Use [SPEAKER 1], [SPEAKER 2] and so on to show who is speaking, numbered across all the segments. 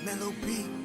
[SPEAKER 1] Mellow beat.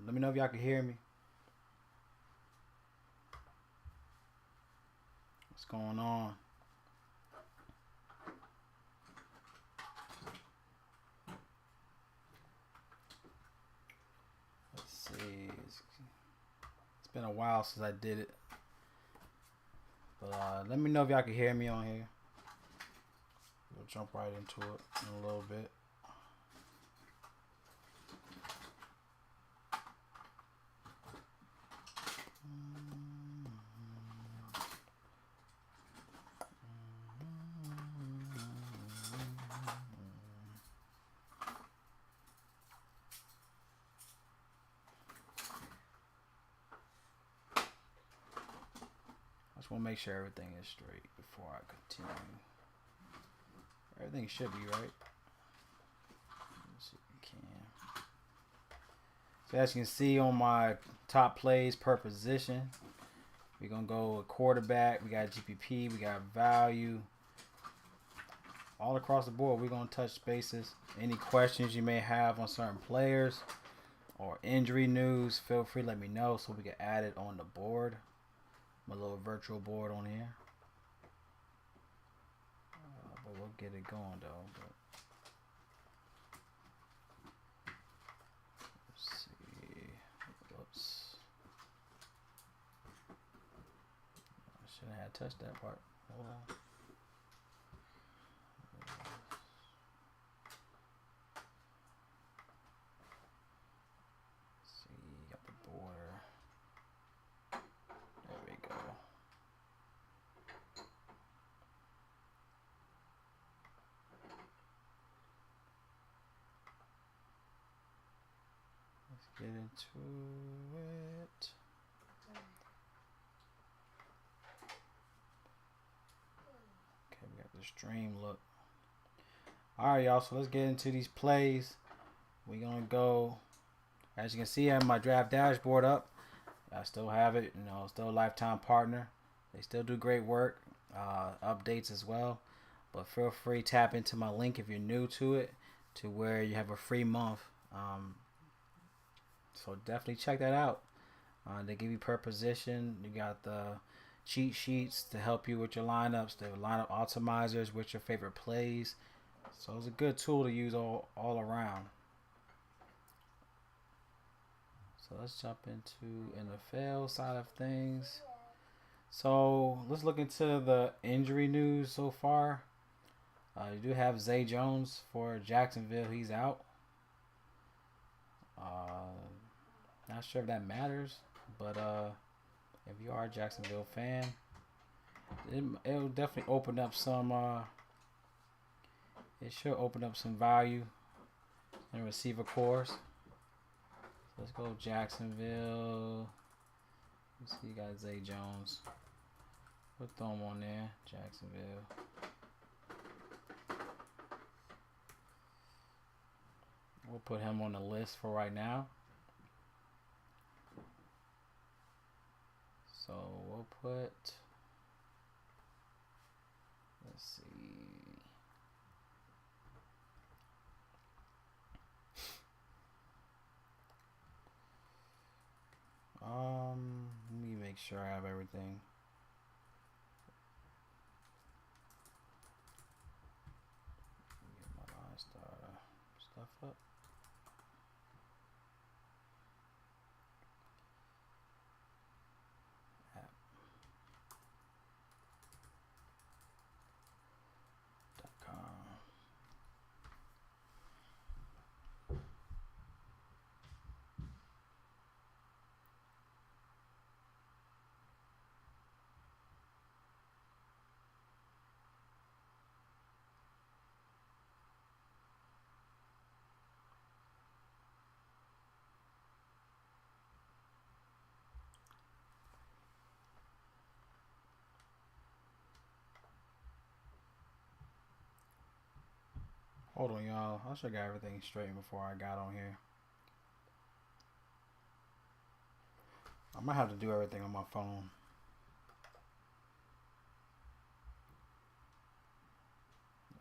[SPEAKER 2] Let me know if y'all can hear me. What's going on? Let's see. It's been a while since I did it. But let me know if y'all can hear me on here. We'll jump right into it in a little bit. I just want to make sure everything is straight before I continue. Everything should be right. Let's see if we can. So as you can see on my top plays per position, we're going to go with quarterback. We got GPP. We got value. All across the board, we're going to touch bases. Any questions you may have on certain players, or injury news, feel free to let me know so we can add it on the board. My little virtual board on here. But we'll get it going though. But let's see. Whoops. I shouldn't have touched that part. Hold on. Get into it. Okay, we got the stream look. Alright, y'all, so let's get into these plays. We're going to go, as you can see, I have my draft dashboard up. I still have it, still a lifetime partner. They still do great work, updates as well. But feel free to tap into my link if you're new to it, to where you have a free month. So definitely check that out. They give you per position. You got the cheat sheets to help you with your lineups. The lineup optimizers with your favorite plays. So it's a good tool to use all around. So let's jump into NFL side of things. So let's look into the injury news so far. You do have Zay Jones for Jacksonville. He's out. Not sure if that matters, but if you are a Jacksonville fan, it'll definitely open up some. It should open up some value in receiver cores. Let's go Jacksonville. Let's see, you got Zay Jones. We'll throw him on there, Jacksonville. We'll put him on the list for right now. So we'll put, let's see. Let me make sure I have everything. Get my line starter stuff up. Hold on, y'all. I should have got everything straight before I got on here. I might have to do everything on my phone.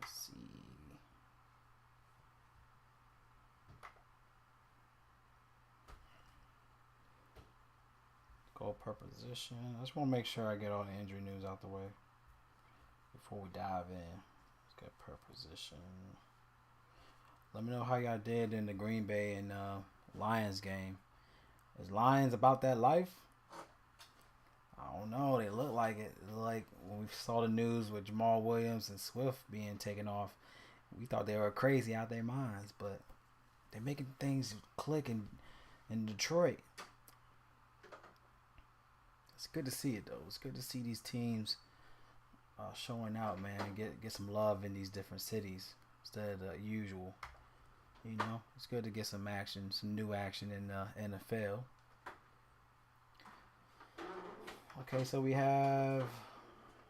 [SPEAKER 2] Let's see. Go per position. I just want to make sure I get all the injury news out the way before we dive in. Let's get per position. Let me know how y'all did in the Green Bay and Lions game. Is Lions about that life? I don't know. They look like it. Like when we saw the news with Jamal Williams and Swift being taken off, we thought they were crazy out their minds. But they're making things click in Detroit. It's good to see it, though. It's good to see these teams showing out, man, and get some love in these different cities instead of the usual. It's good to get some action, some new action in the NFL. Okay, so we have, let's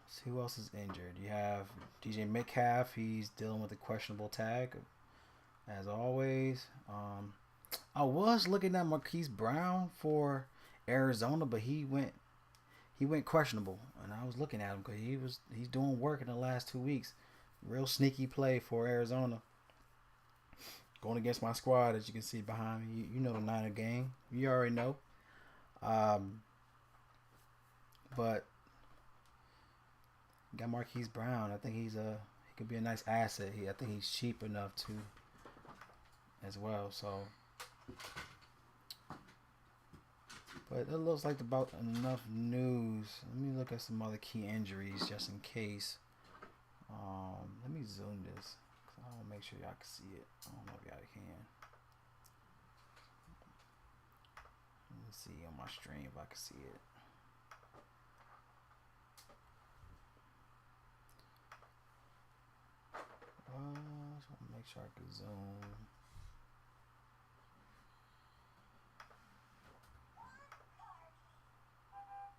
[SPEAKER 2] see who else is injured. You have DJ Metcalf. He's dealing with a questionable tag, as always. I was looking at Marquise Brown for Arizona, but he went questionable, and I was looking at him because he's doing work in the last 2 weeks. Real sneaky play for Arizona. going against my squad, as you can see behind me. You know the Niner game. You already know. But got Marquise Brown. I think he could be a nice asset. I think he's cheap enough to as well. So, but it looks like about enough news. Let me look at some other key injuries just in case. Let me zoom this. I want to make sure y'all can see it. I don't know if y'all can. Let me see on my stream if I can see it. Just want to make sure I can zoom.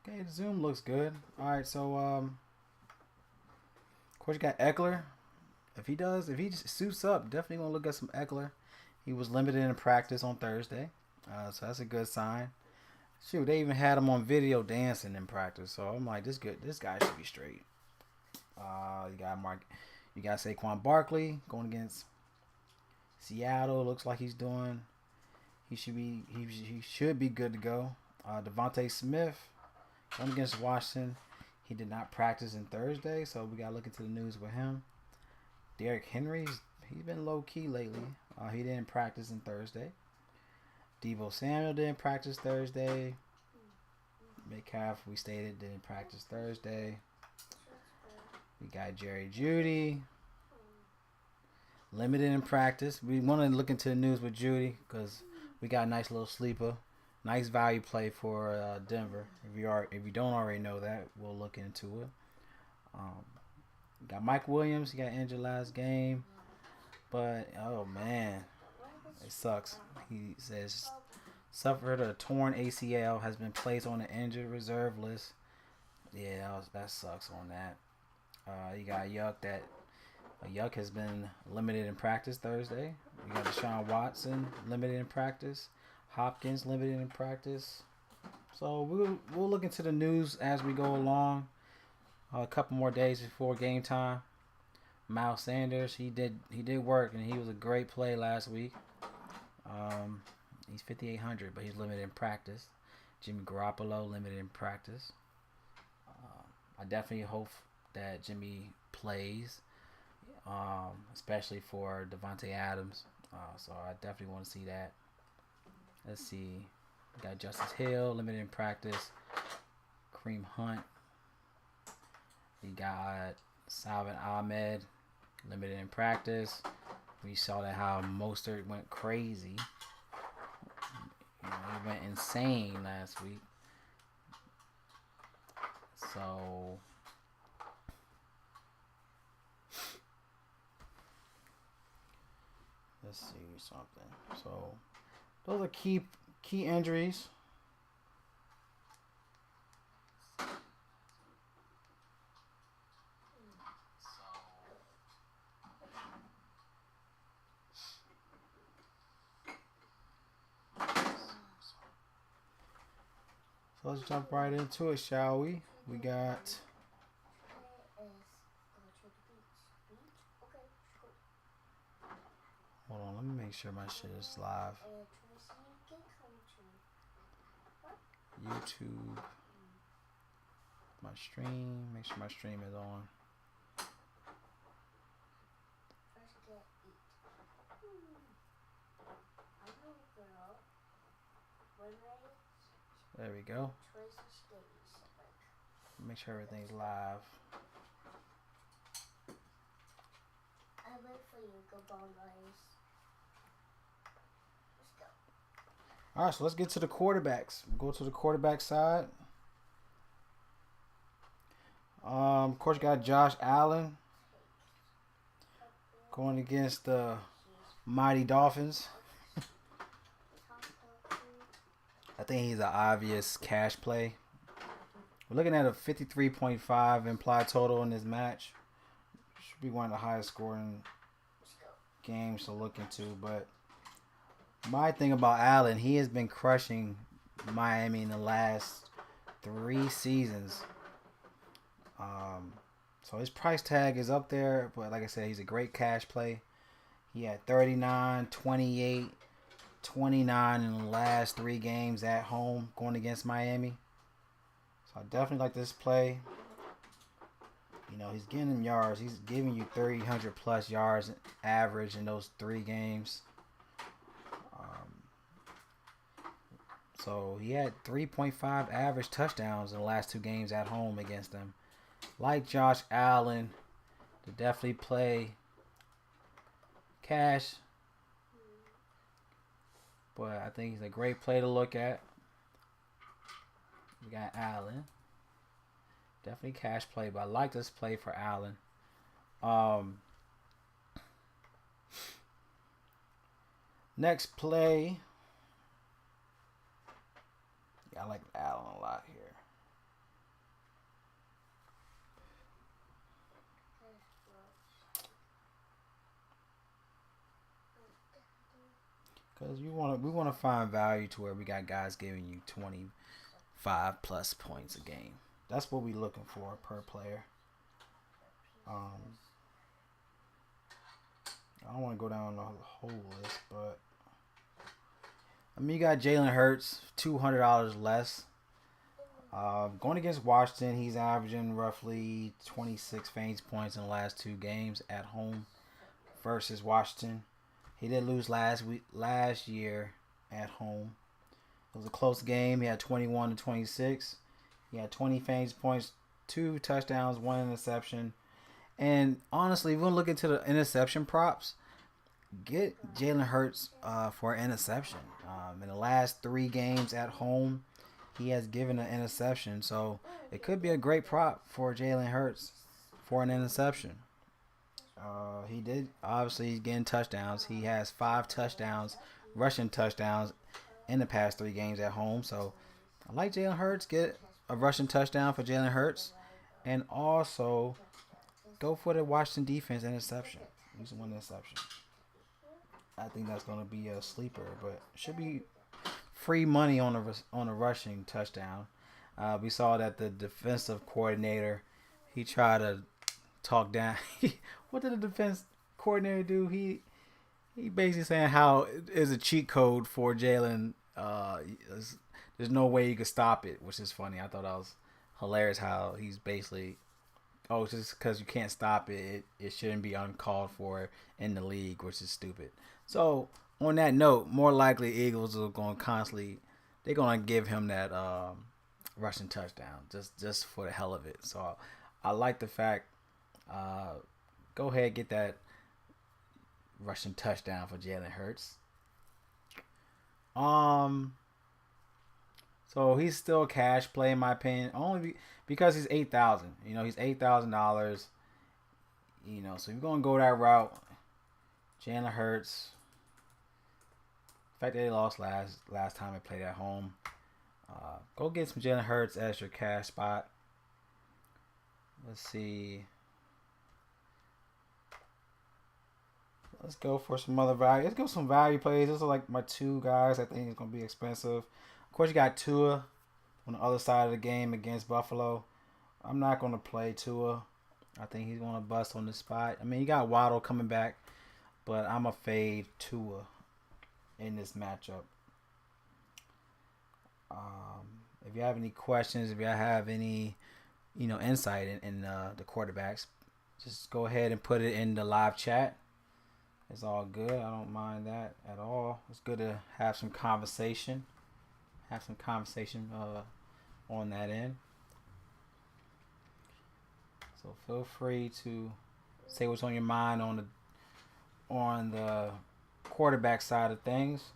[SPEAKER 2] Okay, the zoom looks good. All right, so of course you got Eckler. If he just suits up, definitely gonna look at some Eckler. He was limited in practice on Thursday, so that's a good sign. Shoot, they even had him on video dancing in practice, so I'm like, this guy should be straight. You got Saquon Barkley going against Seattle. Looks like he should be good to go. Devontae Smith going against Washington. He did not practice on Thursday, so we got to look into the news with him. Derrick Henry, he's been low key lately. He didn't practice on Thursday. Deebo Samuel didn't practice Thursday. Metcalf, we stated, didn't practice Thursday. We got Jerry Jeudy, limited in practice. We want to look into the news with Jeudy because we got a nice little sleeper, nice value play for Denver. If you don't already know that, we'll look into it. Got Mike Williams. He got injured last game, but oh man, it sucks. He says suffered a torn ACL, has been placed on the injured reserve list. Yeah, that sucks on that. You got Yuck has been limited in practice Thursday. You got Deshaun Watson limited in practice. Hopkins limited in practice. So we'll look into the news as we go along. A couple more days before game time. Miles Sanders, he did work, and he was a great play last week. He's 5,800, but he's limited in practice. Jimmy Garoppolo limited in practice. I definitely hope that Jimmy plays, especially for Devontae Adams. So I definitely want to see that. Let's see. We got Justice Hill limited in practice. Kareem Hunt. We got Salvin Ahmed limited in practice. We saw that how Mostert went crazy. He went insane last week. So let's see something. So those are key injuries. So let's jump right into it, shall we? We got hold on, let me make sure my shit is live. YouTube, my stream, make sure my stream is on. There we go. Make sure everything's live.
[SPEAKER 1] I wait for you, go ball guys. Let's go.
[SPEAKER 2] All right, so let's get to the quarterbacks. We'll go to the quarterback side. Of course, you got Josh Allen going against the mighty Dolphins. I think he's an obvious cash play. We're looking at a 53.5 implied total in this match. Should be one of the highest scoring games to look into. But my thing about Allen, he has been crushing Miami in the last 3 seasons. So his price tag is up there. But like I said, he's a great cash play. He had 39, 28, 29 in the last 3 games at home going against Miami. So I definitely like this play. You know, he's getting him yards. He's giving you 300 plus yards average in those 3 games. So he had 3.5 average touchdowns in the last 2 games at home against them. Like Josh Allen, to definitely play cash. But I think he's a great play to look at. We got Allen. Definitely cash play, but I like this play for Allen. Next play. Yeah, I like Allen a lot here. Because we want to find value to where we got guys giving you 25 plus points a game. That's what we're looking for per player. I don't want to go down the whole list, but I mean, you got Jalen Hurts, $200 less. Going against Washington, he's averaging roughly 26 fantasy points in the last 2 games at home versus Washington. He did lose last year at home. It was a close game. He had 21-26. He had 20 fantasy points, 2 touchdowns, 1 interception. And honestly, if we look into the interception props, get Jalen Hurts for an interception. In the last 3 games at home, he has given an interception. So it could be a great prop for Jalen Hurts for an interception. He did, obviously, he's getting touchdowns. He has 5 touchdowns, rushing touchdowns in the past 3 games at home. So I like Jalen Hurts. Get a rushing touchdown for Jalen Hurts. And also go for the Washington defense interception. Use 1 interception. I think that's going to be a sleeper, but should be free money on a rushing touchdown. We saw that the defensive coordinator, he tried to talk down. What did the defense coordinator do? He basically saying how it is a cheat code for Jalen. There's no way you could stop it, which is funny. I thought that was hilarious how he's basically, just because you can't stop it, it shouldn't be uncalled for in the league, which is stupid. So on that note, more likely Eagles are going to constantly, they're going to give him that rushing touchdown just for the hell of it. So I like the fact, go ahead, get that rushing touchdown for Jalen Hurts. So he's still cash play in my opinion, only because he's $8,000. You know, he's $8,000. You know, so if you're gonna go that route, Jalen Hurts. The fact that they lost last time they played at home, go get some Jalen Hurts as your cash spot. Let's see. Let's go for some other value. Let's go some value plays. Those are like my 2 guys I think is going to be expensive. Of course, you got Tua on the other side of the game against Buffalo. I'm not going to play Tua. I think he's going to bust on the spot. I mean, you got Waddle coming back, but I'm a fade Tua in this matchup. If you have any questions, if you have any, insight in the quarterbacks, just go ahead and put it in the live chat. It's all good. I don't mind that at all. It's good to have some conversation. On that end. So feel free to say what's on your mind on the quarterback side of things.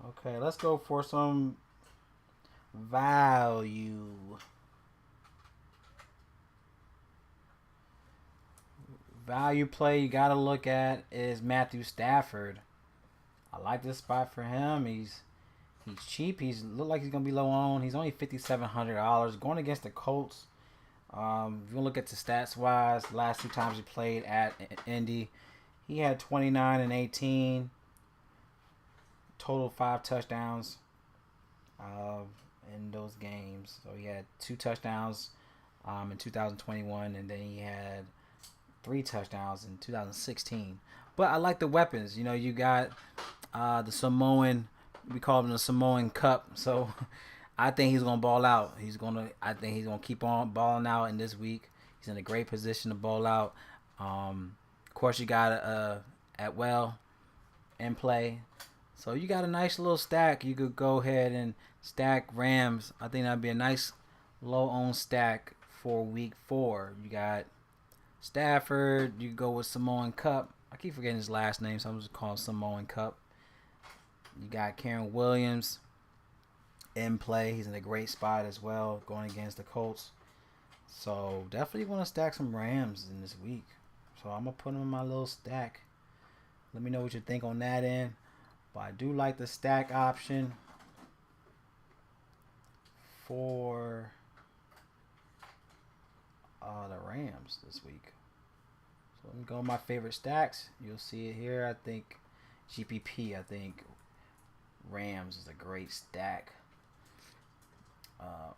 [SPEAKER 2] Okay, let's go for some value. Value play you got to look at is Matthew Stafford. I like this spot for him. He's cheap. He's look like he's gonna be low on. He's only $5,700 going against the Colts. If you look at the stats wise, last 2 times he played at Indy, he had 29 and 18 total, 5 touchdowns in those games. So he had 2 touchdowns in 2021, and then he had 3 touchdowns in 2016. But I like the weapons. You know, you got the Samoan. We call him the Samoan Cup. So I think he's gonna ball out. I think he's gonna keep on balling out in this week. He's in a great position to ball out. Of course, you got Atwell in play. So you got a nice little stack. You could go ahead and stack Rams. I think that'd be a nice low-owned stack for week 4. You got Stafford. You go with Samoan Cup. I keep forgetting his last name, so I'm just calling Samoan Cup. You got Karen Williams in play. He's in a great spot as well, going against the Colts. So definitely want to stack some Rams in this week. So I'm going to put them in my little stack. Let me know what you think on that end. But I do like the stack option for the Rams this week. So let me go with my favorite stacks. You'll see it here. I think GPP, I think Rams is a great stack.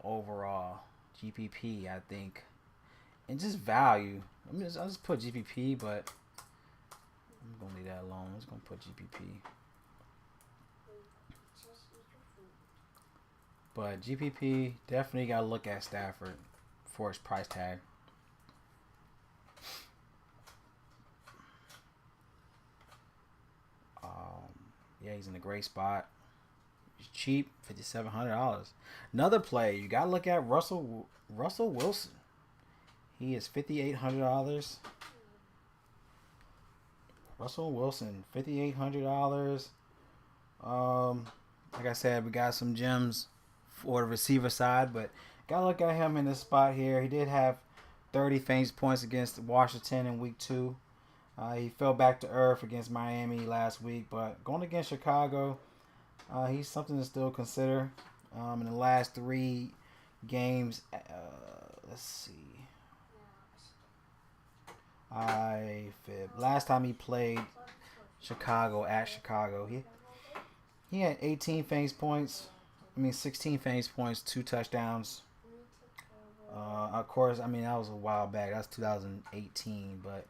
[SPEAKER 2] Overall, GPP, I think, and just value. I'll just put GPP, but I'm going to leave that alone. I'm just going to put GPP. But GPP, definitely got to look at Stafford for his price tag. Yeah, he's in a great spot. He's cheap, $5,700. Another play, you got to look at Russell Wilson. He is $5,800. Russell Wilson, $5,800. Like I said, we got some gems for the receiver side, but gotta look at him in this spot here. He did have 30 fantasy points against Washington in week 2. He fell back to earth against Miami last week, but going against Chicago, he's something to still consider. In the last 3 games, let's see. Last time he played Chicago at Chicago, he had 18 fantasy points. 16 fantasy points, 2 touchdowns. Of course, that was a while back. That's 2018. But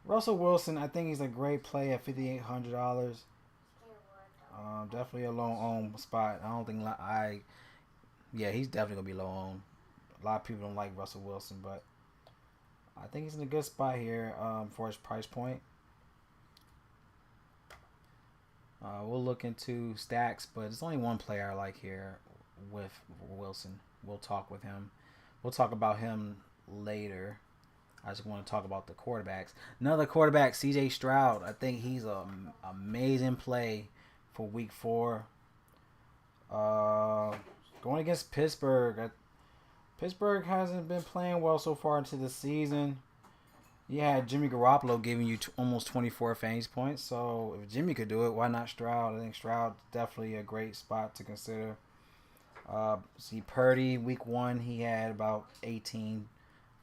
[SPEAKER 2] Russell Wilson, I think he's a great play at $5,800. Definitely a low owned spot. I don't think he's definitely gonna be low owned. A lot of people don't like Russell Wilson, but I think he's in a good spot here for his price point. We'll look into stacks, but there's only one player I like here with Wilson. We'll talk with him. We'll talk about him later. I just want to talk about the quarterbacks. Another quarterback, CJ Stroud. I think he's an amazing play for week 4. Going against Pittsburgh. Pittsburgh hasn't been playing well so far into the season. You had Jimmy Garoppolo giving you almost 24 fantasy points. So if Jimmy could do it, why not Stroud? I think Stroud's definitely a great spot to consider. See Purdy, week 1, he had about 18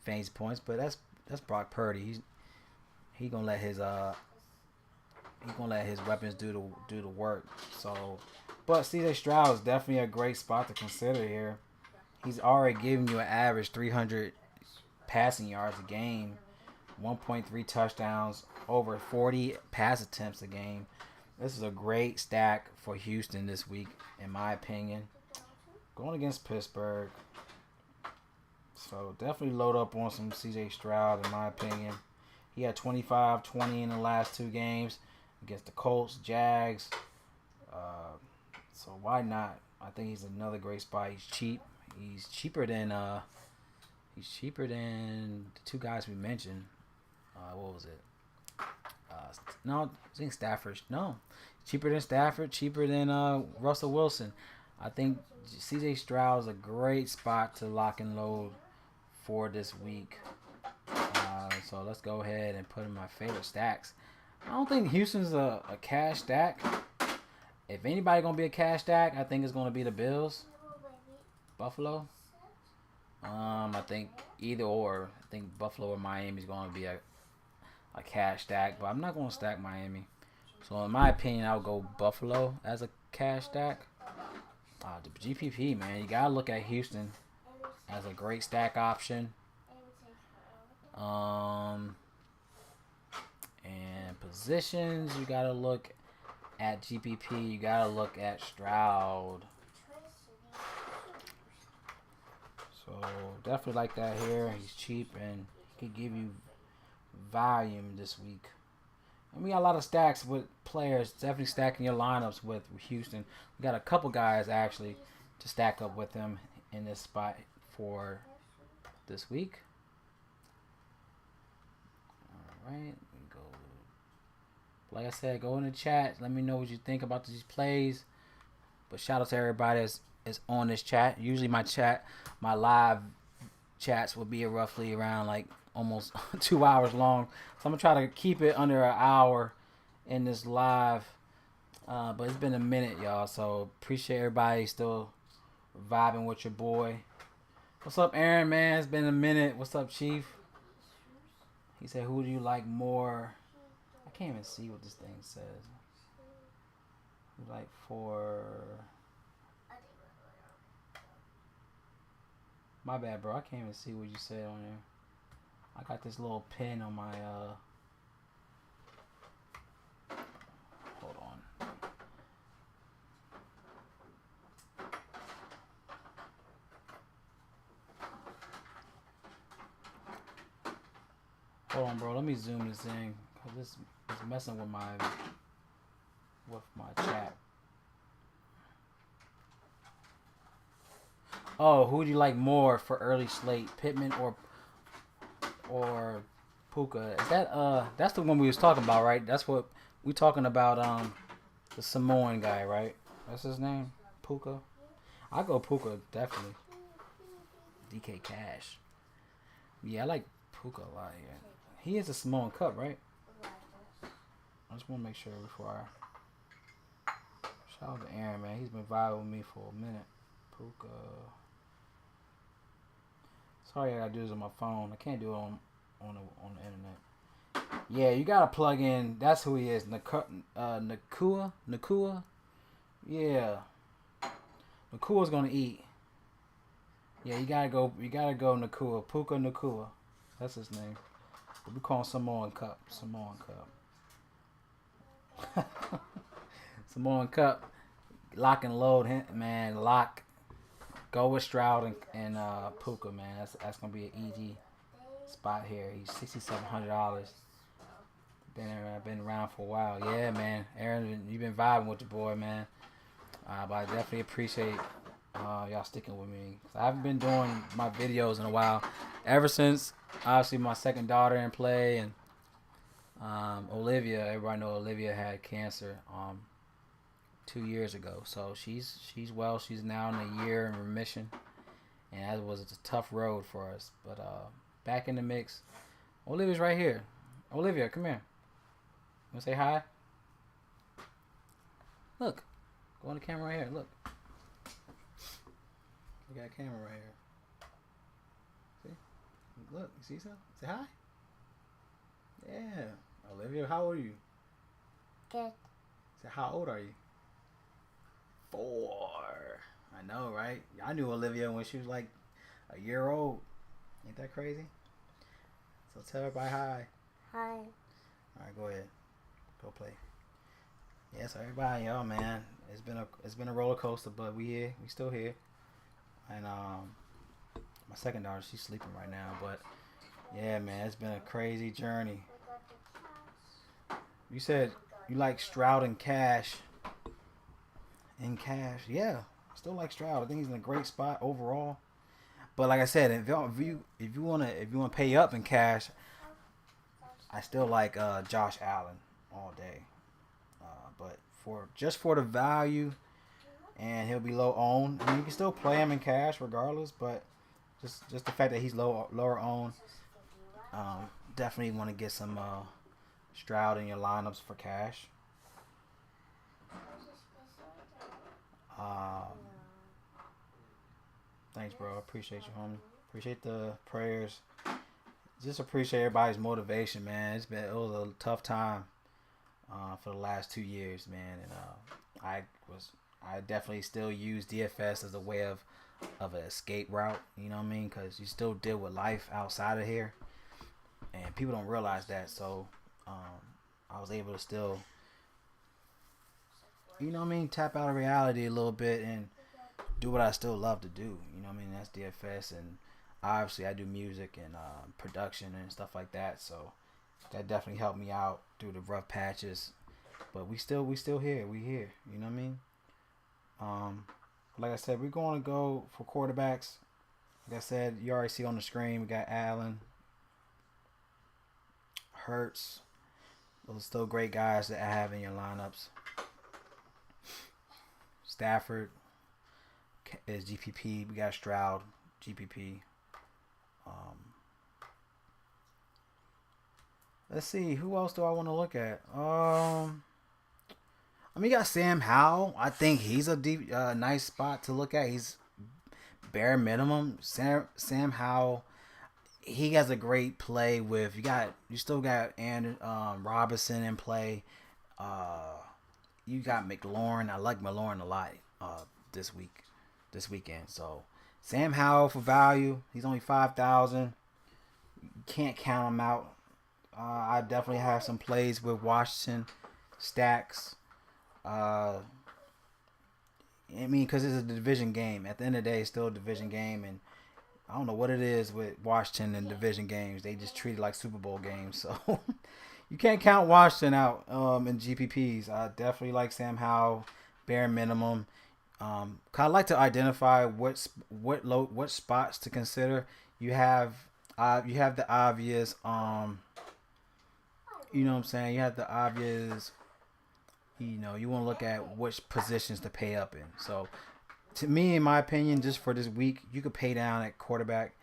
[SPEAKER 2] fantasy points, but that's Brock Purdy. He gonna let his weapons do the work. So, but CJ Stroud is definitely a great spot to consider here. He's already giving you an average 300 passing yards a game, 1.3 touchdowns, over 40 pass attempts a game. This is a great stack for Houston this week, in my opinion. Going against Pittsburgh. So definitely load up on some CJ Stroud, in my opinion. He had 25, 20 in the last 2 games against the Colts, Jags. So why not? I think he's another great spot. He's cheap. He's cheaper than the 2 guys we mentioned. What was it? No, I think Stafford. No, cheaper than Stafford. Cheaper than Russell Wilson. I think CJ Stroud is a great spot to lock and load for this week. So let's go ahead and put in my favorite stacks. I don't think Houston's a cash stack. If anybody gonna be a cash stack, I think it's gonna be the Bills. Buffalo. I think either or. I think Buffalo or Miami is gonna be a cash stack, but I'm not gonna stack Miami. So in my opinion, I'll go Buffalo as a cash stack. The GPP, man, you gotta look at Houston as a great stack option. positions, you gotta look at GPP. You gotta look at Stroud. So definitely like that here. He's cheap and he can give you volume this week. And we got a lot of stacks with players. Definitely stacking your lineups with Houston. We got a couple guys actually to stack up with him in this spot for this week. All right, go. Like I said, go in the chat. Let me know what you think about these plays. But shout out to everybody that's on this chat. Usually my live chats will be roughly around like almost 2 hours long. So I'm going to try to keep it under an hour in this live. But it's been a minute, y'all. So appreciate everybody still vibing with your boy. What's up, Aaron, man? It's been a minute. What's up, Chief? He said, who do you like more? I can't even see what this thing says. Like for... My bad, bro. I can't even see what you said on there. I got this little pin on my, hold on. Hold on, bro. Let me zoom this in. Cause this is messing with my chat. Oh, who do you like more for early slate, Pittman or Puka? Is that that's the one we was talking about, right? That's what we talking about. The Samoan guy, right? That's his name, Puka. I go Puka definitely. DK Cash. Yeah, I like Puka a lot here. He is a Samoan Cup, right? I just want to make sure before I shout out to Aaron, man. He's been vibing with me for a minute. Puka. Sorry, I gotta do this on my phone. I can't do it on the internet. Yeah, you gotta plug in. That's who he is. Nakua. Yeah, Nakua's gonna eat. Yeah, you gotta go. Nakua. Puka Nakua. That's his name. But we call him Samoan Cup. Samoan Cup. Samoan Cup. Lock and load, man. Lock. Go with Stroud and Puka, man. That's gonna be an easy spot here. He's $6,700. Been around for a while. Yeah, man. Aaron, you've been vibing with the boy, man. But I definitely appreciate y'all sticking with me. I haven't been doing my videos in a while. Ever since obviously my second daughter in play and Olivia. Everybody know Olivia had cancer 2 years ago. So she's well. She's now in a year in remission. And that was a tough road for us. But back in the mix. Olivia's right here. Olivia, come here. You want to say hi? Look. Go on the camera right here. Look. We got a camera right here. See? Look. You see something? Say hi. Yeah. Olivia, how old are you?
[SPEAKER 1] Good.
[SPEAKER 2] Say, how old are you? 4. I know, right? I knew Olivia when she was like a year old. Ain't that crazy? So tell everybody hi.
[SPEAKER 1] Hi.
[SPEAKER 2] Alright, go ahead. Go play. Yes, everybody, y'all, man. It's been a roller coaster, but we here. We still here. And my second daughter, she's sleeping right now, but yeah, man, it's been a crazy journey. You said you like Stroud and Cash. In Cash, yeah, still like Stroud. I think he's in a great spot overall. But like I said, if you wanna pay up in Cash, I still like Josh Allen all day. But for the value, and he'll be low owned. I mean, you can still play him in Cash regardless, but just the fact that he's lower owned, definitely want to get some Stroud in your lineups for Cash. Thanks, bro. I appreciate you, homie. Appreciate the prayers. Just appreciate everybody's motivation, man. It was a tough time for the last 2 years, man, and I definitely still use DFS as a way of an escape route. You know what I mean? Because you still deal with life outside of here, and people don't realize that. So I was able to still, tap out of reality a little bit and do what I still love to do. That's DFS, and obviously I do music and production and stuff like that. So that definitely helped me out through the rough patches. But we still here. We here. You know what I mean? Like I said, we're going to go for quarterbacks. Like I said, you already see on the screen, we got Allen, Hurts. Those are still great guys that I have in your lineups. Stafford is GPP. We got Stroud, GPP. Let's see. Who else do I want to look at? You got Sam Howell. I think he's a deep, nice spot to look at. He's bare minimum. Sam Howell. He has a great play with you still got Robinson in play. You got McLaurin. I like McLaurin a lot this weekend. So Sam Howell for value. He's only 5,000. You can't count him out. I definitely have some plays with Washington stacks. Because it's a division game. At the end of the day, it's still a division game, and I don't know what it is with Washington and division games. They just treat it like Super Bowl games. So you can't count Washington out in GPPs. I definitely like Sam Howell, bare minimum. I like to identify what spots to consider. You have the obvious. You know what I'm saying? You have the obvious. You want to look at which positions to pay up in. So, to me, in my opinion, just for this week, you could pay down at quarterback.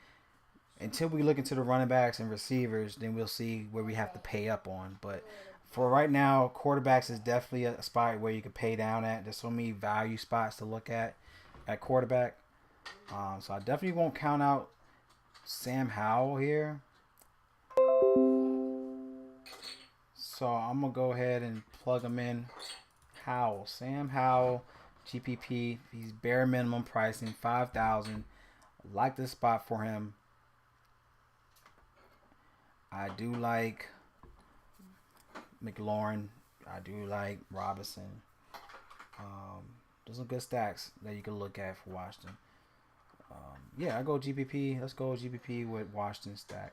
[SPEAKER 2] Until we look into the running backs and receivers, then we'll see where we have to pay up on. But for right now, quarterbacks is definitely a spot where you could pay down at. There's so many value spots to look at quarterback. So I definitely won't count out Sam Howell here. So I'm going to go ahead and plug him in. Sam Howell, GPP. He's bare minimum pricing, 5,000. Like this spot for him. I do like McLaurin. I do like Robinson. Those are good stacks that you can look at for Washington. I go GPP. Let's go GPP with Washington stack.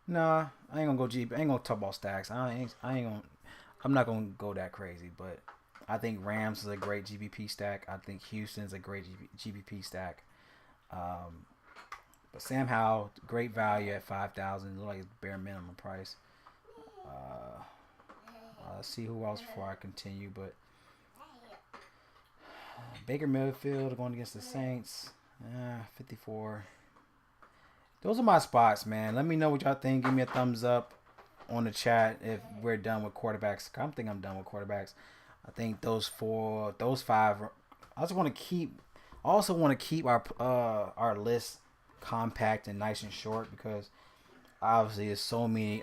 [SPEAKER 2] Nah, I ain't gonna go GPP. I ain't gonna talk about stacks. I'm not gonna go that crazy, but I think Rams is a great GPP stack. I think Houston's a great GPP stack. But Sam Howell, great value at 5,000. Looks like it's bare minimum price. Let's see who else before I continue. But Baker Mayfield going against the Saints. 54. Those are my spots, man. Let me know what y'all think. Give me a thumbs up on the chat if we're done with quarterbacks. I think I'm done with quarterbacks. I think those 5. I also want to keep our list compact and nice and short because obviously there's so many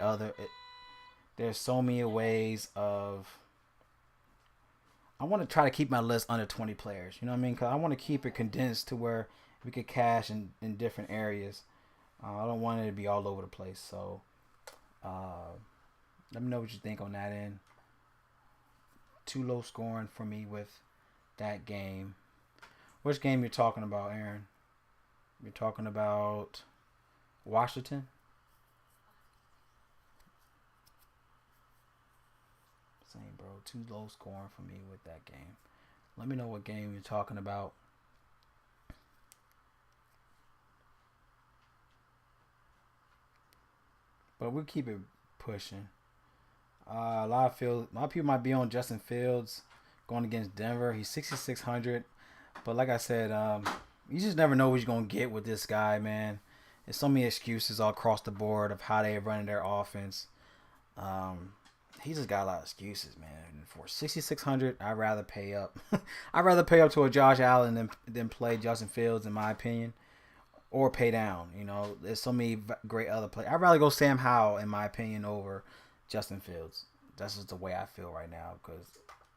[SPEAKER 2] ways of. I want to try to keep my list under 20 players. You know what I mean? Because I want to keep it condensed to where we could cash in different areas. I don't want it to be all over the place. So let me know what you think on that end. Too low scoring for me with that game. Which game you're talking about, Aaron? You're talking about Washington? Same, bro. Too low scoring for me with that game. Let me know what game you're talking about. But we'll keep it pushing. A lot of people might be on Justin Fields going against Denver. He's 6,600. But like I said, you just never know what you're going to get with this guy, man. There's so many excuses all across the board of how they're running their offense. He just got a lot of excuses, man. And for 6,600, I'd rather pay up. I'd rather pay up to a Josh Allen than play Justin Fields, in my opinion. Or pay down. There's so many great other players. I'd rather go Sam Howell, in my opinion, over Justin Fields. That's just the way I feel right now because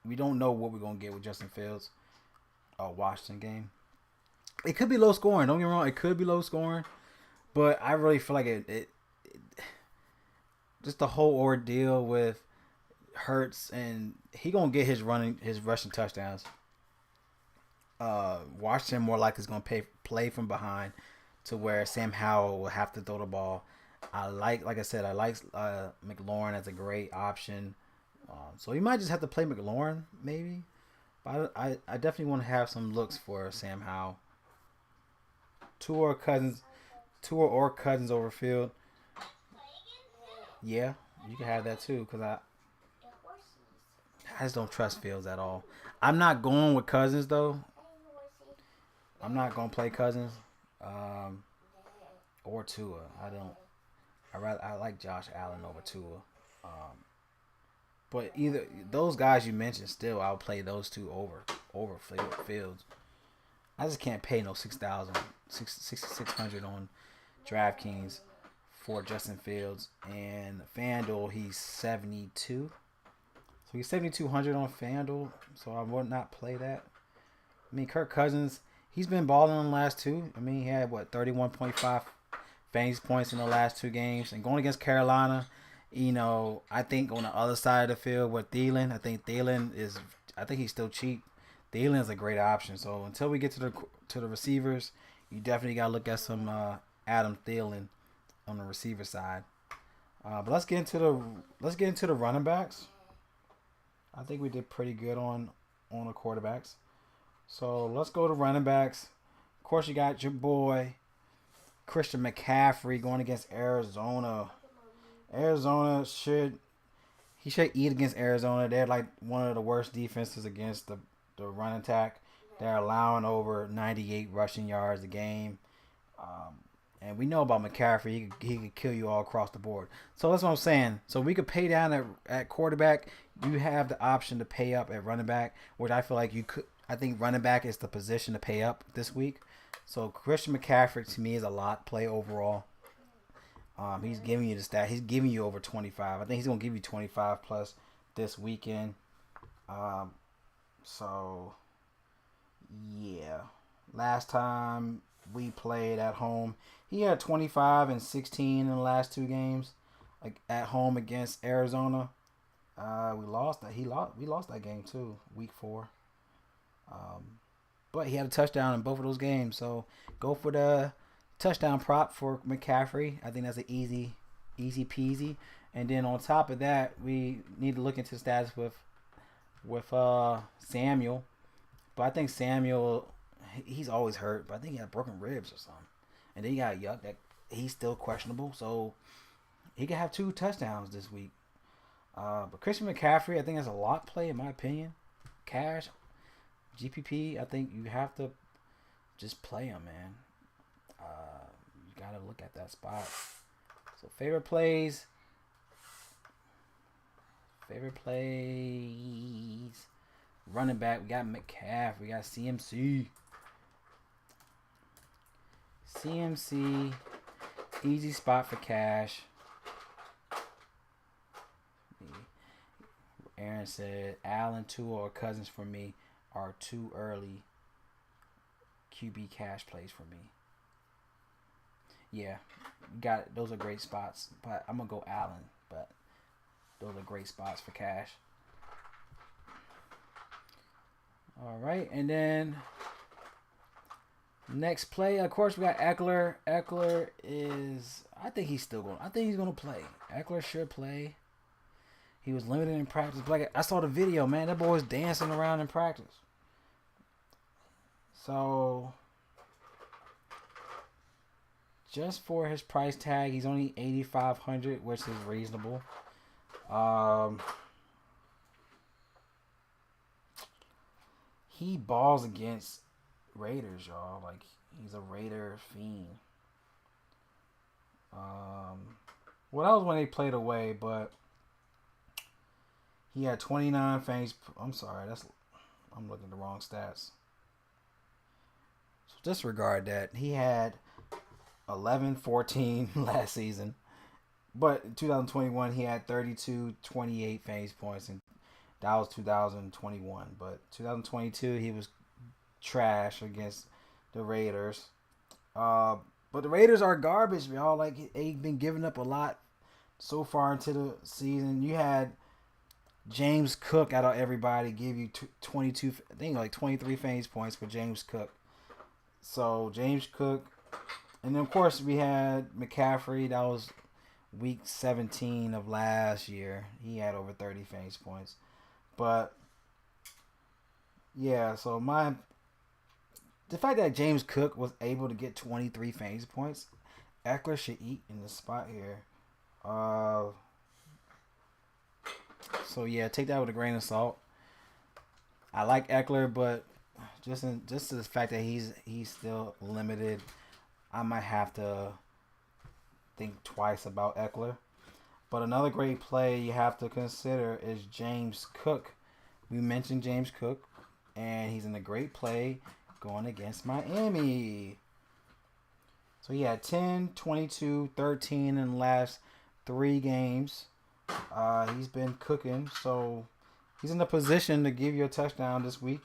[SPEAKER 2] we don't know what we're going to get with Justin Fields. Washington game. It could be low scoring. Don't get me wrong. It could be low scoring. But I really feel like just the whole ordeal with Hurts, and he gonna get his rushing touchdowns. Washington more likely is gonna play from behind, to where Sam Howell will have to throw the ball. Like I said, I like McLaurin as a great option. So you might just have to play McLaurin maybe. But I definitely want to have some looks for Sam Howell. Tua or Cousins over Field. Yeah, you can have that too, because I just don't trust Fields at all. I'm not going with Cousins though. I'm not gonna play Cousins, or Tua. I don't. I like Josh Allen over Tua. But either those guys you mentioned, still I'll play those two over Fields. I just can't pay no 6,600 on DraftKings for Justin Fields, and FanDuel he's 72. So he's 7,200 on FanDuel, so I would not play that. I mean, Kirk Cousins, he's been balling in the last two. I mean, he had 31.5 fantasy points in the last two games, and going against Carolina. I think on the other side of the field with Thielen, I think he's still cheap. Thielen is a great option. So until we get to the receivers, you definitely gotta look at some Adam Thielen on the receiver side. But let's get into the running backs. I think we did pretty good on the quarterbacks. So let's go to running backs. Of course, you got your boy Christian McCaffrey going against Arizona. Arizona should eat against Arizona. They're like one of the worst defenses against the run attack. They're allowing over 98 rushing yards a game. And we know about McCaffrey. He could kill you all across the board. So that's what I'm saying. So we could pay down at quarterback. You have the option to pay up at running back, which I feel like you could. I think running back is the position to pay up this week. So Christian McCaffrey to me is a lot play overall. He's giving you the stat. He's giving you over 25. I think he's gonna give you 25 plus this weekend. So yeah, last time we played at home, he had 25 and 16 in the last two games, like at home against Arizona. We lost that. We lost that game too, week 4. But he had a touchdown in both of those games. So go for the touchdown prop for McCaffrey. I think that's an easy peasy. And then on top of that, we need to look into stats with Samuel. But I think Samuel, he's always hurt. But I think he had broken ribs or something. And then he got yuck that he's still questionable. So he could have 2 touchdowns this week. But Christian McCaffrey, I think that's a lot play in my opinion. Cash, GPP, I think you have to just play him, man. You got to look at that spot. So favorite plays. Running back, we got McCaffrey. We got CMC. Easy spot for cash. Aaron said Allen, Tua, or Cousins for me are too early QB cash plays for me. Yeah, those are great spots, but I'm gonna go Allen. But those are great spots for cash. All right, and then next play, of course, we got Eckler. Eckler is, I think he's gonna play. Eckler should play. He was limited in practice. But I saw the video, man. That boy was dancing around in practice. So, just for his price tag, he's only $8,500, which is reasonable. He balls against Raiders, y'all. Like, he's a Raider fiend. Well, that was when they played away, but he had 29 fantasy. I'm sorry, I'm looking at the wrong stats. So disregard that. He had 11-14 last season, but in 2021 he had 32, 28 fantasy points, and that was 2021. But 2022 he was trash against the Raiders. But the Raiders are garbage, y'all. Like, they've been giving up a lot so far into the season, you had James Cook out of everybody give you 22, I think like 23 fantasy points for James Cook. So James Cook, and then of course we had McCaffrey. That was week 17 of last year. He had over 30 fantasy points. But yeah, so the fact that James Cook was able to get 23 fantasy points, Eckler should eat in the spot here. So yeah, take that with a grain of salt. I like Eckler, but just the fact that he's still limited, I might have to think twice about Eckler. But another great play you have to consider is James Cook. We mentioned James Cook, and he's in a great play going against Miami. So he had 10, 22, 13 in the last 3 games. He's been cooking, so he's in a position to give you a touchdown this week.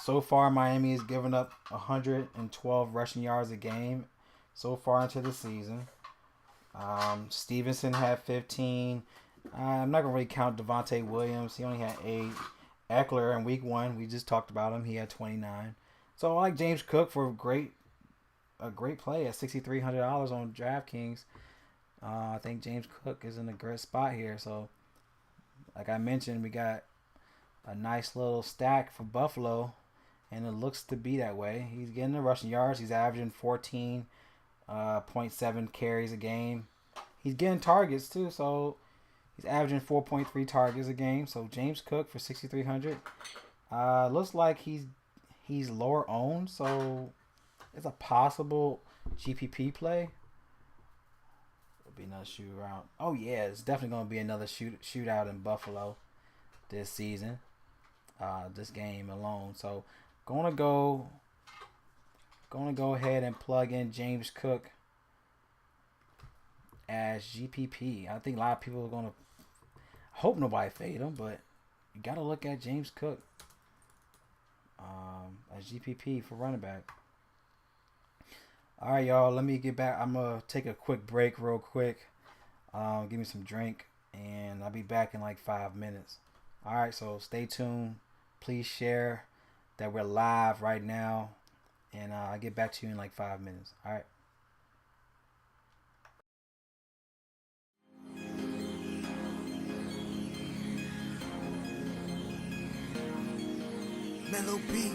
[SPEAKER 2] So far, Miami has given up 112 rushing yards a game so far into the season. Stevenson had 15. I'm not going to really count Devontae Williams. He only had 8. Eckler in week 1, we just talked about him. He had 29. So I like James Cook for a great play at $6,300 on DraftKings. I think James Cook is in a great spot here. So, like I mentioned, we got a nice little stack for Buffalo, and it looks to be that way. He's getting the rushing yards. He's averaging 14.7 carries a game. He's getting targets too, so he's averaging 4.3 targets a game. So James Cook for $6,300. Looks like he's lower owned, so it's a possible GPP play. It'll be another shoot around. Oh yeah, it's definitely going to be another shootout in Buffalo this season. This game alone. So gonna go ahead and plug in James Cook as GPP. I think a lot of people are gonna hope nobody fade him, but you gotta look at James Cook as GPP for running back. All right, y'all. Let me get back. I'm gonna take a quick break, real quick. Give me some drink, and I'll be back in like 5 minutes. All right, so stay tuned. Please share that we're live right now, and I'll get back to you in like 5 minutes. All right.
[SPEAKER 3] Mellow beat.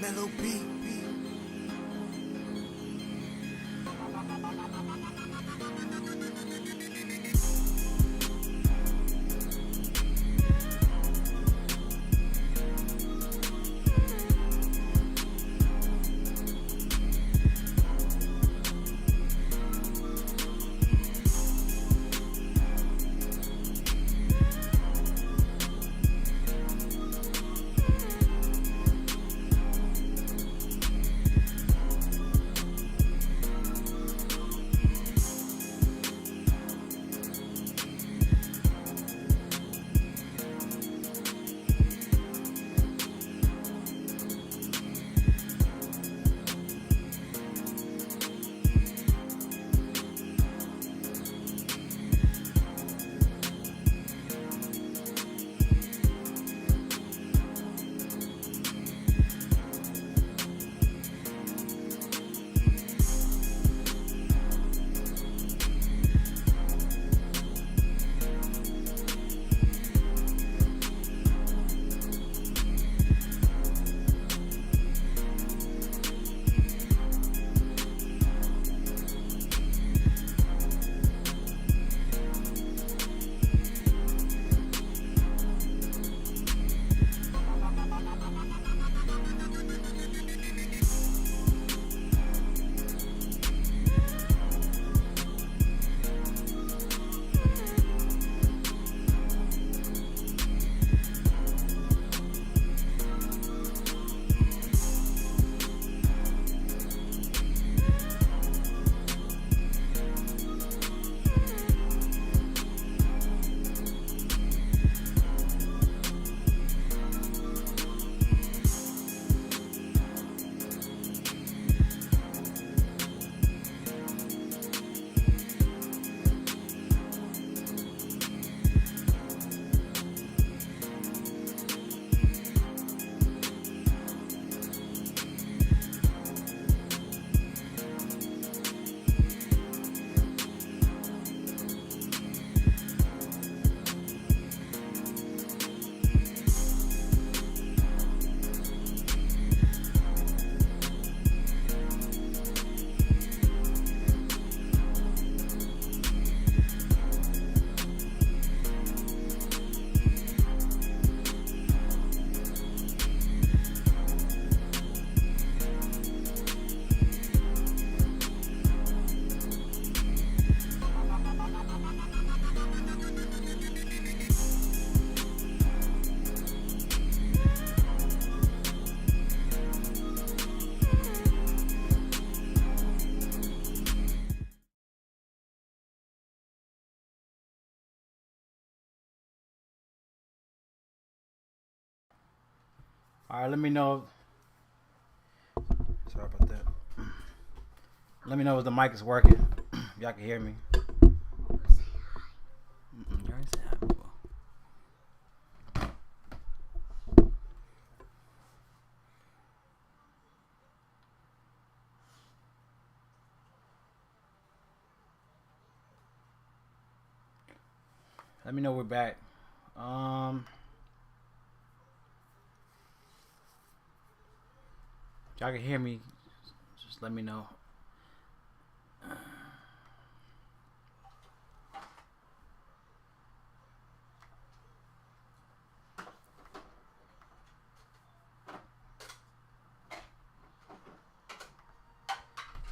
[SPEAKER 3] Mellow beat.
[SPEAKER 2] All right, let me know. Sorry about that. Let me know if the mic is working. Y'all can hear me.
[SPEAKER 4] You already said hi before.
[SPEAKER 2] Let me know we're back. Y'all can hear me. Just let me know.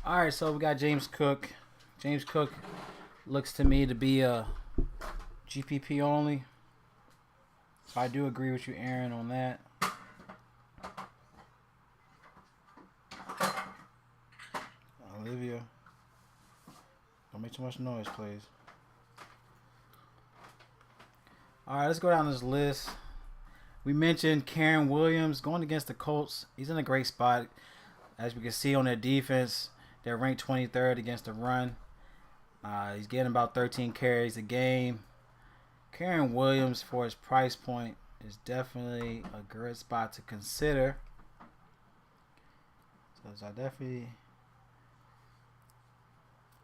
[SPEAKER 2] All right, so we got James Cook. James Cook looks to me to be a GPP only. So I do agree with you, Aaron, on that. Olivia, don't make too much noise, please. All right, let's go down this list. We mentioned Karen Williams going against the Colts. He's in a great spot. As we can see on their defense, they're ranked 23rd against the run. He's getting about 13 carries a game. Karen Williams, for his price point, is definitely a good spot to consider. So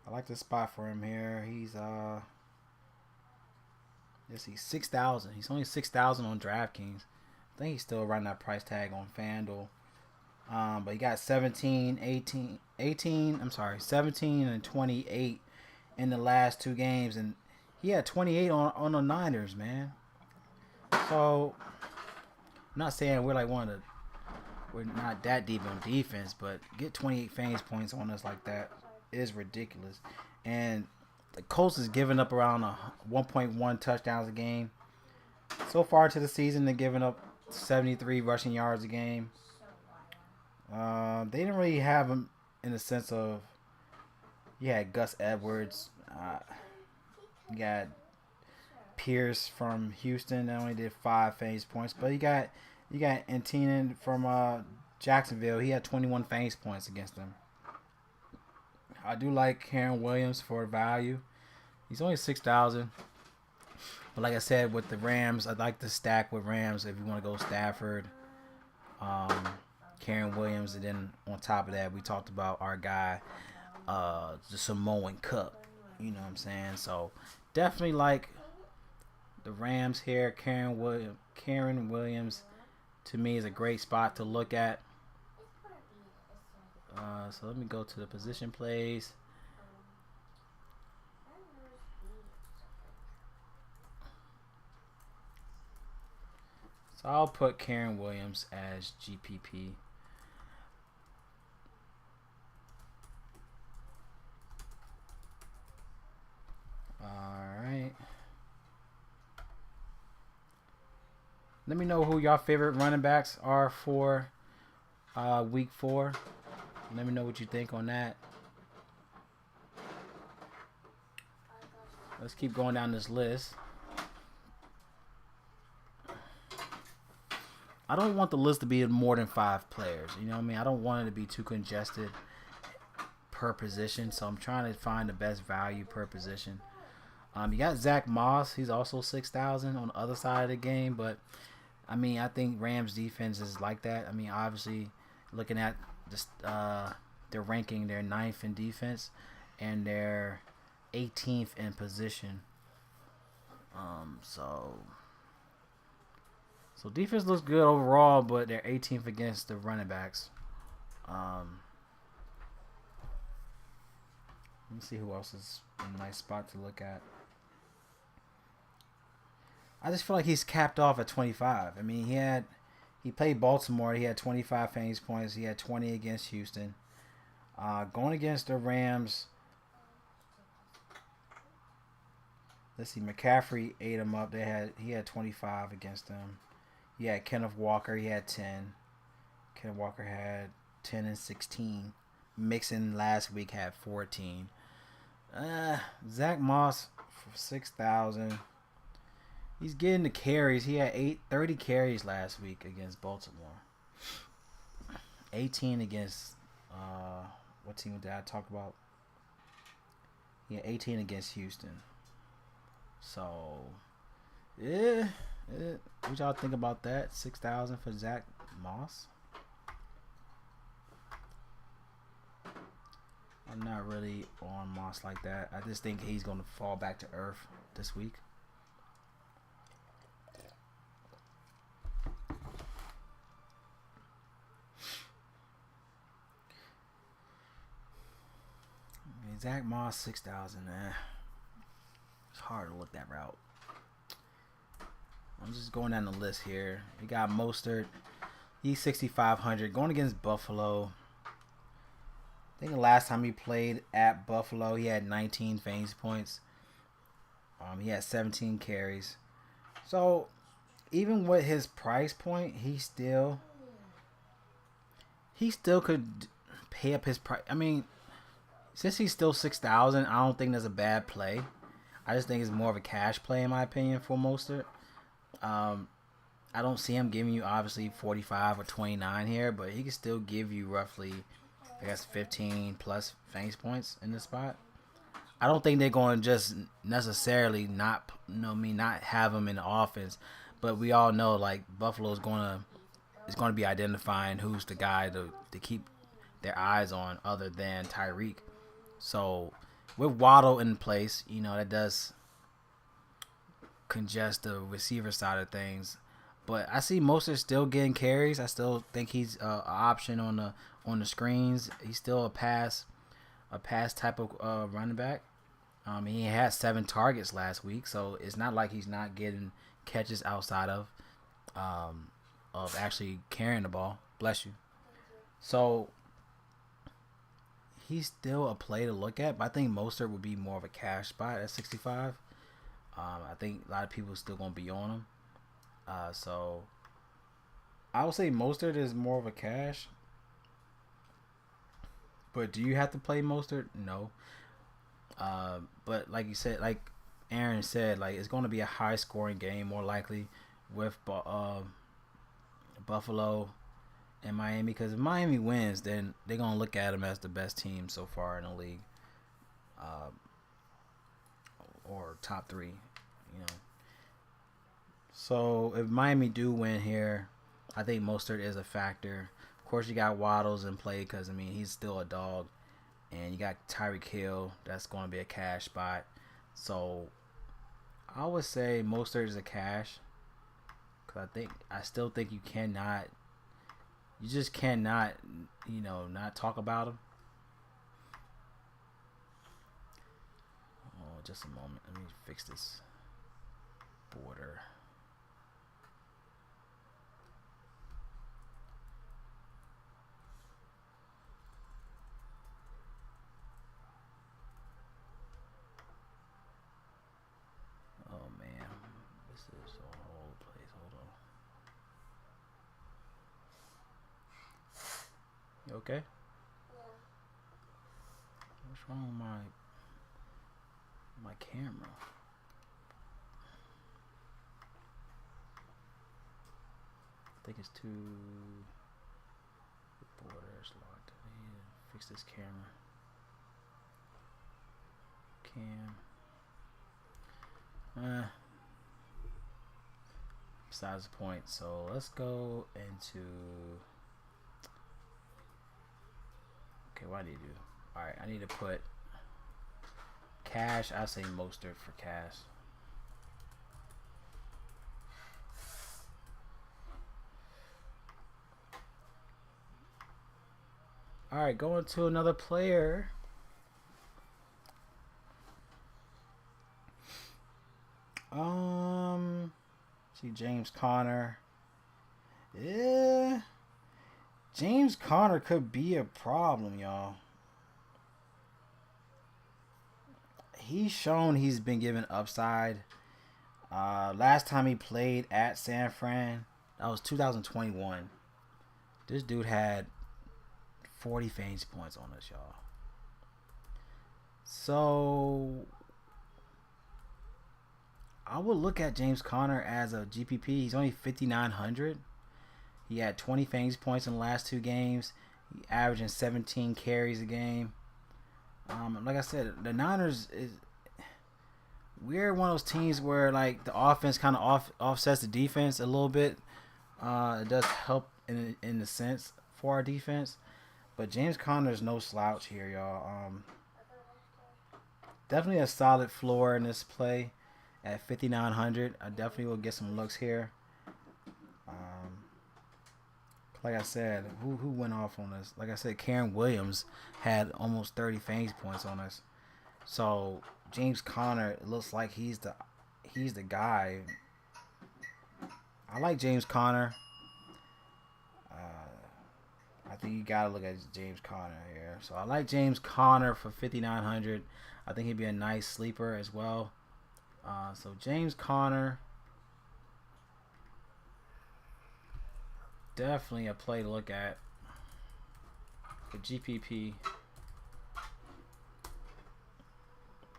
[SPEAKER 2] I like the spot for him here. He's let's see, 6,000. He's only 6,000 on Draftkings. I think he's still running that price tag on FanDuel. But he got 17 and 28 in the last 2 games, and he had 28 on the Niners, man. So I'm not saying we're not that deep on defense, but get 28 fantasy points on us like that is ridiculous. And the Colts is giving up around 1.1 touchdowns a game. So far to the season, they're giving up 73 rushing yards a game. They didn't really have him in the sense of you had Gus Edwards, you got Pierce from Houston that only did 5 fantasy points, but you got Etienne from Jacksonville. He had 21 fantasy points against them. I do like Karen Williams for value. He's only 6,000. But like I said, with the Rams, I'd like to stack with Rams if you want to go Stafford, Karen Williams, and then on top of that, we talked about our guy, the Samoan Cup. You know what I'm saying? So definitely like the Rams here. Karen Williams, to me, is a great spot to look at. So let me go to the position plays. So I'll put Karen Williams as GPP. Alright. Let me know who y'all favorite running backs are for week 4. Let me know what you think on that. Let's keep going down this list. I don't want the list to be more than 5 players. You know what I mean? I don't want it to be too congested per position. So I'm trying to find the best value per position. You got Zach Moss. He's also 6,000 on the other side of the game. But, I mean, I think Rams defense is like that. I mean, obviously, looking at this, their ranking, they're 9th in defense. And they're 18th in position. So defense looks good overall, but they're 18th against the running backs. Let me see who else is a nice spot to look at. I just feel like he's capped off at 25. I mean, he played Baltimore. He had 25 fantasy points. He had 20 against Houston. Going against the Rams, let's see, McCaffrey ate him up. He had 25 against them. Yeah, Kenneth Walker, he had 10. Kenneth Walker had 10 and 16. Mixon last week had 14. Zach Moss for 6,000. He's getting the carries. He had 30 carries last week against Baltimore. 18 against what team did I talk about? Yeah, 18 against Houston. So, yeah. What y'all think about that? 6,000 for Zach Moss. I'm not really on Moss like that. I just think he's going to fall back to earth this week. Zach Moss, 6,000. It's hard to look that route. I'm just going down the list here. We got Mostert. He's 6,500. Going against Buffalo. I think the last time he played at Buffalo, he had 19 fantasy points. He had 17 carries. So, even with his price point, he still could pay up his price. I mean, since he's still 6,000, I don't think that's a bad play. I just think it's more of a cash play, in my opinion, for Mostert. I don't see him giving you obviously 45 or 29 here, but he can still give you roughly, I guess, 15 plus fantasy points in this spot. I don't think they're going to just necessarily not have him in the offense, but we all know like Buffalo's going to be identifying who's the guy to keep their eyes on other than Tyreek. So with Waddle in place, that does congest the receiver side of things. But I see Mostert still getting carries. I still think he's an option on the screens. He's still a pass type of running back. He had 7 targets last week, so it's not like he's not getting catches outside of actually carrying the ball. Bless you. So he's still a play to look at, but I think Mostert would be more of a cash spot at 65. I think a lot of people are still going to be on him. So I would say Mostert is more of a cash. But do you have to play Mostert? No. But like you said, like Aaron said, like it's going to be a high scoring game more likely with Buffalo and Miami, because if Miami wins, then they're going to look at them as the best team so far in the league, or top 3, you know. So if Miami do win here, I think Mostert is a factor. Of course, you got Waddles in play because, I mean, he's still a dog. And you got Tyreek Hill. That's going to be a cash spot. So I would say Mostert is a cash. Because I still think you just cannot, not talk about him. Oh, just a moment. Let me fix this border. Oh man, this is all over the place. Hold on. You okay?
[SPEAKER 1] Yeah.
[SPEAKER 2] What's wrong with my camera? I think it's too. The border is locked. I need to fix this camera. Besides the point. So let's go into. Okay, what do I need to do? Alright, I need to put cash. I say Mostert for cash. Alright, going to another player. See James Conner. Yeah. James Conner could be a problem, y'all. He's shown he's been given upside. Last time he played at San Fran, that was 2021. This dude had 40 fantasy points on us, y'all. So I would look at James Conner as a GPP. He's only 5,900. He had 20 fantasy points in the last 2 games. He averaging 17 carries a game. Like I said, the Niners we're one of those teams where like the offense kind of offsets the defense a little bit. It does help in the sense for our defense, but James Conner is no slouch here, y'all. Definitely a solid floor in this play at 5,900. I definitely will get some looks here. Like I said, who went off on us? Like I said, Karen Williams had almost 30 fantasy points on us. So James Conner, it looks like he's the guy. I like James Conner. I think you gotta look at James Conner here. So I like James Conner for 5,900. I think he'd be a nice sleeper as well. So James Conner, definitely a play to look at for GPP,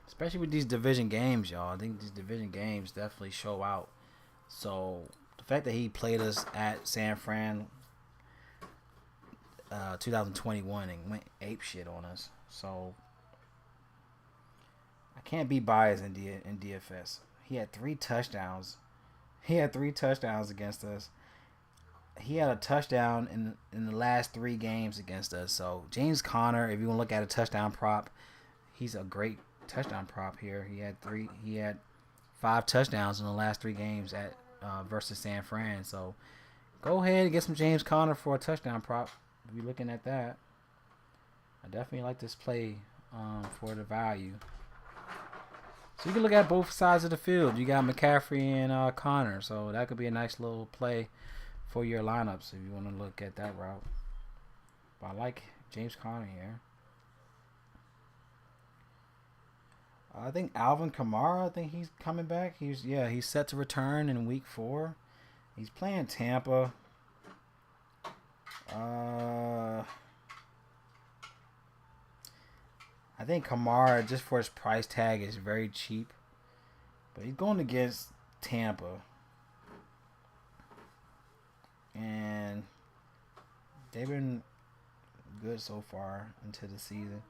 [SPEAKER 2] especially with these division games, y'all. I think these division games definitely show out. So the fact that he played us at San Fran 2021 and went ape shit on us, so I can't be biased in DFS. He had 3 touchdowns. He had 3 touchdowns against us. He had a touchdown in the last 3 games against us. So James Conner, if you want to look at a touchdown prop, he's a great touchdown prop here. He had 5 touchdowns in the last 3 games at versus San Fran. So go ahead and get some James Conner for a touchdown prop. If you're looking at that, I definitely like this play for the value. So you can look at both sides of the field. You got McCaffrey and Connor, so that could be a nice little play for your lineups if you want to look at that route. But I like James Conner here. I think Alvin Kamara, I think he's coming back. He's set to return in week 4. He's playing Tampa. I think Kamara, just for his price tag, is very cheap. But he's going against Tampa. And they've been good so far into the season.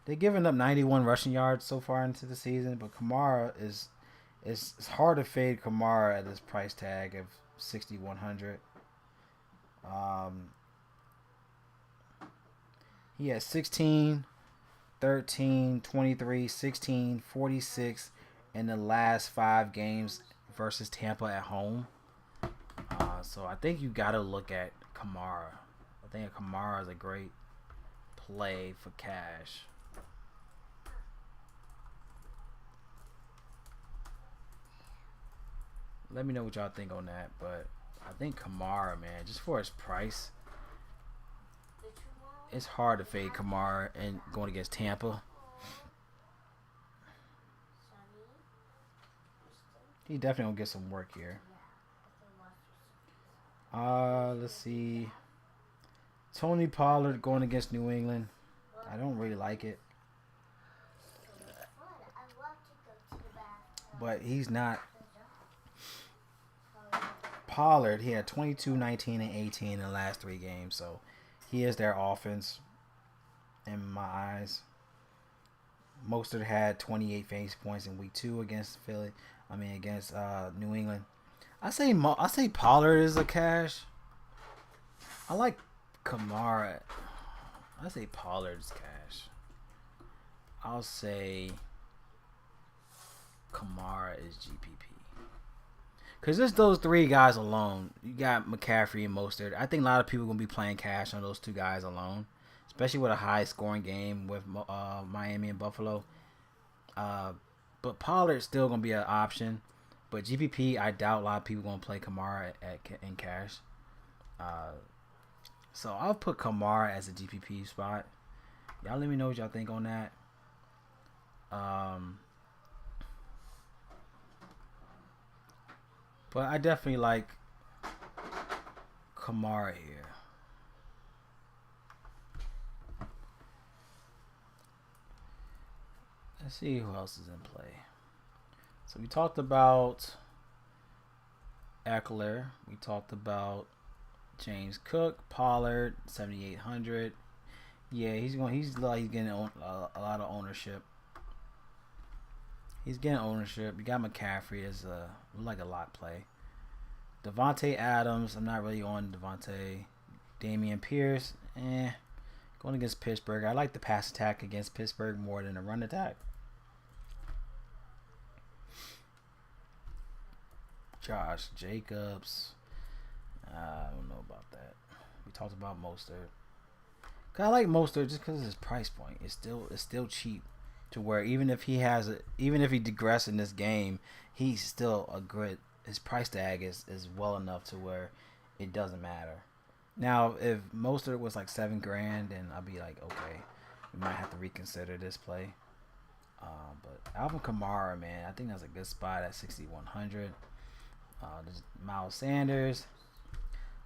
[SPEAKER 2] They're giving up 91 rushing yards so far into the season, but Kamara it's hard to fade Kamara at this price tag of 6,100. He has 16, 13, 23, 16, 46 in the last 5 games versus Tampa at home. So I think you got to look at Kamara. I think Kamara is a great play for cash. Let me know what y'all think on that, but I think Kamara, man, just for his price, it's hard to fade Kamara and going against Tampa. He definitely will get some work here. Let's see. Tony Pollard going against New England. I don't really like it. But he's not. Pollard, he had 22, 19, and 18 in the last 3 games. So he is their offense in my eyes. Mostert had 28 fantasy points in week 2 against against New England. I say Pollard is a cash. I like Kamara. I say Pollard's cash. I'll say Kamara is GPP. Because just those 3 guys alone, you got McCaffrey and Mostert. I think a lot of people are going to be playing cash on those 2 guys alone, especially with a high-scoring game with Miami and Buffalo. But Pollard's still going to be an option. But GPP, I doubt a lot of people are going to play Kamara in cash. So I'll put Kamara as a GPP spot. Y'all let me know what y'all think on that. But I definitely like Kamara here. Let's see who else is in play. So we talked about Eckler. We talked about James Cook, Pollard, 7,800. Yeah, he's getting a lot of ownership. He's getting ownership. You got McCaffrey as a lot play. Devontae Adams, I'm not really on Devontae. Damian Pierce, going against Pittsburgh. I like the pass attack against Pittsburgh more than the run attack. Josh Jacobs, I don't know about that. We talked about Mostert. I like Mostert just because of his price point. It's still cheap. To where even if he digresses in this game, he's still a good. His price tag is well enough to where it doesn't matter. Now, if Mostert was like $7,000, then I'll be like, okay, we might have to reconsider this play. But Alvin Kamara, man, I think that's a good spot at 6,100. There's Miles Sanders.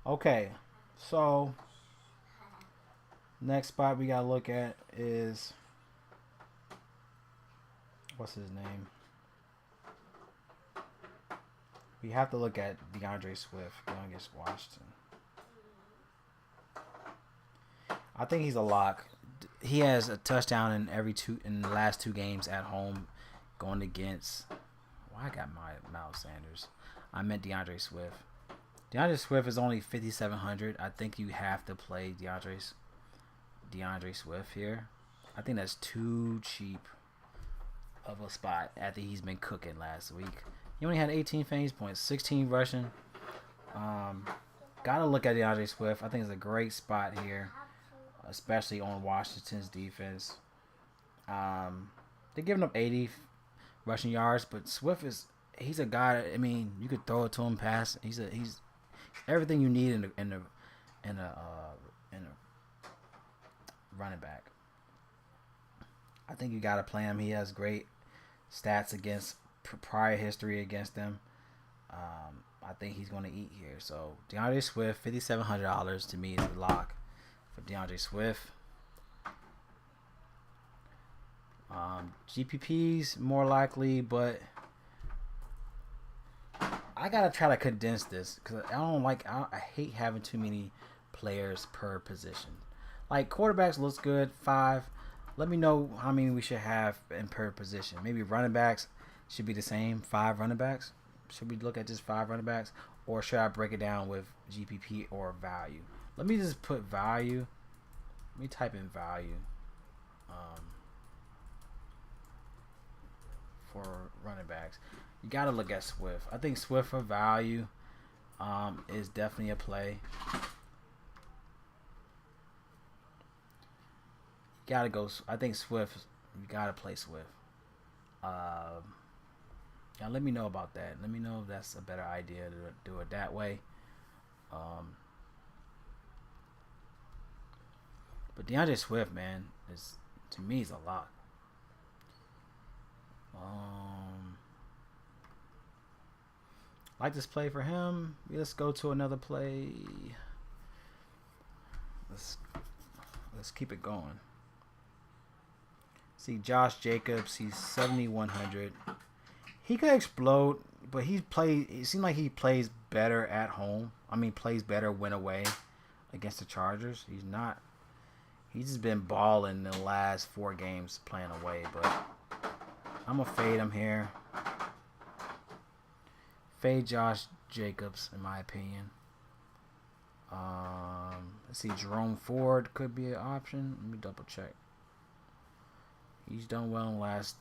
[SPEAKER 2] Okay, so next spot we gotta look at is. What's his name? We have to look at DeAndre Swift going against Washington. I think he's a lock. He has a touchdown in the last 2 games at home going against. Why I got my Miles Sanders? I meant DeAndre Swift. DeAndre Swift is only 5,700. I think you have to play DeAndre Swift here. I think that's too cheap of a spot after he's been cooking last week. He only had 18 fantasy points, 16 rushing. Gotta look at DeAndre Swift. I think it's a great spot here, especially on Washington's defense. They're giving up 80 rushing yards, but Swift he's a guy. I mean, you could throw it to him, pass. He's everything you need in a running back. I think you gotta play him. He has great stats against prior history against them. I think he's going to eat here. So DeAndre Swift, $5,700 to me is the lock for DeAndre Swift. GPPs more likely, but I gotta try to condense this because I hate having too many players per position. Like quarterbacks looks good, 5. Let me know how many we should have in per position. Maybe running backs should be the same, 5 running backs. Should we look at just 5 running backs, or should I break it down with GPP or value? Let me just put value. Let me type in value for running backs. You got to look at Swift. I think Swift for value is definitely a play. You got to go. I think Swift, you got to play Swift. Now let me know about that. Let me know if that's a better idea to do it that way. But DeAndre Swift, man, to me is a lot. Like this play for him. Let's go to another play. Let's keep it going. See Josh Jacobs, he's 7,100. He could explode, but it seems like he plays better at home. I mean, plays better when away against the Chargers. He's just been balling the last 4 games playing away, but I'm going to fade him here. Fade Josh Jacobs, in my opinion. Let's see, Jerome Ford could be an option. Let me double check. He's done well in the last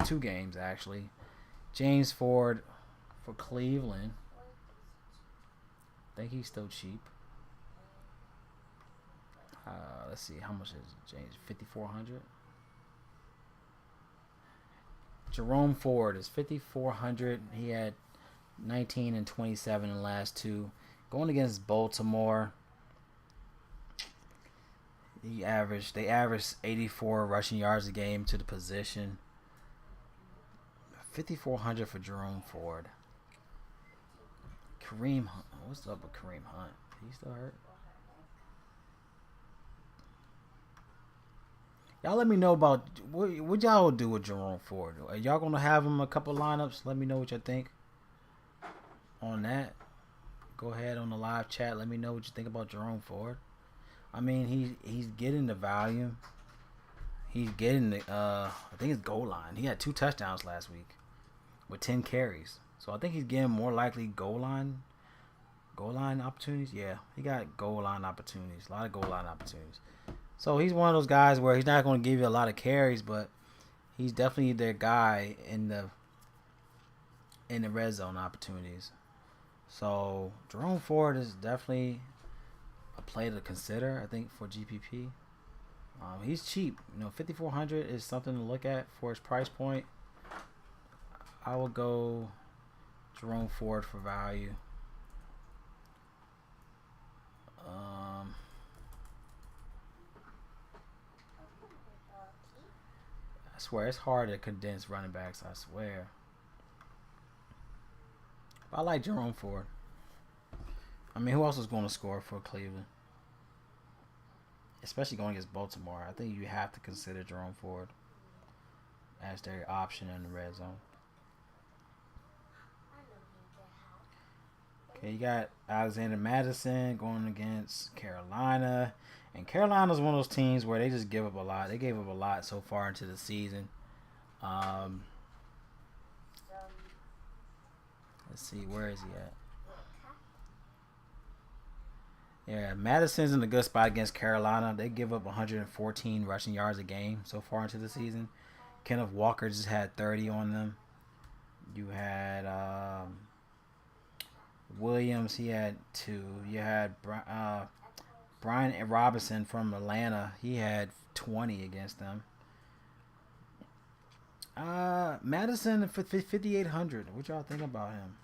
[SPEAKER 2] 2 games actually. James Ford for Cleveland. I think he's still cheap. Let's see, how much is James? 5,400. Jerome Ford is 5,400. He had 19 and 27 in the last 2. Going against Baltimore. They averaged 84 rushing yards a game to the position. 5,400 for Jerome Ford. Kareem Hunt. What's up with Kareem Hunt? He still hurt? Y'all let me know about what y'all do with Jerome Ford. Are y'all gonna have him a couple lineups? Let me know what you think on that. Go ahead on the live chat. Let me know what you think about Jerome Ford. I mean, he's getting the volume. He's getting the I think it's goal line. He had 2 touchdowns last week with 10 carries. So I think he's getting more likely goal line opportunities. Yeah, he got goal line opportunities. A lot of goal line opportunities. So he's one of those guys where he's not going to give you a lot of carries, but he's definitely their guy in the red zone opportunities. So Jerome Ford is definitely a play to consider, I think, for GPP. He's cheap. 5,400 is something to look at for his price point. I will go Jerome Ford for value. I swear it's hard to condense running backs. I swear. I like Jerome Ford. I mean, who else is going to score for Cleveland? Especially going against Baltimore. I think you have to consider Jerome Ford as their option in the red zone. Okay, you got Alexander Madison going against Carolina. And Carolina's one of those teams where they just give up a lot. They gave up a lot so far into the season. Let's see, where is he at? Yeah, Madison's in a good spot against Carolina. They give up 114 rushing yards a game so far into the season. Kenneth Walker just had 30 on them. You had Williams. He had 2. You had Brian Robinson from Atlanta. He had 20 against them. Madison for 5,800. What y'all think about him?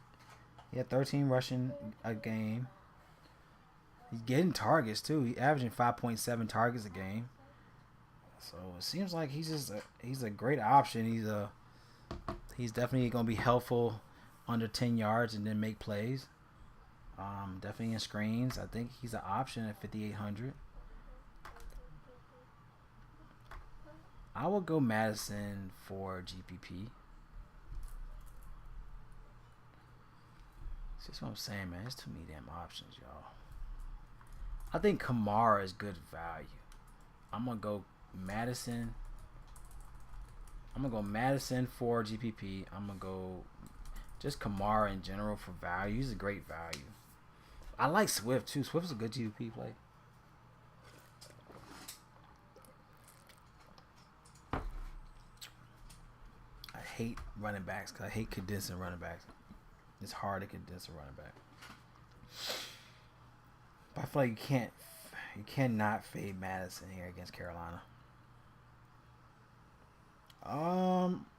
[SPEAKER 2] He had 13 rushing a game. He's getting targets too. He's averaging 5.7 targets a game. So it seems like he's a great option. He's definitely gonna be helpful under 10 yards and then make plays. Definitely in screens. I think he's an option at 5,800. I will go Madison for GPP. That's what I'm saying, man. There's too many damn options, y'all. I think Kamara is good value. I'm gonna go Madison. I'm gonna go Madison for GPP. I'm gonna go just Kamara in general for value. He's a great value. I like Swift too. Swift's a good GPP play. I hate running backs because I hate condensing running backs. It's hard to condense a running back. But I feel like you cannot fade Madison here against Carolina.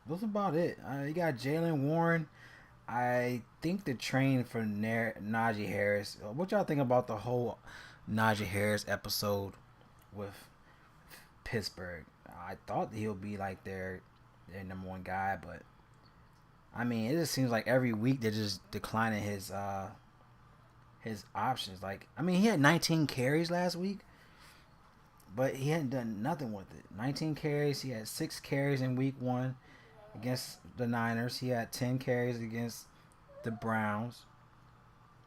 [SPEAKER 2] That's about it. You got Jalen Warren. I think the train for Najee Harris. What y'all think about the whole Najee Harris episode with Pittsburgh? I thought he'll be like their number 1 guy, but I mean, it just seems like every week they're just declining his options. Like, I mean, he had 19 carries last week, but he hadn't done nothing with it. 19 carries. He had 6 carries in week 1 against the Niners. He had 10 carries against the Browns.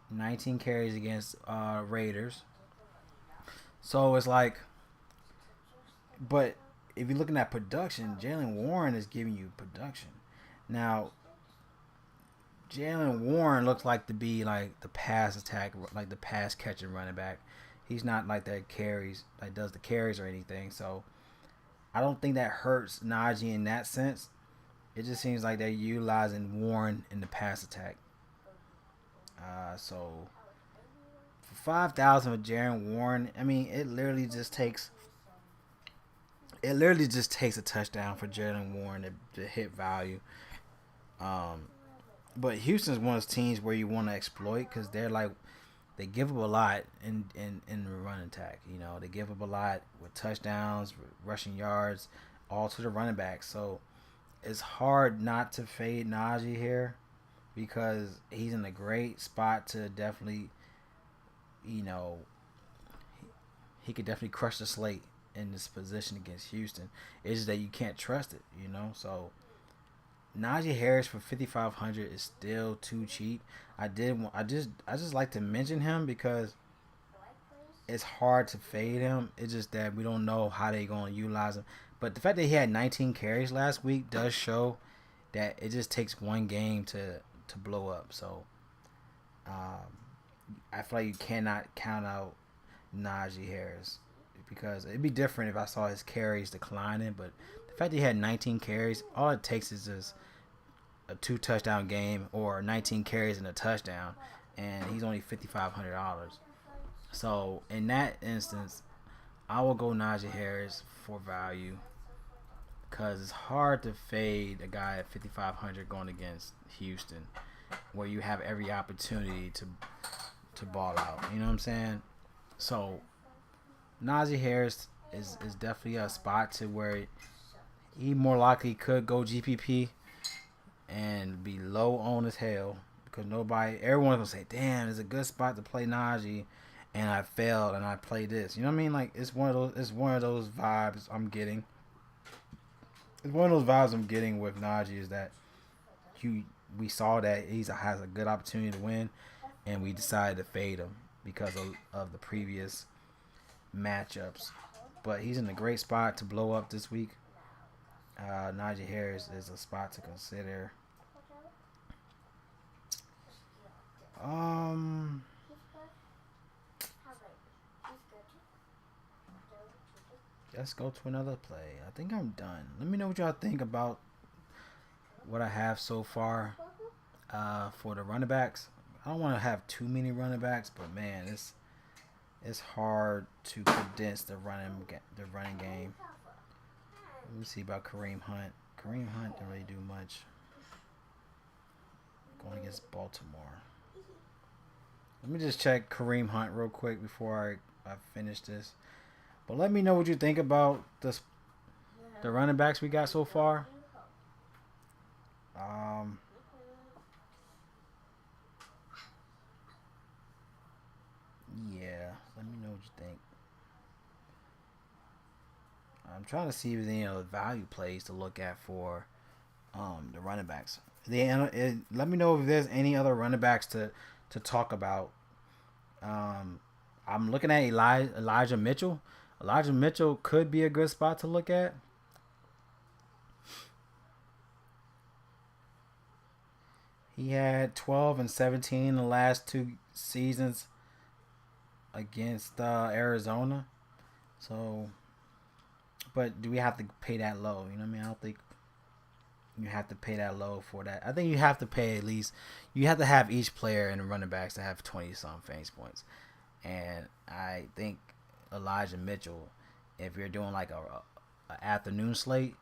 [SPEAKER 2] 19 carries against Raiders. So it's like, but if you're looking at production, Jalen Warren is giving you production. Now, Jalen Warren looks like to be like the pass attack, like the pass catching running back. He's not like that does the carries or anything. So I don't think that hurts Najee in that sense. It just seems like they're utilizing Warren in the pass attack. So for 5,000 with Jaren Warren, I mean, it literally just takes a touchdown for Jalen Warren to hit value. But Houston's one of those teams where you want to exploit because they give up a lot in the run attack. You know, they give up a lot with touchdowns, rushing yards, all to the running back. So it's hard not to fade Najee here because he's in a great spot to definitely, you know, he could definitely crush the slate in this position against Houston. It's just that you can't trust it, you know. So Najee Harris for 5,500 is still too cheap. I just like to mention him because it's hard to fade him. It's just that we don't know how they're going to utilize him. But the fact that he had 19 carries last week does show that it just takes one game to blow up. So I feel like you cannot count out Najee Harris because it'd be different if I saw his carries declining. But the fact that he had 19 carries, all it takes is just a 2 touchdown game or 19 carries and a touchdown, and he's only $5,500. So in that instance, I will go Najee Harris for value because it's hard to fade a guy at 5,500 going against Houston, where you have every opportunity to ball out. You know what I'm saying? So Najee Harris is definitely a spot to where he more likely could go GPP and be low on as hell because everyone's gonna say, "Damn, it's a good spot to play Najee," and I failed and I played this. You know what I mean? Like it's one of those vibes I'm getting. It's one of those vibes I'm getting with Najee is that we saw that he has a good opportunity to win, and we decided to fade him because of the previous matchups. But he's in a great spot to blow up this week. Najee Harris is a spot to consider. Let's go to another play. I think I'm done. Let me know what y'all think about what I have so far. for the running backs. I don't want to have too many running backs, but man, it's hard to condense the running game. Let me see about Kareem Hunt. Kareem Hunt didn't really do much. Going against Baltimore. Let me just check Kareem Hunt real quick before I finish this. But let me know what you think about the running backs we got so far. Yeah, let me know what you think. I'm trying to see if there's any other value plays to look at for the running backs. Let me know if there's any other running backs to talk about. I'm looking at Elijah Mitchell. Elijah Mitchell could be a good spot to look at. He had 12 and 17 in the last 2 seasons against Arizona. So, but do we have to pay that low? You know what I mean? I don't think you have to pay that low for that. I think you have to pay at least. You have to have each player in the running backs to have 20-some fantasy points. And I think Elijah Mitchell, if you're doing like a afternoon slate,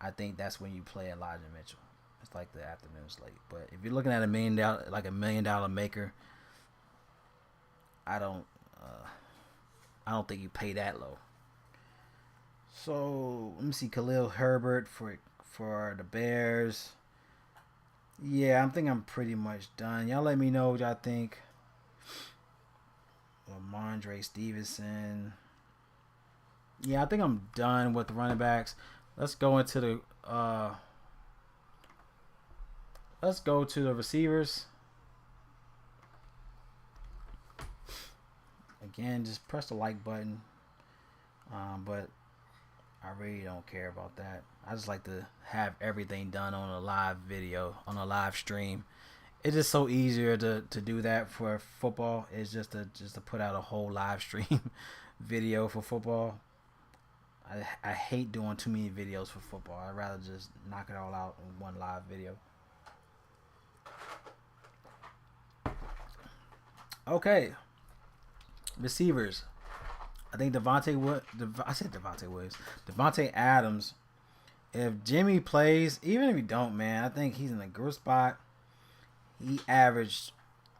[SPEAKER 2] I think that's when you play Elijah Mitchell. It's like the afternoon slate. But if you're looking at $1 million maker, I don't think you pay that low. So let me see, Khalil Herbert for the Bears. Yeah, I think I'm pretty much done. Y'all let me know what y'all think. Ramondre Stevenson. Yeah, I think I'm done with the running backs. Let's go into the receivers. Again, just press the like button. But I really don't care about that. I just like to have everything done on a live video, on a live stream. It's just so easier to do that for football. It's just to put out a whole live stream video for football. I hate doing too many videos for football. I'd rather just knock it all out in one live video. Okay. Receivers. I think Devontae Williams. Devontae Adams. If Jimmy plays, even if he don't, man, I think he's in a good spot. He averaged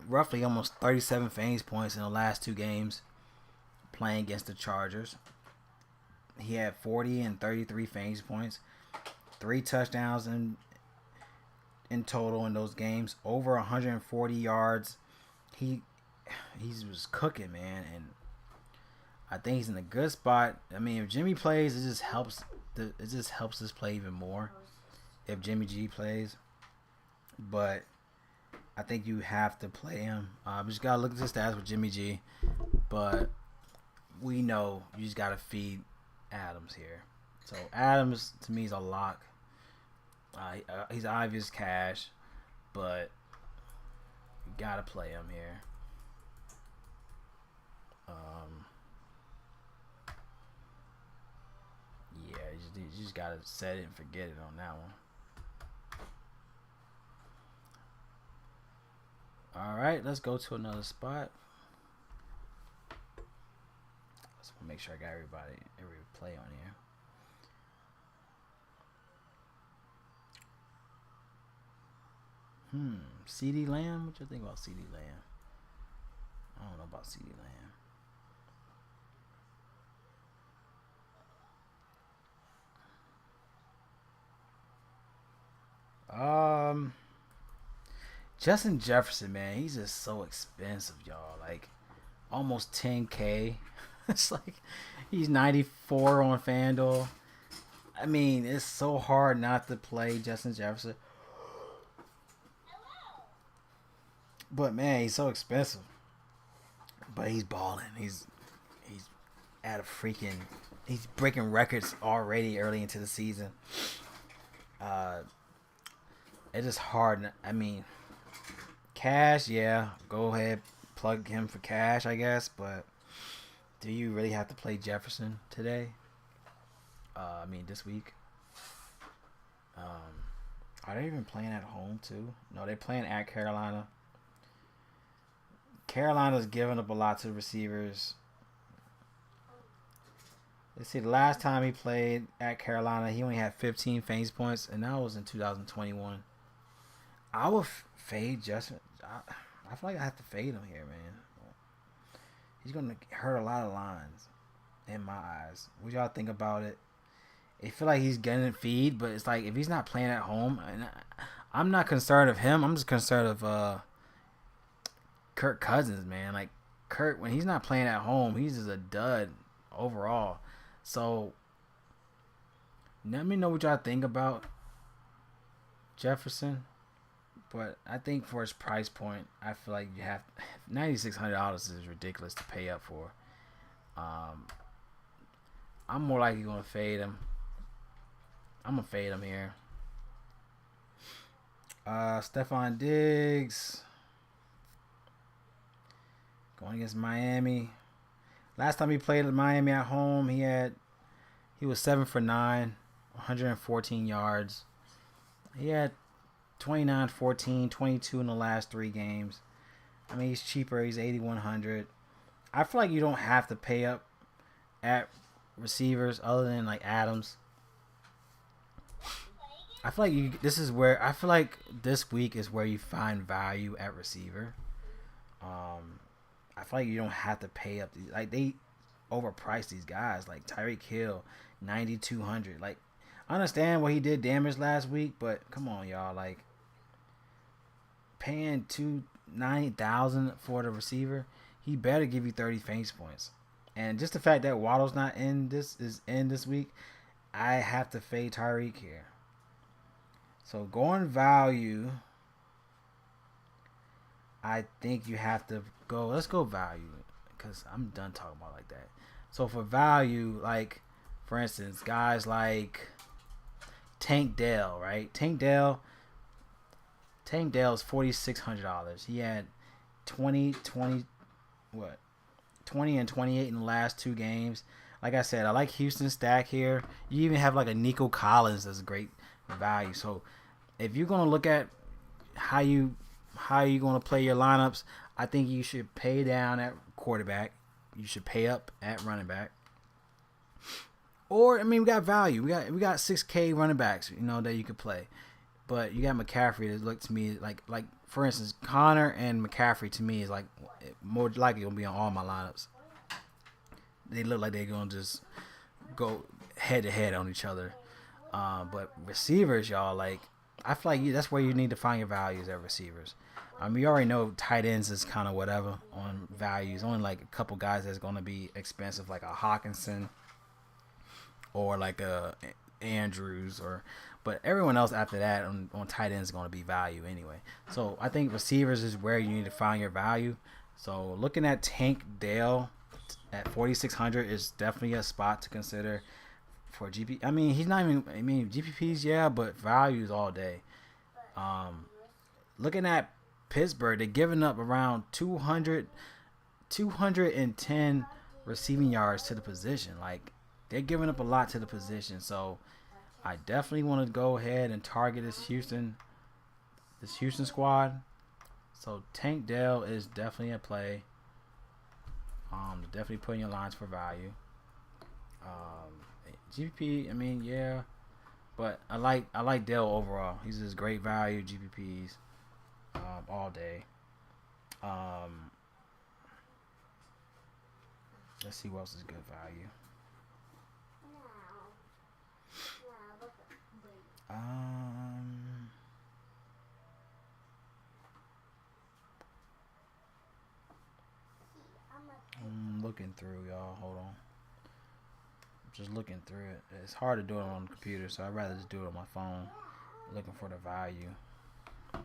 [SPEAKER 2] roughly almost 37 fantasy points in the last 2 games playing against the Chargers. He had 40 and 33 fantasy points, 3 touchdowns in total in those games, over 140 yards. He was cooking, man, and I think he's in a good spot. I mean, if Jimmy plays, it just helps this play even more. If Jimmy G plays, but I think you have to play him. We just gotta look at the stats with Jimmy G, but we know you just gotta feed Adams here. So Adams to me is a lock. He's obvious cash, but you gotta play him here. Yeah, you just gotta set it and forget it on that one. All right, let's go to another spot. Let's make sure I got every play on here. CD Lamb? What you think about CD Lamb? I don't know about CD Lamb. Justin Jefferson, man, he's just so expensive, y'all. Like, almost $10K. It's like he's 94 on FanDuel. I mean, it's so hard not to play Justin Jefferson. But man, he's so expensive. But he's balling. He's at a freaking. He's breaking records already early into the season. It's just hard. I mean, cash, yeah, go ahead, plug him for cash, I guess. But do you really have to play Jefferson today? This week. Are they even playing at home too? No, they're playing at Carolina. Carolina's giving up a lot to the receivers. Let's see, the last time he played at Carolina, he only had 15 fantasy points, and that was in 2021. I would fade Justin. I feel like I have to fade him here, man. He's going to hurt a lot of lines in my eyes. What y'all think about it? I feel like he's getting feed, but it's like if he's not playing at home, and I'm not concerned of him. I'm just concerned of Kirk Cousins, man. Like Kirk, when he's not playing at home, he's just a dud overall. So let me know what y'all think about Jefferson. But I think for his price point, I feel like you have $9,600 is ridiculous to pay up for. I'm more likely going to fade him. I'm going to fade him here. Stephon Diggs going against Miami. Last time he played at Miami at home, he was 7 for 9, 114 yards. He had 29, 14, 22 in the last 3 games. I mean, he's cheaper. He's 8,100. I feel like you don't have to pay up at receivers other than like Adams. I feel like I feel like this week is where you find value at receiver. I feel like you don't have to pay up. Like they overpriced these guys. Like Tyreek Hill, 9,200. Like I understand what he did damage last week, but come on, y'all. Like paying $90,000 for the receiver, he better give you 30 fantasy points. And just the fact that Waddle's not in this week, I have to fade Tyreek here. So going value, I think you have to go. Let's go value because I'm done talking about it like that. So for value, like for instance, guys like Tank Dell, right? Tank Dell is $4,600. He had 20 and 28 in the last 2 games. Like I said, I like Houston stack here. You even have like a Nico Collins that's great value. So if you're gonna look at how you gonna play your lineups, I think you should pay down at quarterback. You should pay up at running back. Or I mean, we got value. We got 6K running backs, that you could play. But you got McCaffrey that look to me like for instance, Connor and McCaffrey to me is like more likely gonna be on all my lineups. They look like they're gonna just go head to head on each other. But receivers, y'all, like I feel like that's where you need to find your values at receivers. You already know tight ends is kind of whatever on values. Only like a couple guys that's gonna be expensive, like a Hawkinson or like a Andrews but everyone else after that on tight ends is going to be value anyway. So I think receivers is where you need to find your value. So looking at Tank Dell at 4,600 is definitely a spot to consider for GP. I mean, he's not even. I mean, GPPs, yeah, but values all day. Looking at Pittsburgh, they're giving up around 210 receiving yards to the position. Like they're giving up a lot to the position. So I definitely want to go ahead and target this Houston squad. So Tank Dell is definitely a play. Definitely putting your lines for value. GPP, I mean, yeah, but I like Dell overall. He's just great value GPPs all day. Let's see what else is good value. I'm looking through, y'all. Hold on. Just looking through it. It's hard to do it on the computer, so I'd rather just do it on my phone. Looking for the value. I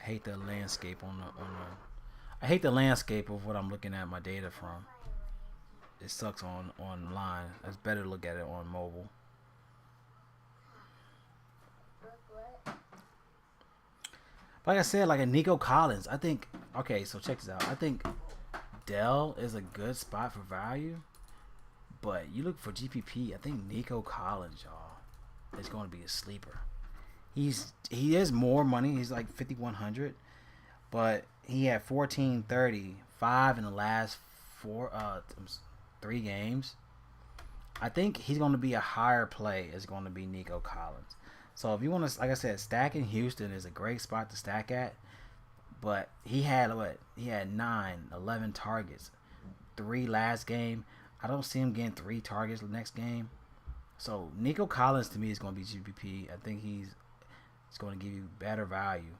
[SPEAKER 2] hate the landscape I hate the landscape of what I'm looking at my data from. It sucks online. It's better to look at it on mobile. Like I said, like a Nico Collins. I think, okay, so check this out. I think Dell is a good spot for value. But you look for GPP, I think Nico Collins, y'all. is going to be a sleeper. He is more money. He's like 5,100, but he had 14, 30, 5 in the last 3 games. I think he's going to be a higher play. Is going to be Nico Collins. So if you want to, like I said, stacking Houston is a great spot to stack at. But he had what? He had 9, 11 targets, 3 last game. I don't see him getting 3 targets the next game. So Nico Collins to me is going to be GPP. I think he's going to give you better value.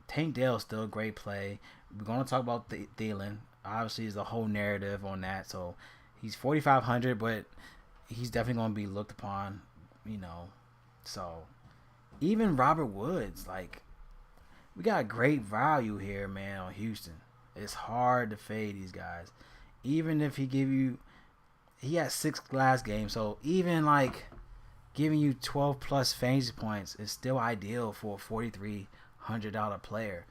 [SPEAKER 2] Tank Dell is still a great play. We're going to talk about Thielen. Obviously, there's a whole narrative on that. So he's 4,500, but he's definitely going to be looked upon. So even Robert Woods, like. We got great value here, man, on Houston. It's hard to fade these guys. Even if he had 6 last games, so even like giving you 12 plus fantasy points is still ideal for a $4,300 player.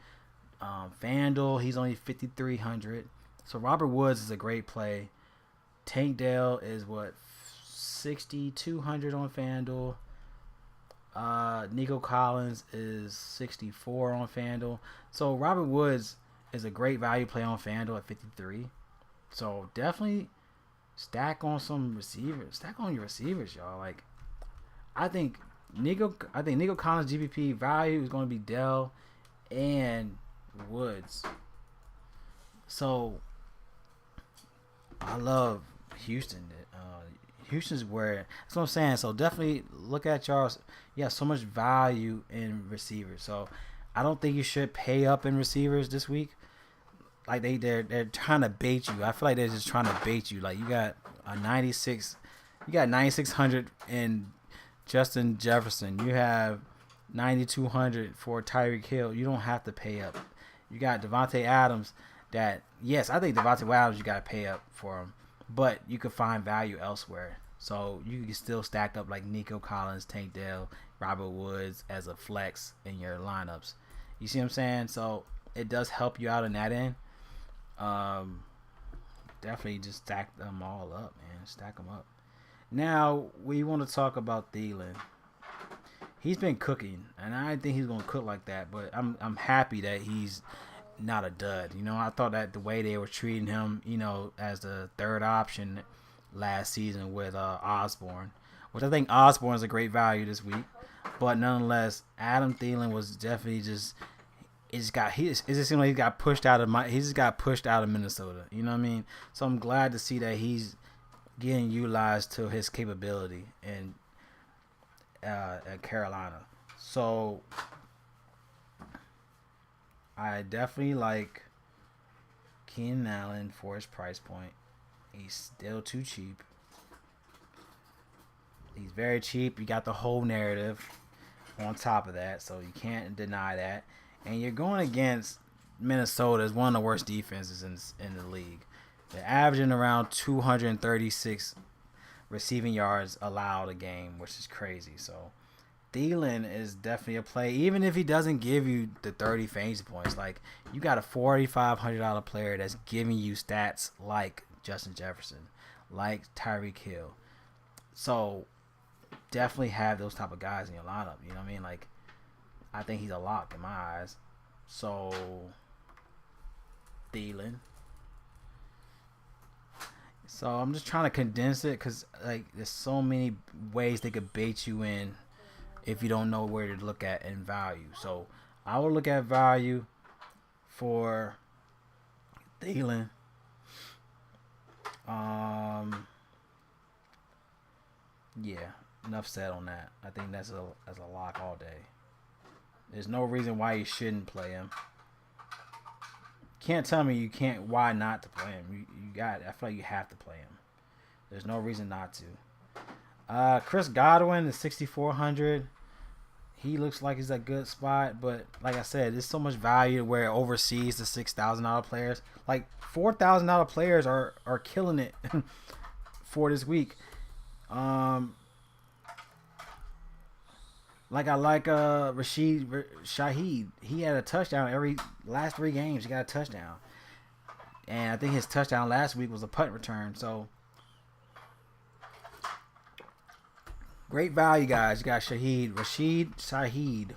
[SPEAKER 2] FanDuel, he's only 5,300. So Robert Woods is a great play. Tank Dell is 6,200 on FanDuel. Nico Collins is 64 on FanDuel. So Robert Woods is a great value play on FanDuel at 53. So definitely stack on some receivers. Stack on your receivers, y'all. Like I think Nico Collins GPP value is going to be Dell and Woods. So I love Houston. Houston's where that's what I'm saying. So definitely look at y'all. Yeah, so much value in receivers. So I don't think you should pay up in receivers this week. Like they're trying to bait you. I feel like they're just trying to bait you. Like you got a 96, you got 9,600 in Justin Jefferson. You have 9,200 for Tyreek Hill. You don't have to pay up. You got Devontae Adams. That yes, I think Devontae Adams you got to pay up for him. But you can find value elsewhere. So you can still stack up like Nico Collins, Tank Dell, Robert Woods as a flex in your lineups. You see what I'm saying? So it does help you out in that end. Definitely just stack them all up, man. Stack them up. Now we want to talk about Thielen. He's been cooking, and I didn't think he's going to cook like that. But I'm happy that he's not a dud. I thought that the way they were treating him, as the third option last season with Osborne, which I think Osborne is a great value this week. But nonetheless, Adam Thielen was definitely it just seemed like he got pushed out of Minnesota. You know what I mean? So I'm glad to see that he's getting utilized to his capability in at Carolina. So I definitely like Keenan Allen for his price point. He's still too cheap. He's very cheap. You got the whole narrative on top of that, so you can't deny that. And you're going against Minnesota, is one of the worst defenses in the league. They're averaging around 236 receiving yards allowed a game, which is crazy. So Thielen is definitely a play, even if he doesn't give you the 30 fantasy points. Like you got a $4,500 player that's giving you stats like Justin Jefferson, like Tyreek Hill. So definitely have those type of guys in your lineup. You know what I mean? Like I think he's a lock in my eyes. So Thielen. So I'm just trying to condense it because like there's so many ways they could bait you in if you don't know where to look at in value. So I will look at value for Thielen. Yeah, enough said on that. I think that's a lock all day. There's no reason why you shouldn't play him. Can't tell me you can't. Why not to play him? You got. I feel like you have to play him. There's no reason not to. Chris Godwin is 6,400. He looks like he's a good spot, but like I said, there's so much value where it oversees the $6,000 players. Like $4,000 players are killing it for this week. Like I like Rashid Shaheed. He had a touchdown every last 3 games. He got a touchdown, and I think his touchdown last week was a punt return. So Great value, guys. You got Rashid Shaheed.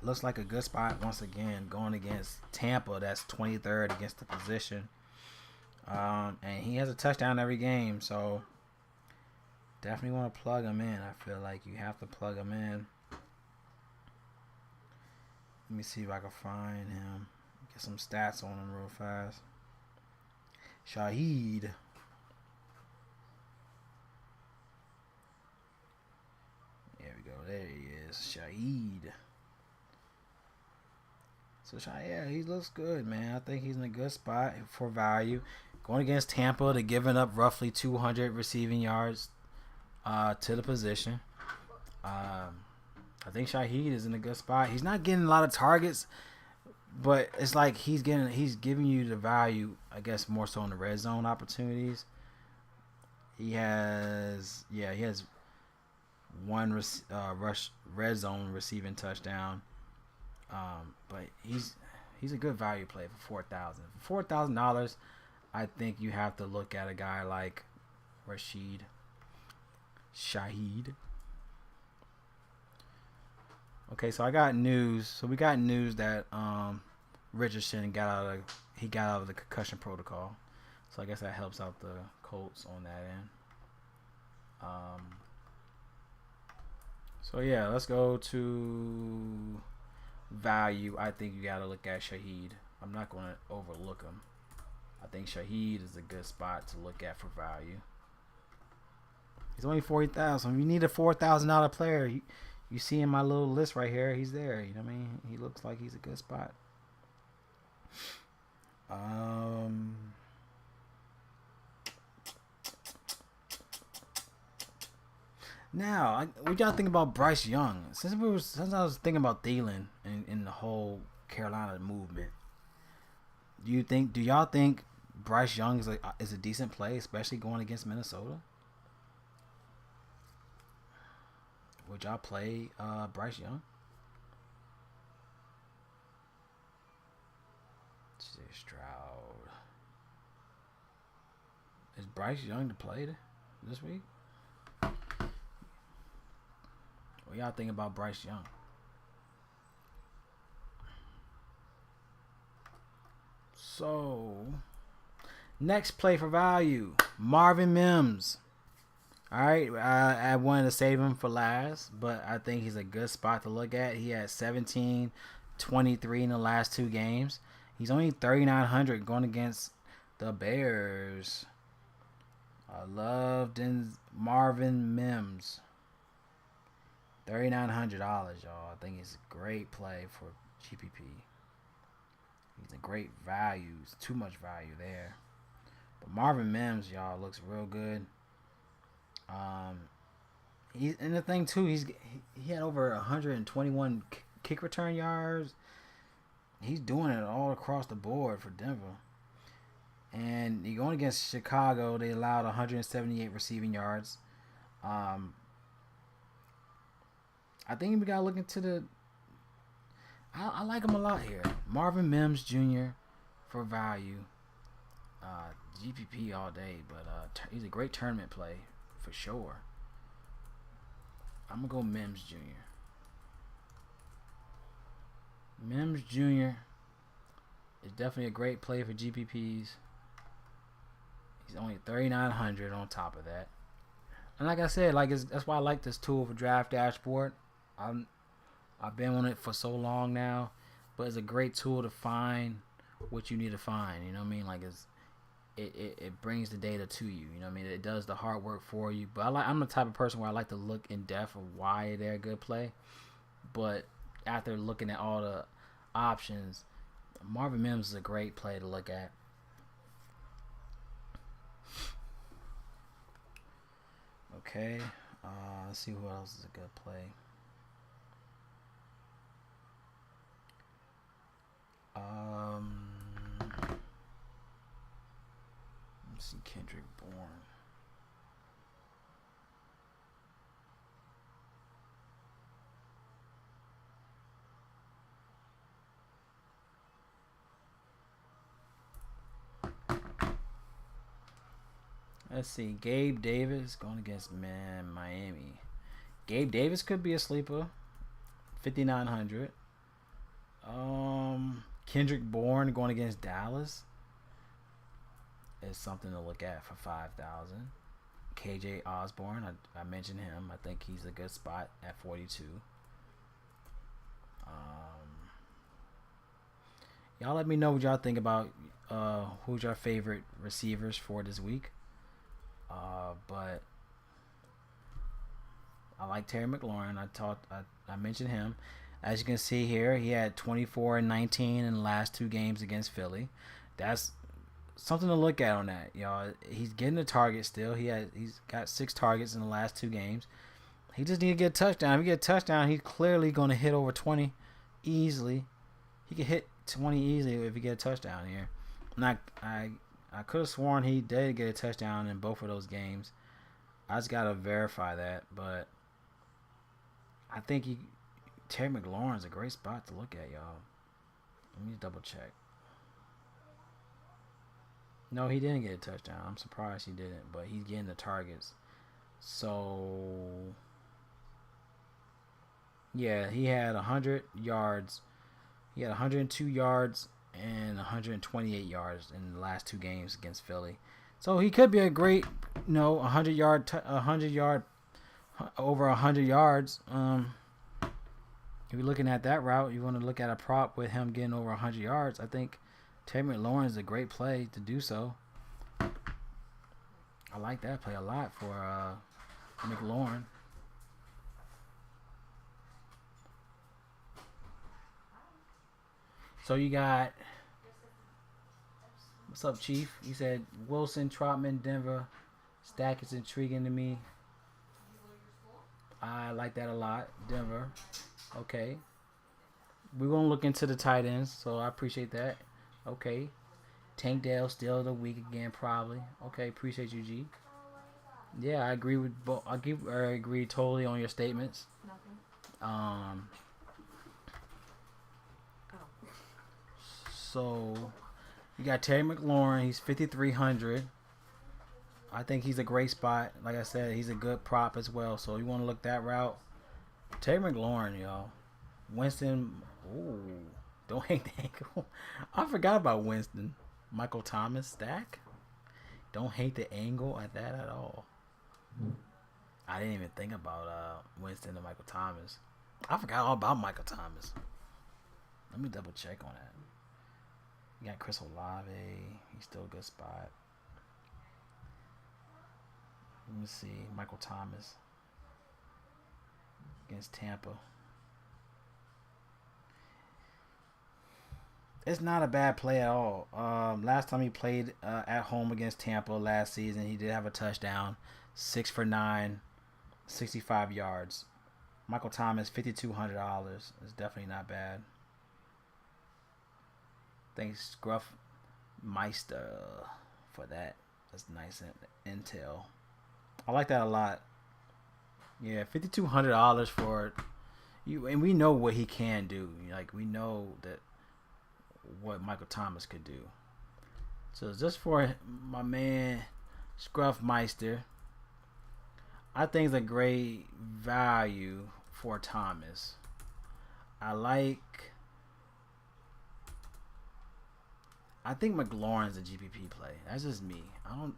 [SPEAKER 2] Looks like a good spot once again. Going against Tampa, that's 23rd against the position. And he has a touchdown every game, so definitely want to plug him in. I feel like you have to plug him in. Let me see if I can find him. Get some stats on him real fast. Shaheed. There we go. There he is. Shaheed. So, yeah, he looks good, man. I think he's in a good spot for value. Going against Tampa, they're giving up roughly 200 receiving yards to the position. I think Shaheed is in a good spot. He's not getting a lot of targets, but it's like he's giving you the value, I guess, more so in the red zone opportunities. He has one red zone receiving touchdown. But he's a good value play for $4,000. For $4,000, I think you have to look at a guy like Rashid Shaheed. Okay, so I got news. So we got news that Richardson got out of the concussion protocol. So I guess that helps out the Colts on that end. So yeah, let's go to value. I think you got to look at Shaheed. I'm not going to overlook him. I think Shaheed is a good spot to look at for value. He's only $40,000. If you need a $4,000 player, you see in my little list right here, he's there. You know what I mean? He looks like he's a good spot. Now, what y'all think about Bryce Young? Since I was thinking about Thielen and the whole Carolina movement, do y'all think Bryce Young is a decent play, especially going against Minnesota? Would y'all play Bryce Young? Stroud. Is Bryce Young to play this week? What y'all think about Bryce Young? So, next play for value, Marvin Mims. All right, I wanted to save him for last, but I think he's a good spot to look at. He had 17, 23 in the last two games. He's only 3,900 going against the Bears. I loved Marvin Mims. $3,900, y'all. I think it's a great play for GPP. He's a great value. It's too much value there. But Marvin Mims, y'all, looks real good. And the thing too, he had over 121 kick return yards. He's doing it all across the board for Denver. And you're going against Chicago. They allowed 178 receiving yards. I think we gotta look into the. I like him a lot here. Marvin Mims Jr. for value. GPP all day, but he's a great tournament play for sure. I'm gonna go Mims Jr. Mims Jr. is definitely a great play for GPPs. He's only 3,900 on top of that. And like I said, that's why I like this tool for Draft Dashboard. I've been on it for so long now, but it's a great tool to find what you need to find. You know what I mean? Like it brings the data to you. You know what I mean? It does the hard work for you. But I'm the type of person where I like to look in depth of why they're a good play. But after looking at all the options, Marvin Mims is a great play to look at. Okay, let's see who else is a good play. Let's see, Kendrick Bourne. Let's see, Gabe Davis going against Miami. Gabe Davis could be a sleeper. 5,900. Kendrick Bourne going against Dallas is something to look at for 5,000. KJ Osborne, I mentioned him. I think he's a good spot at 42. Y'all let me know what y'all think about who's your favorite receivers for this week. But I like Terry McLaurin. I mentioned him. As you can see here, he had 24 and 19 in the last 2 games against Philly. That's something to look at on that, y'all. He's getting the target still. He's got 6 targets in the last 2 games. He just need to get a touchdown. If he get a touchdown, he's clearly going to hit over 20 easily. He can hit 20 easily if he get a touchdown here. I could have sworn he did get a touchdown in both of those games. I just gotta verify that, but I think Terry McLaurin's a great spot to look at, y'all. Let me double check. No, he didn't get a touchdown. I'm surprised he didn't, but he's getting the targets. So, yeah, he had 100 yards. He had 102 yards and 128 yards in the last 2 games against Philly. So he could be a great, 100 yard, over 100 yards. If you're looking at that route, you want to look at a prop with him getting over 100 yards. I think Terry McLaurin is a great play to do so. I like that play a lot for McLaurin. So you got, what's up, Chief? He said Wilson, Trotman, Denver. Stack is intriguing to me. I like that a lot. Denver. Okay. We're going to look into the tight ends, so I appreciate that. Okay. Tank Dale still the week again, probably. Okay, appreciate you, G. Yeah, I agree with both. I agree totally on your statements. Nothing. So you got Terry McLaurin. He's 5,300. I think he's a great spot. Like I said, he's a good prop as well. So you want to look that route. Terry McLaurin, y'all. Winston. Ooh, don't hate the ankle. I forgot about Winston. Michael Thomas stack. Don't hate the angle at that at all. I didn't even think about Winston and Michael Thomas. I forgot all about Michael Thomas. Let me double check on that. You got Chris Olave. He's still a good spot. Let me see. Michael Thomas against Tampa. It's not a bad play at all. Last time he played at home against Tampa last season, he did have a touchdown. 6 for 9, 65 yards. Michael Thomas, $5,200. It's definitely not bad. Thanks, Scruff Meister, for that. That's nice intel. I like that a lot. Yeah, $5,200 for you, and we know what he can do. Like, we know that what Michael Thomas could do. So just for my man Scruff Meister, I think it's a great value for Thomas. I think McLaurin's a GPP play. That's just me.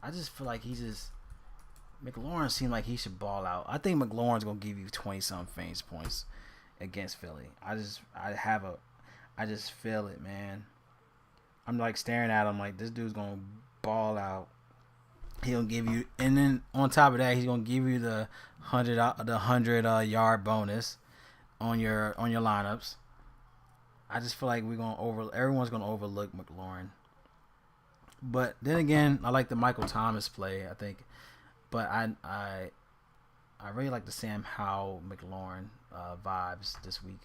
[SPEAKER 2] I just feel like McLaurin seemed like he should ball out. I think McLaurin's gonna give you 20-something fantasy points against Philly. I just feel it, man. I'm like staring at him like this dude's gonna ball out. He'll give you, and then on top of that, he's gonna give you the 100 yard bonus on your lineups. I just feel like everyone's gonna overlook McLaurin. But then again, I like the Michael Thomas play, I think. But I really like the Sam Howell McLaurin vibes this week.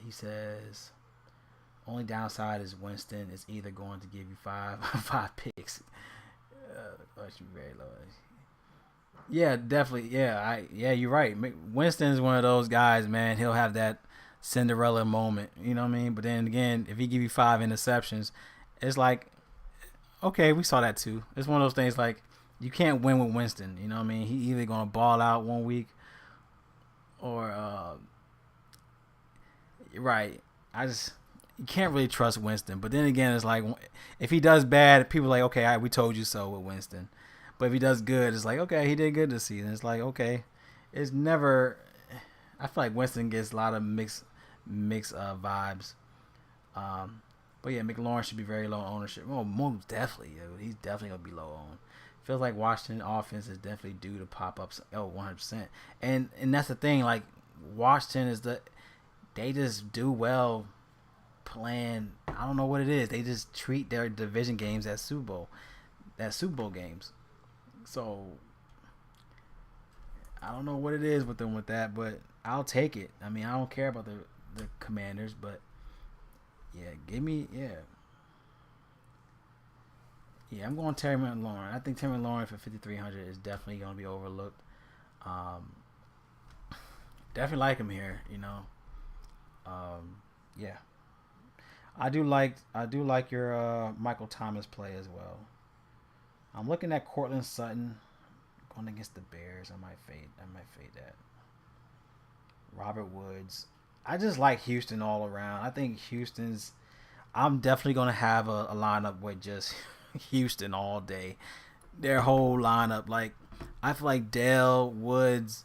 [SPEAKER 2] He says only downside is Winston is either going to give you five picks. Very low. Yeah, definitely. Yeah, you're right. Winston is one of those guys, man. He'll have that Cinderella moment. You know what I mean? But then again, if he give you 5 interceptions, it's like, okay, we saw that too. It's one of those things like you can't win with Winston. You know what I mean? He either gonna ball out one week or right. You can't really trust Winston. But then again, it's like if he does bad, people are like, okay, all right, we told you so with Winston. But if he does good, it's like, okay, he did good this season. It's like, okay, it's never. I feel like Winston gets a lot of mixed vibes. But yeah, McLaurin should be very low ownership. Well, most definitely, he's definitely gonna be low on. Feels like Washington offense is definitely due to pop up 100%. And that's the thing. Like Washington they just do well playing. I don't know what it is. They just treat their division games as Super Bowl games. So I don't know what it is with them with that, but I'll take it. I mean, I don't care about the Commanders, but yeah, yeah. I'm going Terry McLaurin. I think Terry McLaurin for 5,300 is definitely going to be overlooked. Definitely like him here. Yeah. I do like your Michael Thomas play as well. I'm looking at Cortland Sutton going against the Bears. I might fade that. Robert Woods. I just like Houston all around. I think I'm definitely gonna have a lineup with just Houston all day. Their whole lineup, like I feel like Dale Woods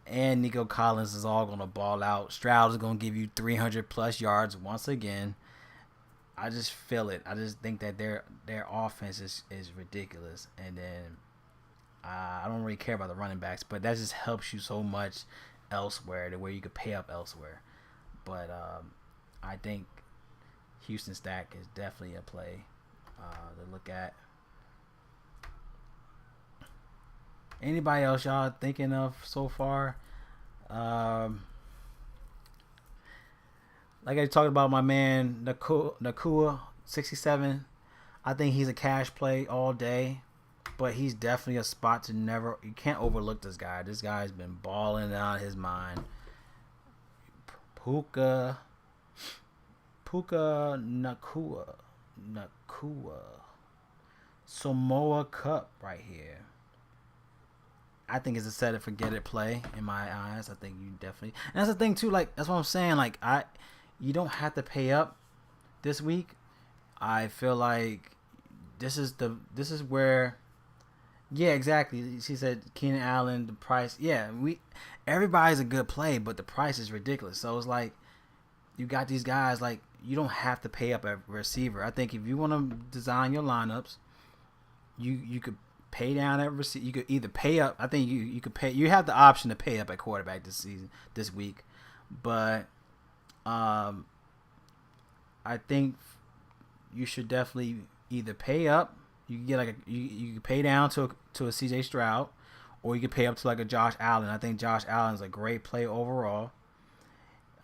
[SPEAKER 2] and Nico Collins is all gonna ball out. Stroud is gonna give you 300 plus yards once again. I just feel it. I just think that their offense is ridiculous, and then I don't really care about the running backs, but that just helps you so much elsewhere to where you could pay up elsewhere. But I think Houston stack is definitely a play to look at. Anybody else y'all thinking of so far? Like I talked about my man Nakua 67. I think he's a cash play all day, but he's definitely a spot to never. You can't overlook this guy. This guy's been balling out his mind. Puka Nakua Samoa Cup right here. I think it's a set it forget it play in my eyes. I think you definitely, and that's the thing too. Like that's what I'm saying. Like you don't have to pay up this week. I feel like this is where, yeah, exactly. She said Keenan Allen, the price. Yeah, everybody's a good play, but the price is ridiculous. So it's like you got these guys like you don't have to pay up a receiver. I think if you want to design your lineups, you could pay down at receiver. You could either pay up. I think you could pay. You have the option to pay up at quarterback this week, but I think you should definitely either pay up. You can get you can pay down to a CJ Stroud, or you can pay up to like a Josh Allen. I think Josh Allen's a great play overall.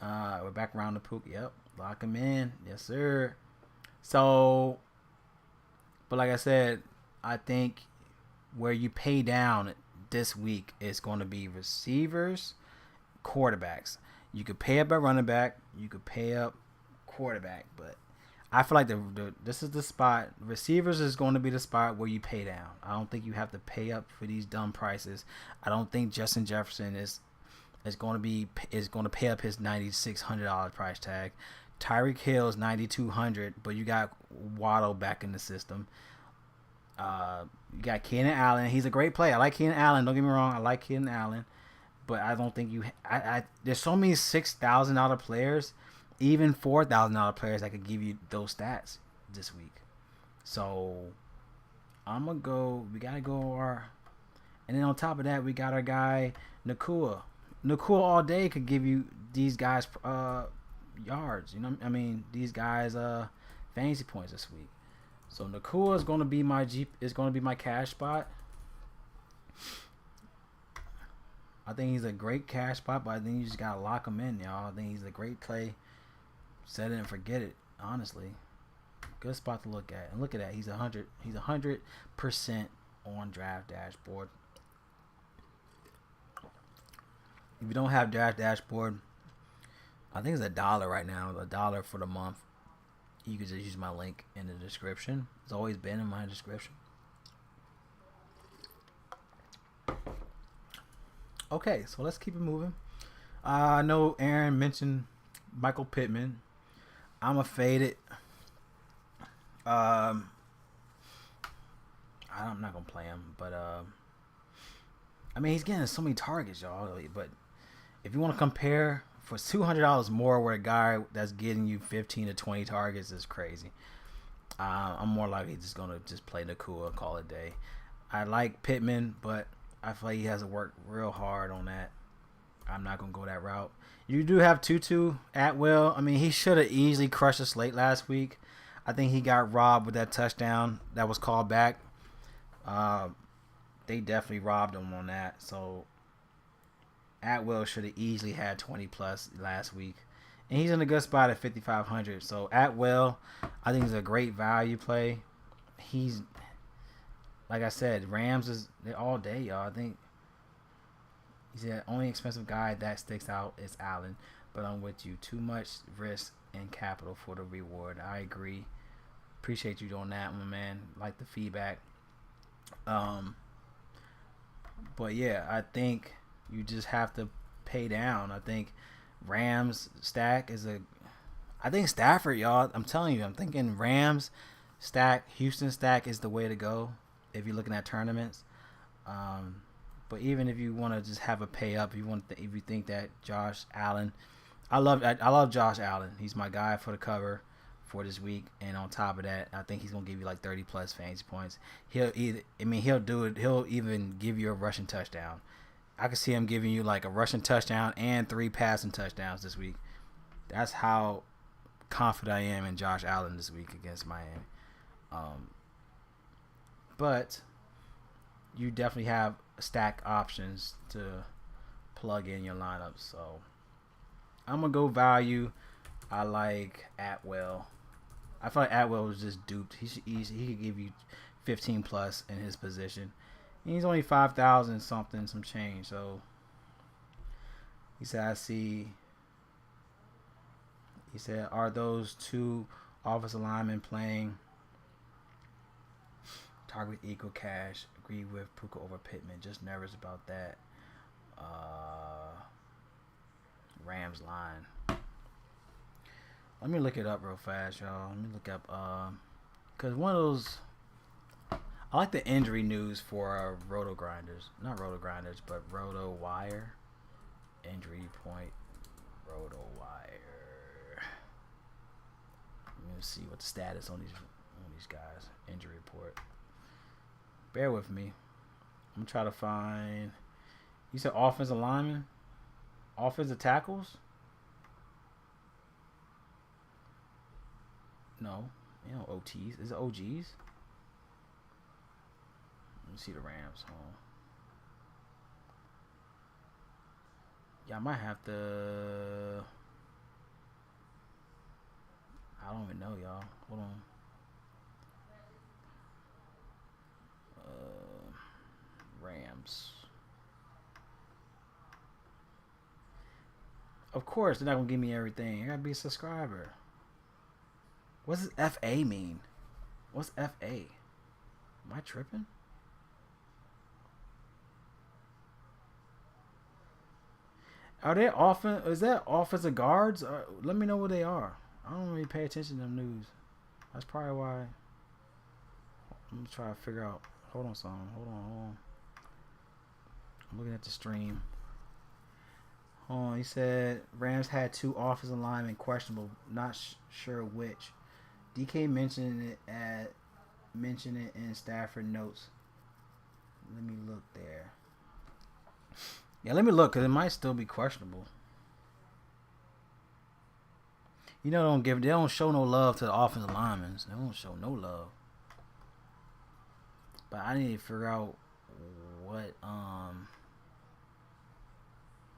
[SPEAKER 2] We're back around the pook. Yep, lock him in. Yes, sir. So, but like I said, I think where you pay down this week is going to be receivers, quarterbacks. You could pay up at running back. You could pay up quarterback, but I feel like this is the spot. Receivers is going to be the spot where you pay down. I don't think you have to pay up for these dumb prices. I don't think Justin Jefferson is going to pay up his $9,600 price tag. Tyreek Hill is $9,200, but you got Waddle back in the system. You got Keenan Allen. He's a great player. I like Keenan Allen. Don't get me wrong. I like Keenan Allen, but I don't think there's so many $6,000 players, even $4,000 players that could give you those stats this week. So I'm gonna go. We gotta go and then on top of that, we got our guy Nakua. Nakua all day could give you these guys yards. You know, I mean these guys fantasy points this week. So Nakua is going to be my cash spot. I think he's a great cash spot, but I think you just gotta lock him in, y'all. I think he's a great play. Set it and forget it. Honestly, good spot to look at. And look at that. He's 100%. He's 100% on Draft Dashboard. If you don't have Draft Dashboard, I think it's $1 right now. $1 for the month. You can just use my link in the description. It's always been in my description. Okay, so let's keep it moving. I know Aaron mentioned Michael Pittman. I'm a faded. Um, I'm not gonna play him, but I mean he's getting so many targets, y'all. But if you want to compare for $200 more, where a guy that's getting you 15 to 20 targets is crazy. I'm more likely just gonna just play Nakua and call it a day. I like Pittman, but I feel like he has to work real hard on that. I'm not gonna go that route. You do have Tutu at will. I mean, he should have easily crushed a slate last week. I think he got robbed with that touchdown that was called back. Uh, they definitely robbed him on that. So Atwell should have easily had 20 plus last week. And he's in a good spot at 5,500. So Atwell, I think is a great value play. He's, like I said, Rams is all day, y'all. I think he's the only expensive guy that sticks out is Allen. But I'm with you. Too much risk and capital for the reward. I agree. Appreciate you doing that one, man. Like the feedback. But yeah, I think you just have to pay down. I think Rams stack is a. I think Stafford, y'all. I'm telling you, I'm thinking Rams stack, Houston stack is the way to go if you're looking at tournaments. But even if you want to just have a pay up, if you think that Josh Allen, I love Josh Allen. He's my guy for the cover for this week, and on top of that, I think he's gonna give you like 30 plus fantasy points. He'll do it. He'll even give you a rushing touchdown. I could see him giving you like a rushing touchdown and 3 passing touchdowns this week. That's how confident I am in Josh Allen this week against Miami. But you definitely have stack options to plug in your lineup. So I'm gonna go value. I like Atwell. I feel like Atwell was just duped. He could give you 15 plus in his position. And he's only 5,000 something, some change. So he said, He said, are those two offensive linemen playing? Target equal cash. Agree with Puka over Pittman. Just nervous about that. Rams line. Let me look it up real fast, y'all. Let me look up because one of those. I like the injury news for Roto Grinders, not Roto Grinders, but Roto Wire. Injury point, Roto Wire. Let me see what the status on these guys. Injury report. Bear with me. I'm gonna try to find. You said offensive lineman, offensive tackles. No, OTs. Is it OGs? Let me see the Rams. Yeah, I might have to. I don't even know, y'all. Hold on. Rams. Of course, they're not gonna give me everything. I gotta be a subscriber. What does FA mean? What's FA? Am I tripping? Are they is that offensive guards? Let me know what they are. I don't really pay attention to them news. That's probably why. I'm gonna try to figure out. Hold on. I'm looking at the stream. Hold on. He said Rams had 2 offensive linemen questionable. Not sure which. DK mentioned it in Stafford notes. Let me look there. Yeah, let me look because it might still be questionable. They don't show no love to the offensive linemen. They don't show no love. But I need to figure out what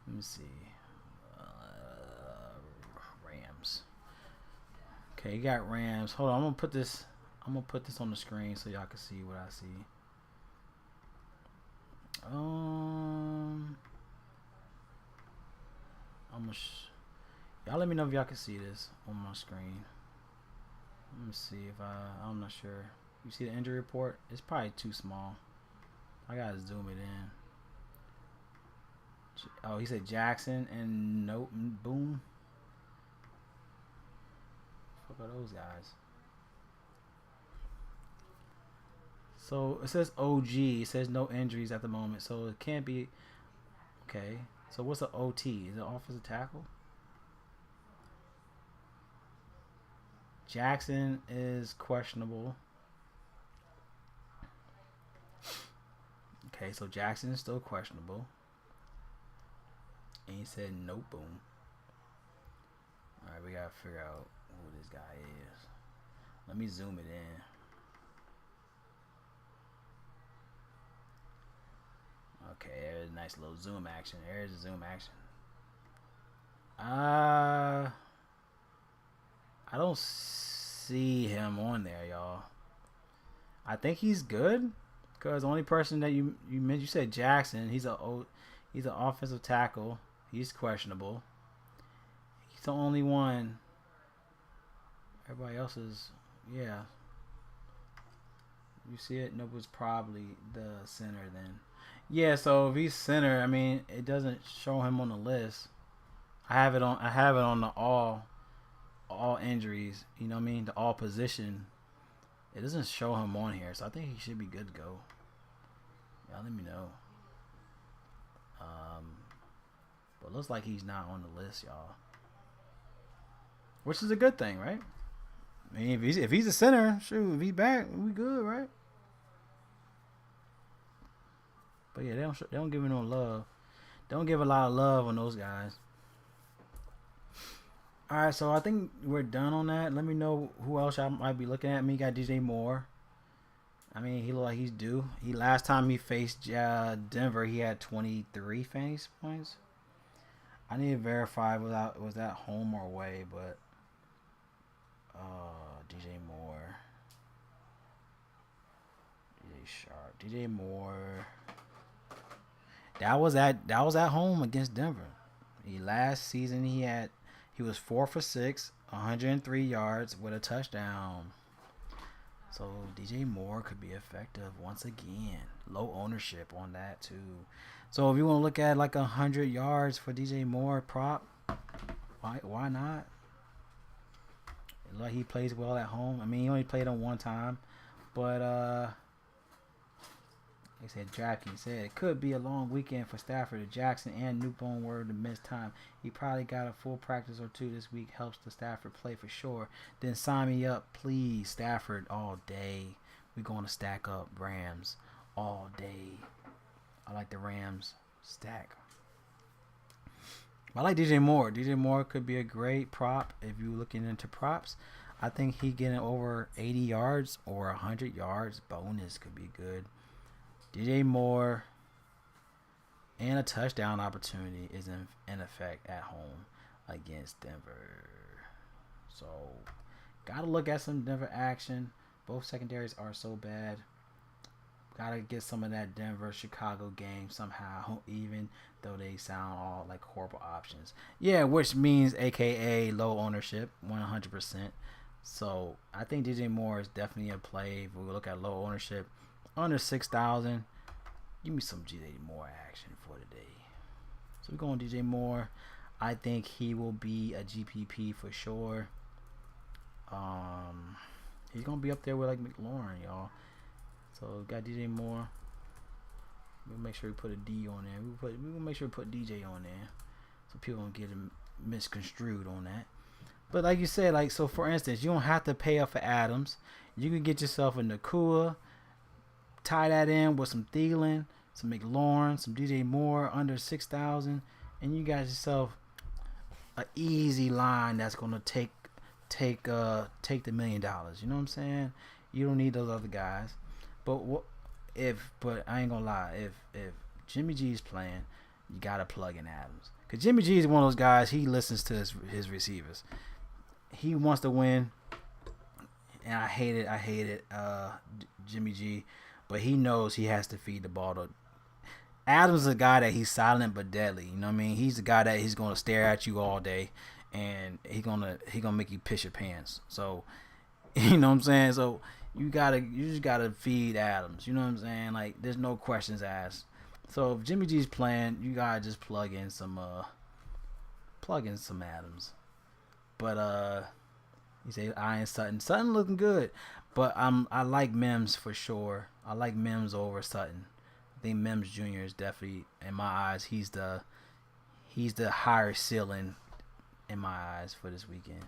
[SPEAKER 2] let me see. Rams. Okay, you got Rams. Hold on, I'm gonna put this on the screen so y'all can see what I see. Y'all let me know if y'all can see this on my screen. Let me see if I'm not sure. You see the injury report? It's probably too small. I gotta zoom it in. Oh, he said Jackson and Boom. What are those guys? So it says OG. It says no injuries at the moment, so it can't be. Okay. So what's an OT? Is it offensive tackle? Jackson is questionable. Okay, so Jackson is still questionable. And he said no boom. Alright, we gotta figure out who this guy is. Let me zoom it in. Okay, there's a nice little zoom action. There's the zoom action. I don't see him on there, y'all. I think he's good. Because the only person that you mentioned, you said Jackson. He's an offensive tackle. He's questionable. He's the only one. Everybody else is, yeah. You see it? Nobody's probably the center then. Yeah, so if he's center, I mean, it doesn't show him on the list. I have it on the all injuries. You know what I mean? The all position. It doesn't show him on here, so I think he should be good to go. Y'all let me know. But it looks like he's not on the list, y'all. Which is a good thing, right? I mean, if he's a center, shoot, if he's back, we good, right? But yeah, they don't give him no love. They don't give a lot of love on those guys. All right, so I think we're done on that. Let me know who else I might be looking at. Me got DJ Moore. I mean, he look like he's due. Last time he faced Denver, he had 23 fantasy points. I need to verify was that home or away, but DJ Moore, DJ Sharp, DJ Moore. That was at home against Denver. Last season he was 4 for 6, 103 yards with a touchdown. So DJ Moore could be effective once again. Low ownership on that too. So if you want to look at like 100 yards for DJ Moore prop, why not? Like he plays well at home. I mean, he only played on one time, but they said Draftkings said it could be a long weekend for Stafford. Jackson and Newbone were to miss time. He probably got a full practice or two this week. Helps the Stafford play for sure. Then sign me up, please. Stafford all day. We're going to stack up Rams all day. I like the Rams stack. I like DJ Moore. DJ Moore could be a great prop if you're looking into props. I think he getting over 80 yards or 100 yards bonus could be good. DJ Moore and a touchdown opportunity is in effect at home against Denver. So, got to look at some Denver action. Both secondaries are so bad. Got to get some of that Denver-Chicago game somehow, even though they sound all like horrible options. Yeah, which means AKA low ownership, 100%. So, I think DJ Moore is definitely a play. If we look at low ownership, under 6,000, give me some DJ Moore action for today. So we're going DJ Moore. I think he will be a GPP for sure. He's gonna be up there with like McLaurin, y'all. So we got DJ Moore. We'll make sure we put a D on there. We'll make sure we put DJ on there, so people don't get him misconstrued on that. But like you said, like so for instance, you don't have to pay up for Adams. You can get yourself a Nakua. Tie that in with some Thielen, some McLaurin, some DJ Moore under 6,000, and you got yourself an easy line that's gonna take the $1 million. You know what I'm saying? You don't need those other guys. But I ain't gonna lie, if Jimmy G's playing, you gotta plug in Adams. Cause Jimmy G is one of those guys. He listens to his receivers. He wants to win, and I hate it. Jimmy G. But he knows he has to feed the ball to Adams is a guy that he's silent but deadly. You know what I mean? He's the guy that he's gonna stare at you all day, and he gonna make you piss your pants. So you know what I'm saying? So you just gotta feed Adams. You know what I'm saying? Like there's no questions asked. So if Jimmy G's playing, you gotta just plug in some Adams. But you say Iron Sutton. Sutton looking good, but I like Mims for sure. I like Mims over Sutton. I think Mims Jr. is definitely, in my eyes, he's the higher ceiling in my eyes for this weekend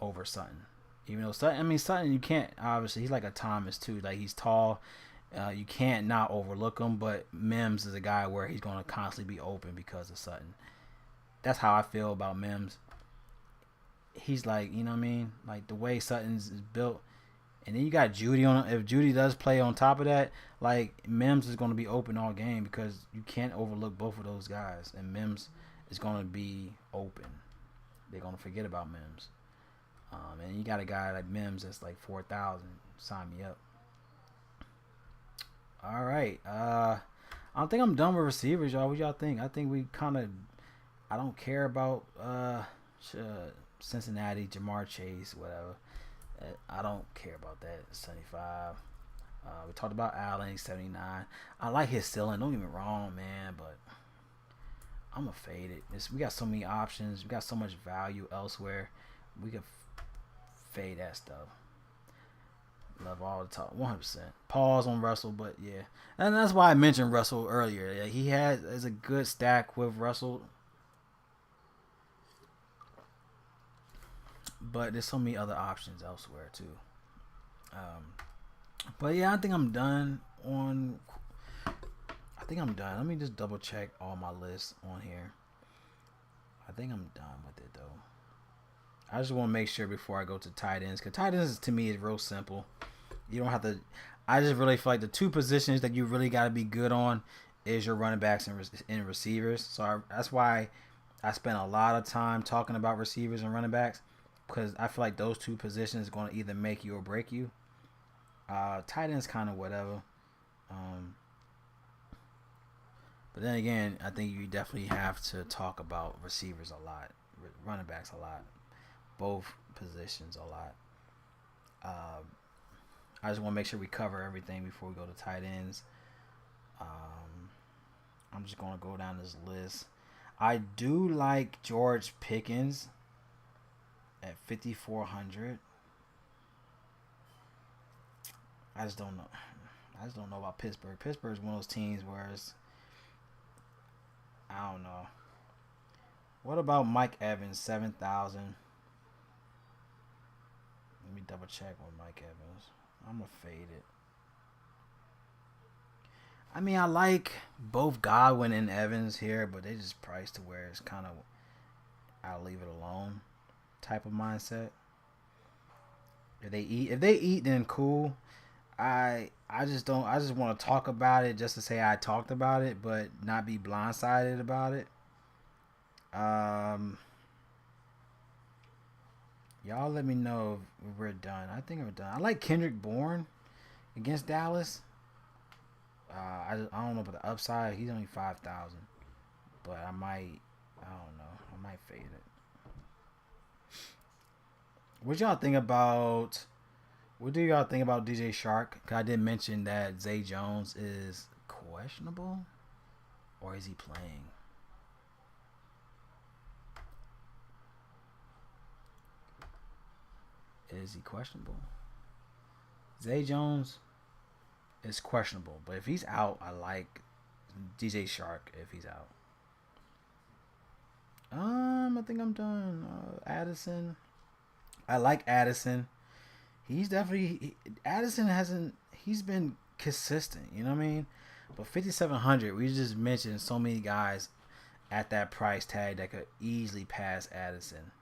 [SPEAKER 2] over Sutton. Even though Sutton, you can't, obviously he's like a Thomas too. Like, he's tall. You can't not overlook him, but Mims is a guy where he's going to constantly be open because of Sutton. That's how I feel about Mims. He's like, you know what I mean? Like, the way Sutton's is built. And then you got Judy on. If Judy does play on top of that, like, Mims is going to be open all game because you can't overlook both of those guys. And Mims is going to be open. They're going to forget about Mims. And you got a guy like Mims that's like 4,000. Sign me up. All right. I don't think I'm done with receivers, y'all. What y'all think? I think we kind of. I don't care about Cincinnati, Jamar Chase, whatever. I don't care about that. 75. We talked about Allen. He's 79. I like his ceiling. Don't get me wrong, man, but I'm going to fade it. We got so many options. We got so much value elsewhere. We can fade that stuff. Love all the talk. 100%. Pause on Russell, but yeah. And that's why I mentioned Russell earlier. He has a good stack with Russell. But there's so many other options elsewhere too. But yeah, I think I'm done. Let me just double check all my lists on here. I think I'm done with it though. I just want to make sure before I go to tight ends, because tight ends to me is real simple. You don't have to. I just really feel like the two positions that you really got to be good on is your running backs and receivers. So that's why I spent a lot of time talking about receivers and running backs, because I feel like those two positions are going to either make you or break you. Tight ends kind of whatever. But then again, I think you definitely have to talk about receivers a lot, running backs a lot, both positions a lot. I just want to make sure we cover everything before we go to tight ends. I'm just going to go down this list. I do like George Pickens at 5,400. I just don't know about Pittsburgh. Pittsburgh is one of those teams where I don't know. What about Mike Evans, 7,000? Let me double check with Mike Evans. I'm going to fade it. I mean, I like both Godwin and Evans here, but they just priced to where it's kind of I'll leave it alone type of mindset. If they eat, then cool. I just want to talk about it just to say I talked about it, but not be blindsided about it. Y'all let me know if we're done. I think we're done. I like Kendrick Bourne against Dallas. I don't know about the upside. He's only 5,000, but I don't know. I might fade it. What do y'all think about DJ Shark? I did mention that Zay Jones is questionable, or is he playing? Is he questionable? Zay Jones is questionable, but if he's out, I like DJ Shark if he's out. I think I'm done. Addison. I like Addison. He's definitely he's been consistent, you know what I mean? But 5,700, we just mentioned so many guys at that price tag that could easily pass Addison.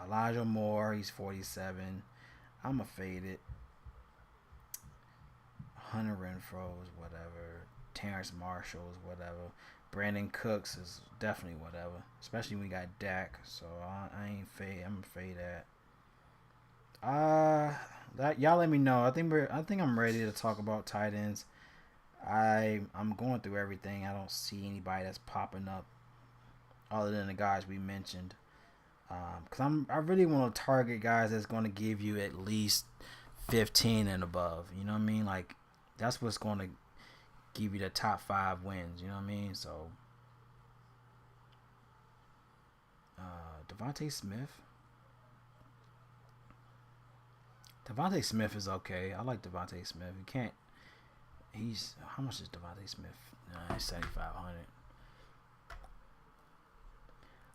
[SPEAKER 2] Elijah Moore, he's 47. I'ma fade it. Hunter Renfro's whatever. Terrence Marshall's whatever. Brandon Cooks is definitely whatever. Especially when we got Dak. So I ain't fade. I'm gonna fade that. That y'all let me know. I think I'm ready to talk about tight ends. I'm going through everything. I don't see anybody that's popping up other than the guys we mentioned. Because I really want to target guys that's going to give you at least 15 and above. You know what I mean? Like, that's what's going to give you the top 5 wins. You know what I mean? So, Devontae Smith. Devontae Smith is okay. I like Devontae Smith. He's how much is Devontae Smith? He's 7,500.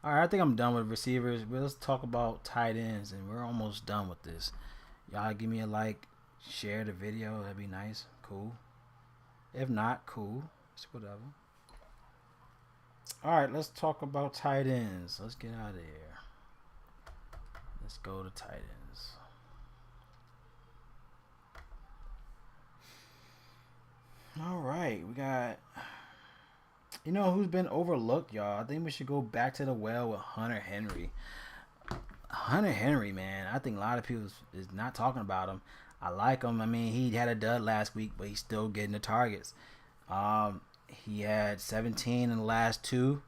[SPEAKER 2] All right, I think I'm done with receivers. But let's talk about tight ends, and we're almost done with this. Y'all give me a like, share the video. That'd be nice. Cool. If not, cool. It's whatever. All right, let's talk about tight ends. Let's get out of here. Let's go to tight ends. All right, we got. You know who's been overlooked, y'all? I think we should go back to the well with Hunter Henry. Hunter Henry, man. I think a lot of people is not talking about him. I like him. I mean, he had a dud last week, but he's still getting the targets. He had 17 in the last 2.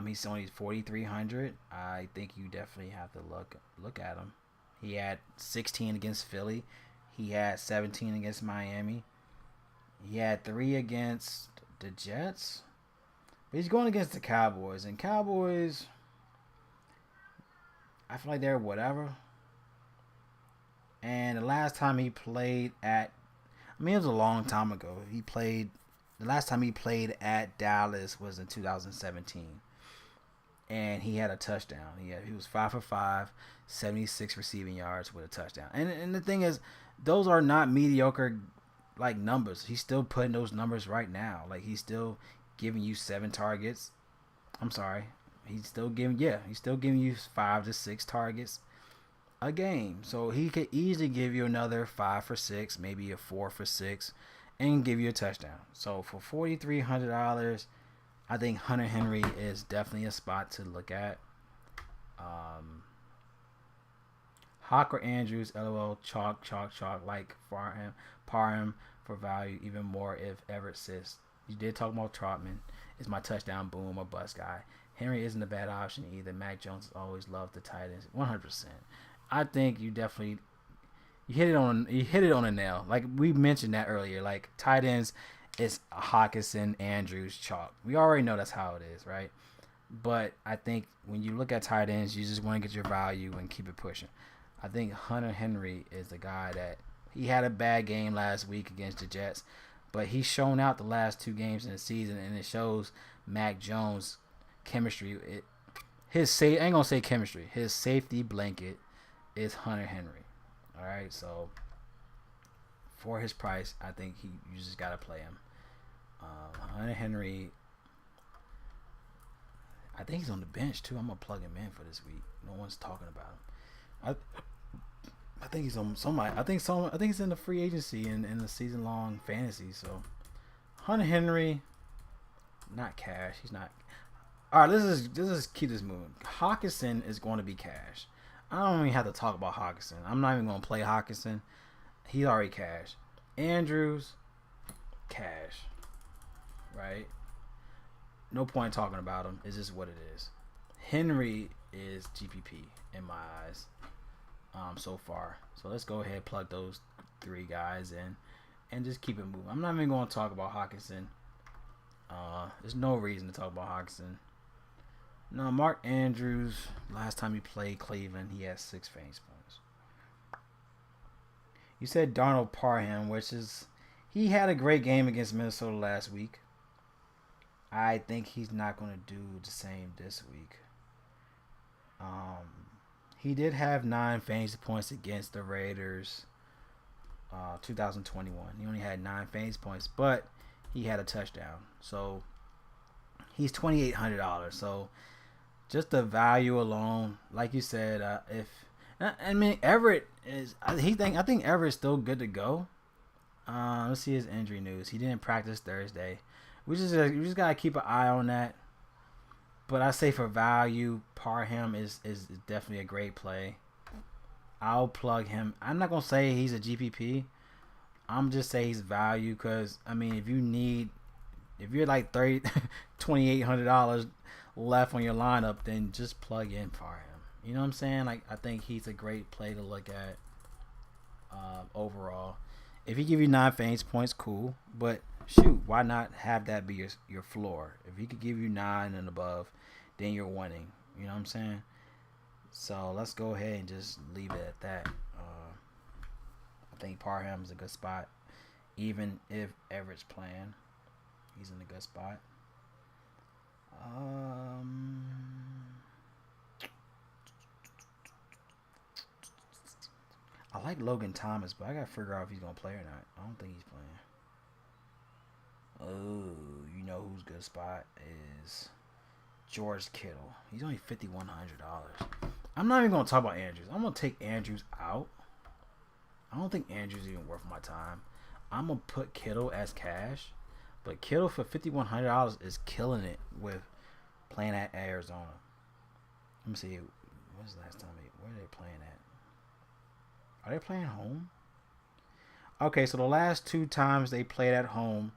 [SPEAKER 2] He's only 4,300. I think you definitely have to look at him. He had 16 against Philly. He had 17 against Miami. He had 3 against the Jets. But he's going against the Cowboys. And Cowboys, I feel like they're whatever. And the last time he played it was a long time ago. The last time he played at Dallas was in 2017. And he had a touchdown. He was 5 for 5, 76 receiving yards with a touchdown. And the thing is, those are not mediocre like numbers. He's still putting those numbers right now. Like he's still giving you 7 targets. I'm sorry. He's still giving you 5 to 6 targets a game. So he could easily give you another 5 for 6, maybe a 4 for 6, and give you a touchdown. So for $4,300, I think Hunter Henry is definitely a spot to look at. Hawk or Andrews, LOL, chalk, like Parham for value, even more if Everett sits. You did talk about Trotman. Is my touchdown boom or bust guy. Henry isn't a bad option either. Mac Jones always loved the tight ends. 100%. I think you definitely you hit it on a nail. Like we mentioned that earlier. Like tight ends, it's Hawkinson, Andrews, chalk. We already know that's how it is, right? But I think when you look at tight ends, you just want to get your value and keep it pushing. I think Hunter Henry is the guy that he had a bad game last week against the Jets, but he's shown out the last 2 games in the season, and it shows Mac Jones' chemistry. I ain't gonna say chemistry. His safety blanket is Hunter Henry. All right, so for his price, I think you just gotta play him. Hunter Henry, I think he's on the bench too. I'm gonna plug him in for this week. No one's talking about him. I think he's on somebody. I think he's in the free agency and in the season long fantasy. So Hunter Henry, not cash. He's not. All right, let's just keep this moving. Hawkinson is going to be cash. I don't even have to talk about Hawkinson. I'm not even going to play Hawkinson. He's already cash. Andrews, cash. Right? No point talking about him. It's just what it is. Henry is GPP in my eyes so far. So let's go ahead and plug those 3 guys in and just keep it moving. I'm not even going to talk about Hawkinson. There's no reason to talk about Hawkinson. No, Mark Andrews, last time he played Cleveland, he had 6 fantasy points. You said Darnold Parham, he had a great game against Minnesota last week. I think he's not going to do the same this week. He did have 9 fantasy points against the Raiders 2021. He only had 9 fantasy points, but he had a touchdown. So he's $2,800. So just the value alone, like you said, Everett is. I think Everett's still good to go. Let's see his injury news. He didn't practice Thursday. We just gotta keep an eye on that. But I say for value, Parham is definitely a great play. I'll plug him. I'm not gonna say he's a GPP. I'm just say he's value because if you're like $2,800 left on your lineup, then just plug in Parham. You know what I'm saying? Like I think he's a great play to look at overall. If he give you 9 fantasy points, cool. But shoot, why not have that be your floor? If he could give you 9 and above, then you're winning. You know what I'm saying? So let's go ahead and just leave it at that. I think Parham is a good spot. Even if Everett's playing, he's in a good spot. I like Logan Thomas, but I gotta figure out if he's gonna play or not. I don't think he's playing. Oh, you know who's good spot is George Kittle. He's only $5,100. I'm not even gonna talk about Andrews. I'm gonna take Andrews out. I don't think Andrews is even worth my time. I'm gonna put Kittle as cash, but Kittle for $5,100 is killing it with playing at Arizona. Let me see. When's the last time? Where are they playing at? Are they playing home? Okay, so the last 2 times they played at home,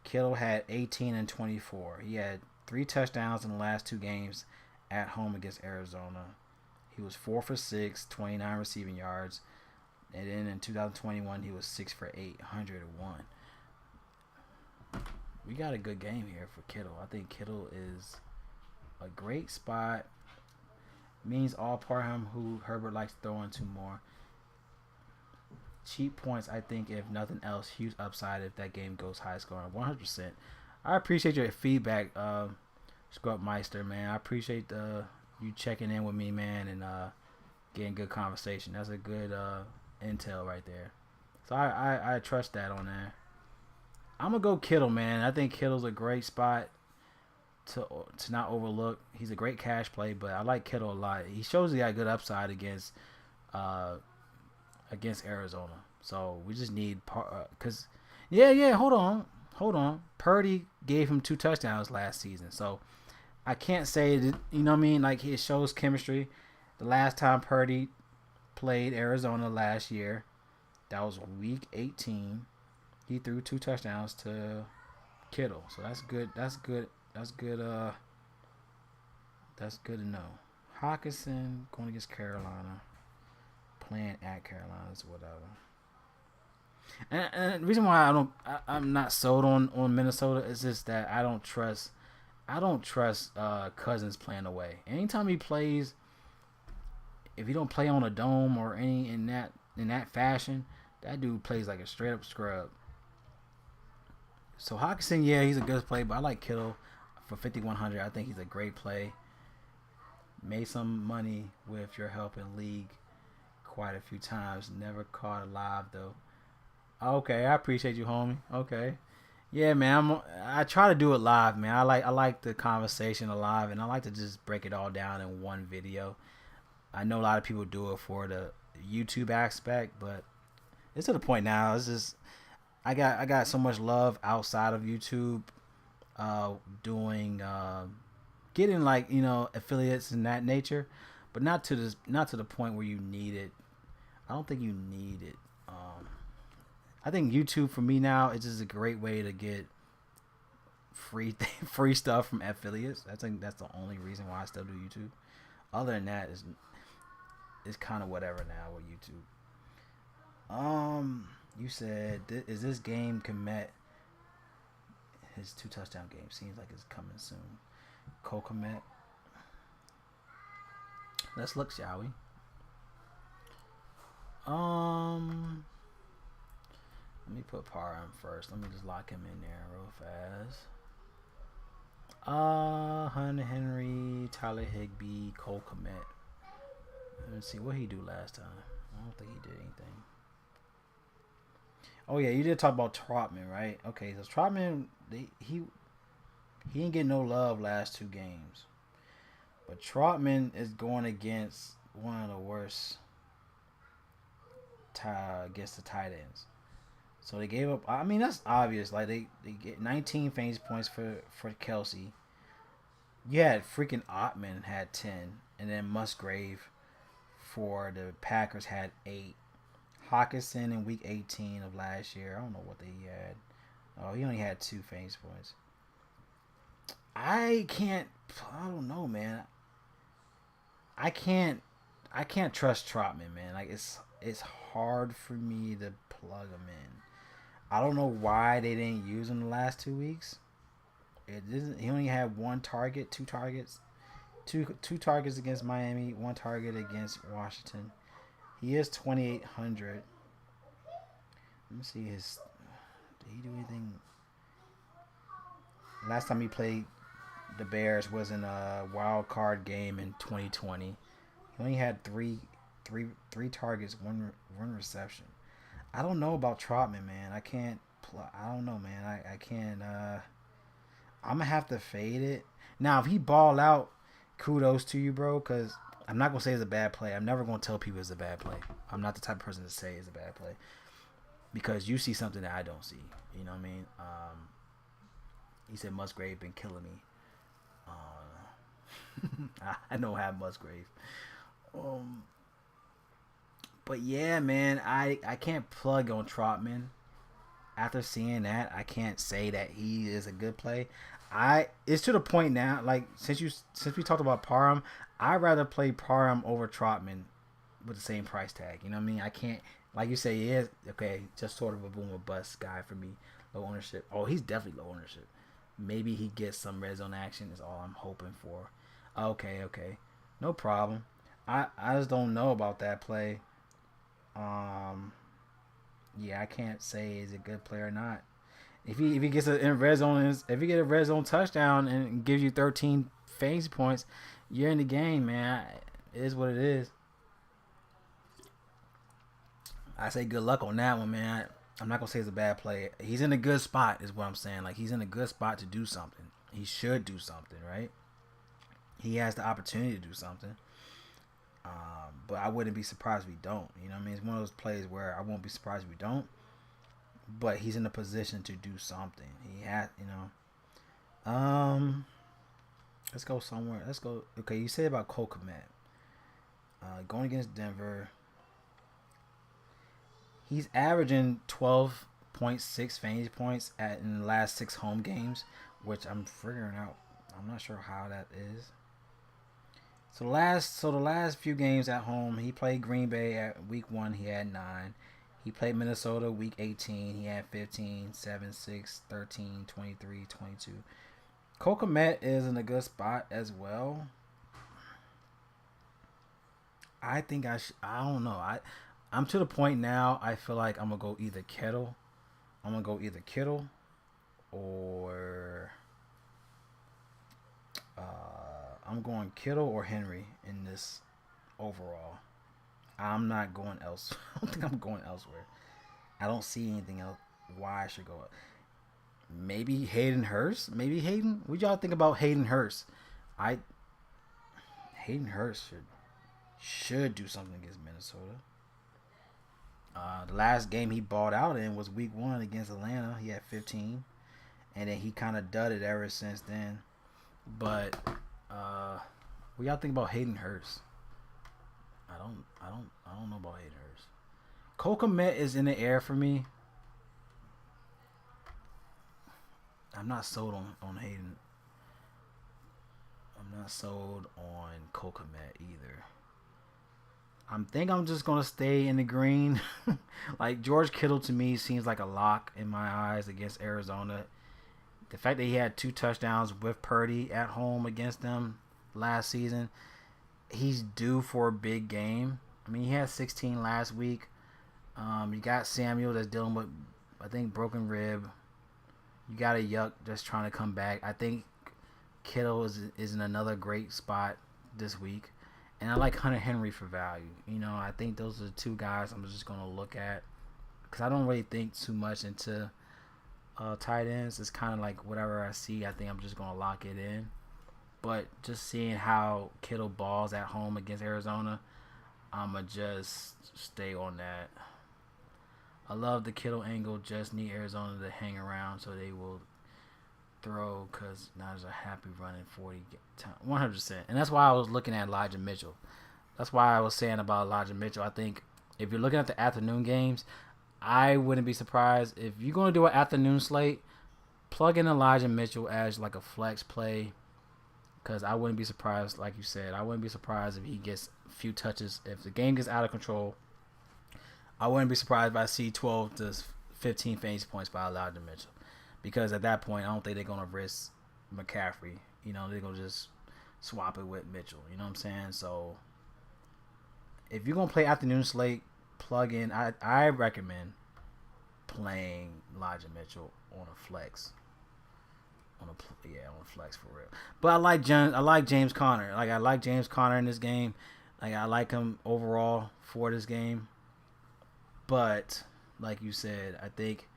[SPEAKER 2] Kittle had 18 and 24. He had 3 touchdowns in the last 2 games at home against Arizona. He was 4 for 6, 29 receiving yards. And then in 2021, he was 6 for 8, 101. We got a good game here for Kittle. I think Kittle is a great spot. Means all Parham, who Herbert likes throwing to more. Cheap points, I think, if nothing else. Huge upside if that game goes high scoring. 100%. I appreciate your feedback, Scrub Meister, man. I appreciate you checking in with me, man, and getting good conversation. That's a good intel right there. So I trust that on there. I'm going to go Kittle, man. I think Kittle's a great spot to not overlook. He's a great cash play, but I like Kittle a lot. He shows he got good upside against Arizona. So we just need because hold on. Purdy gave him 2 touchdowns last season. So I can't say that, you know what I mean? Like, it shows chemistry. The last time Purdy played Arizona last year, that was week 18. He threw 2 touchdowns to Kittle. So that's good. That's good to know. Hawkinson going against Carolina. Playing at Carolina is whatever. And the reason why I'm not sold on Minnesota is just that I don't trust Cousins playing away. Anytime he plays, if he don't play on a dome or any in that fashion, that dude plays like a straight up scrub. So Hawkinson, yeah, he's a good play, but I like Kittle for 5,100. I think he's a great play. Made some money with your help in league quite a few times. Never caught alive though. Okay, I appreciate you, homie. Okay, yeah, man. I try to do it live, man. I like the conversation alive, and I like to just break it all down in one video. I know a lot of people do it for the YouTube aspect, but it's to the point now. It's just I got so much love outside of YouTube, doing getting like, you know, affiliates in that nature, but not to the point where you need it. I don't think you need it. I think YouTube for me now is just a great way to get free stuff from affiliates. I think that's the only reason why I still do YouTube. Other than that, it's kind of whatever now with YouTube. You said, is this game Komet? His 2 touchdown game seems like it's coming soon. Cole Komet. Let's look, shall we? Let me put Parham first. Let me just lock him in there real fast. Hunter Henry, Tyler Higbee, Cole Komet. Let's see what he do last time. I don't think he did anything. Oh yeah, you did talk about Trotman, right? Okay, so Trotman, he didn't get no love last 2 games, but Trotman is going against one of the worst against the tight ends. So they gave up. I mean, that's obvious. Like they get 19 fantasy points for Kelsey. You had freaking Ottman had 10, and then Musgrave for the Packers had 8. Hawkinson in week 18 of last year. I don't know what they had. Oh, he only had 2 fantasy points. I don't know, man. I can't trust Trotman, man. Like it's hard for me to plug him in. I don't know why they didn't use him the last 2 weeks. It isn't. He only had one target, two targets, two targets against Miami, one target against Washington. He is 2,800. Let me see his. Did he do anything? Last time he played the Bears was in a wild card game in 2020. He only had three targets, one reception. I don't know about Trotman, man. I can't. I don't know, man. I can't. I'm gonna have to fade it. Now, if he ball out, kudos to you, bro. Because I'm not gonna say it's a bad play. I'm never gonna tell people it's a bad play. I'm not the type of person to say it's a bad play because you see something that I don't see. You know what I mean? He said Musgrave been killing me. I don't have Musgrave. But yeah, man, I can't plug on Trotman. After seeing that, I can't say that he is a good play. It's to the point now. Like since we talked about Parham, I'd rather play Parham over Trotman with the same price tag. You know what I mean? I can't, like you say, he is okay. Just sort of a boom or bust guy for me. Low ownership. Oh, he's definitely low ownership. Maybe he gets some red zone action. Is all I'm hoping for. Okay, no problem. I just don't know about that play. Yeah, I can't say is a good player or not. If he gets a red zone, if he get a red zone touchdown and gives you 13 fantasy points, you're in the game, man. It is what it is. I say good luck on that one, man. I'm not gonna say it's a bad play. He's in a good spot, is what I'm saying. Like he's in a good spot to do something. He should do something, right? He has the opportunity to do something. But I wouldn't be surprised if we don't. You know what I mean? It's one of those plays where I won't be surprised if we don't. But he's in a position to do something. He had, let's go somewhere. Let's go. Okay, you said about Cole Kmet. Going against Denver. He's averaging 12.6 fantasy points in the last 6 home games, which I'm figuring out. I'm not sure how that is. So the last few games at home, he played Green Bay at week 1, he had 9. He played Minnesota week 18, he had 15, 7, 6, 13, 23, 22. Cole Kmet is in a good spot as well. I think I don't know. I'm to the point now, I feel like I'm going to go either Kittle. Or I'm going Kittle or Henry in this overall. I'm not going else. I don't think I'm going elsewhere. I don't see anything else why I should go. Maybe Hayden Hurst? Maybe Hayden? What y'all think about Hayden Hurst? Hayden Hurst should do something against Minnesota. The last game he balled out in was week 1 against Atlanta. He had 15. And then he kind of dudded ever since then. But what y'all think about Hayden Hurst? I don't know about Hayden Hurst. Cole Kmet is in the air for me. I'm not sold on Hayden. I'm not sold on Cole Kmet either. I'm just gonna stay in the green. Like George Kittle to me seems like a lock in my eyes against Arizona. The fact that he had 2 touchdowns with Purdy at home against them last season, he's due for a big game. I mean, he had 16 last week. You got Samuel that's dealing with, I think, broken rib. You got a Yuck that's trying to come back. I think Kittle is in another great spot this week. And I like Hunter Henry for value. I think those are the 2 guys I'm just going to look at. Because I don't really think too much into tight ends. It's kind of like whatever I see, I think I'm just going to lock it in. But just seeing how Kittle balls at home against Arizona, I'm going to just stay on that. I love the Kittle angle. Just need Arizona to hang around so they will throw, because now there's a happy running 100%. And that's why I was looking at Elijah Mitchell. That's why I was saying about Elijah Mitchell. I think if you're looking at the afternoon games, I wouldn't be surprised if you're going to do an afternoon slate, plug in Elijah Mitchell as like a flex play, because I wouldn't be surprised, like you said, I wouldn't be surprised if he gets a few touches. If the game gets out of control, I wouldn't be surprised if I see 12 to 15 fantasy points by Elijah Mitchell, because at that point I don't think they're gonna risk McCaffrey. You know, they're gonna just swap it with Mitchell. You know what I'm saying? So if you're gonna play afternoon slate, plug in. I recommend playing Elijah Mitchell on a flex. On a flex for real. But I like James Conner. I like James Conner in this game. I like him overall for this game. But like you said, I think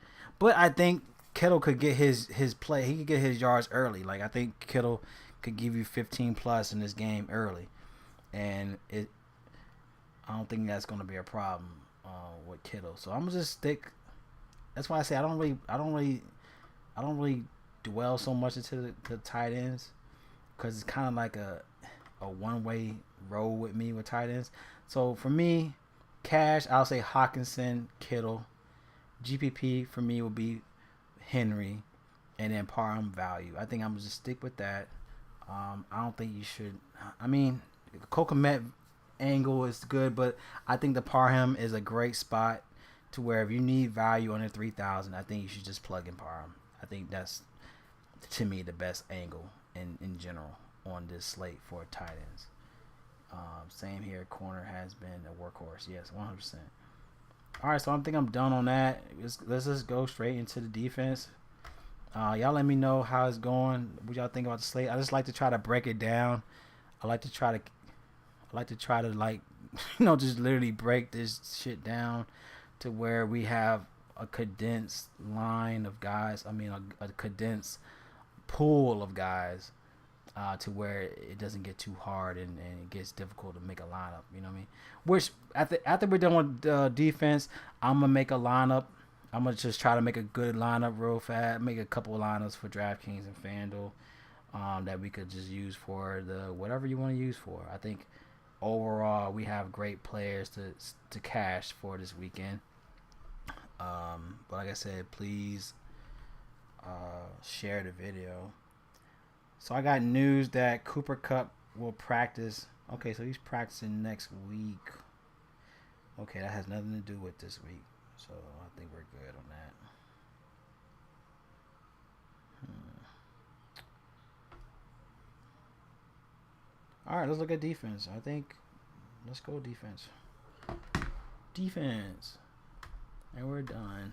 [SPEAKER 2] Kittle could get his play. He could get his yards early. I think Kittle could give you 15 plus in this game early, and I don't think that's going to be a problem with Kittle. So I'm gonna just stick. That's why I say I don't really dwell so much into the tight ends, because it's kind of like a one-way road with me with tight ends. So for me, cash, I'll say Hawkinson, Kittle. GPP for me will be Henry, and then Parham value. I think I'm gonna just stick with that. I don't think you should. I mean, Kokomet angle is good, but I think the Parham is a great spot to where if you need value under 3,000, I think you should just plug in Parham. I think that's, to me, the best angle in general on this slate for tight ends. Same here. Corner has been a workhorse. Yes, 100%. All right, so I think I'm done on that. Let's just go straight into the defense. Y'all let me know how it's going. What y'all think about the slate? I just like to try to break it down. I like to try to just literally break this shit down to where we have a condensed line of guys. I mean, a condensed pool of guys, to where it doesn't get too hard and it gets difficult to make a lineup. You know what I mean? Which after we're done with the defense, I'm gonna make a lineup. I'm gonna just try to make a good lineup real fast. Make a couple of lineups for Draftkings and FanDuel, that we could just use for the whatever you want to use for. I think overall we have great players to cash for this weekend. But like I said, please share the video. So I got news that Cooper Kupp will practice. Okay, so he's practicing next week. Okay, that has nothing to do with this week. So I think we're good on that. All right, let's look at defense. Let's go defense. Defense. And we're done.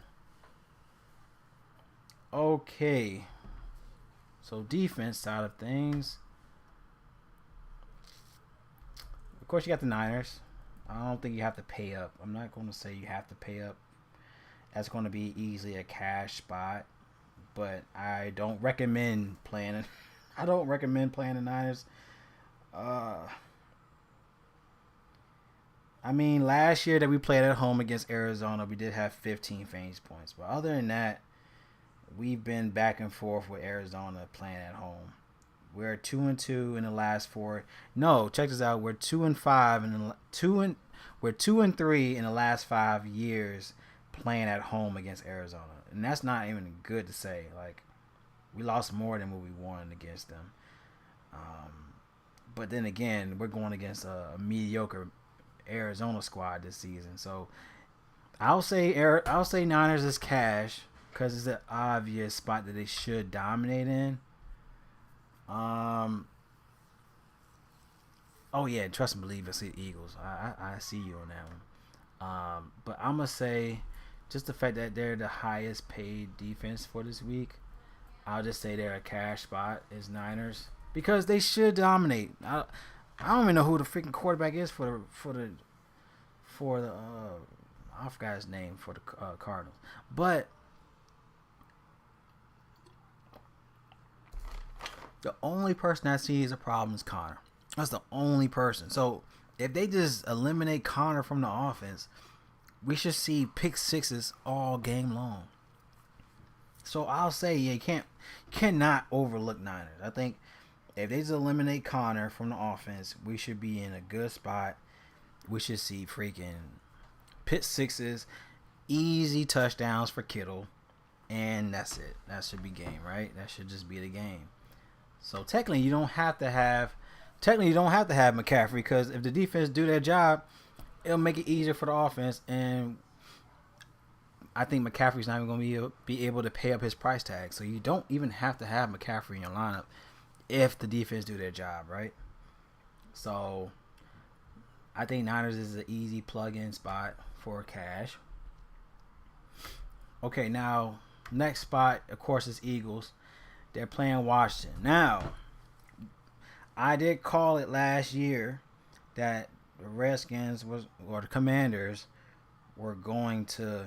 [SPEAKER 2] Okay. So defense side of things. Of course, you got the Niners. I don't think you have to pay up. I'm not going to say you have to pay up. That's going to be easily a cash spot. But I don't recommend playing it. I don't recommend playing the Niners. I mean, last year that we played at home against Arizona, we did have 15 fantasy points. But other than that, we've been back and forth with Arizona playing at home. We're 2-2 in the last 4. No, check this out. We're 2-5 we're 2-3 in the last 5 years playing at home against Arizona, and that's not even good to say. We lost more than what we won against them. But then again, we're going against a mediocre Arizona squad this season. So I'll say Niners is cash because it's an obvious spot that they should dominate in. Oh yeah, trust and believe. I see the Eagles. I see you on that one. But I'm gonna say just the fact that they're the highest paid defense for this week, I'll just say they're a cash spot is Niners because they should dominate. I don't even know who the freaking quarterback is for the I forgot his name for the Cardinals, but the only person I see is a problem is Connor. That's the only person. So if they just eliminate Connor from the offense, we should see pick sixes all game long. So I'll say you cannot overlook Niners. I think if they just eliminate Connor from the offense, we should be in a good spot. We should see freaking pick sixes, easy touchdowns for Kittle, and that's it. That should be game, right? That should just be the game. So technically, you don't have to have McCaffrey because if the defense do their job, it'll make it easier for the offense. And I think McCaffrey's not even going to be able to pay up his price tag. So you don't even have to have McCaffrey in your lineup if the defense do their job, right? So I think Niners is an easy plug-in spot for cash. Okay, now next spot, of course, is Eagles. They're playing Washington. Now, I did call it last year that the Redskins or the Commanders were going to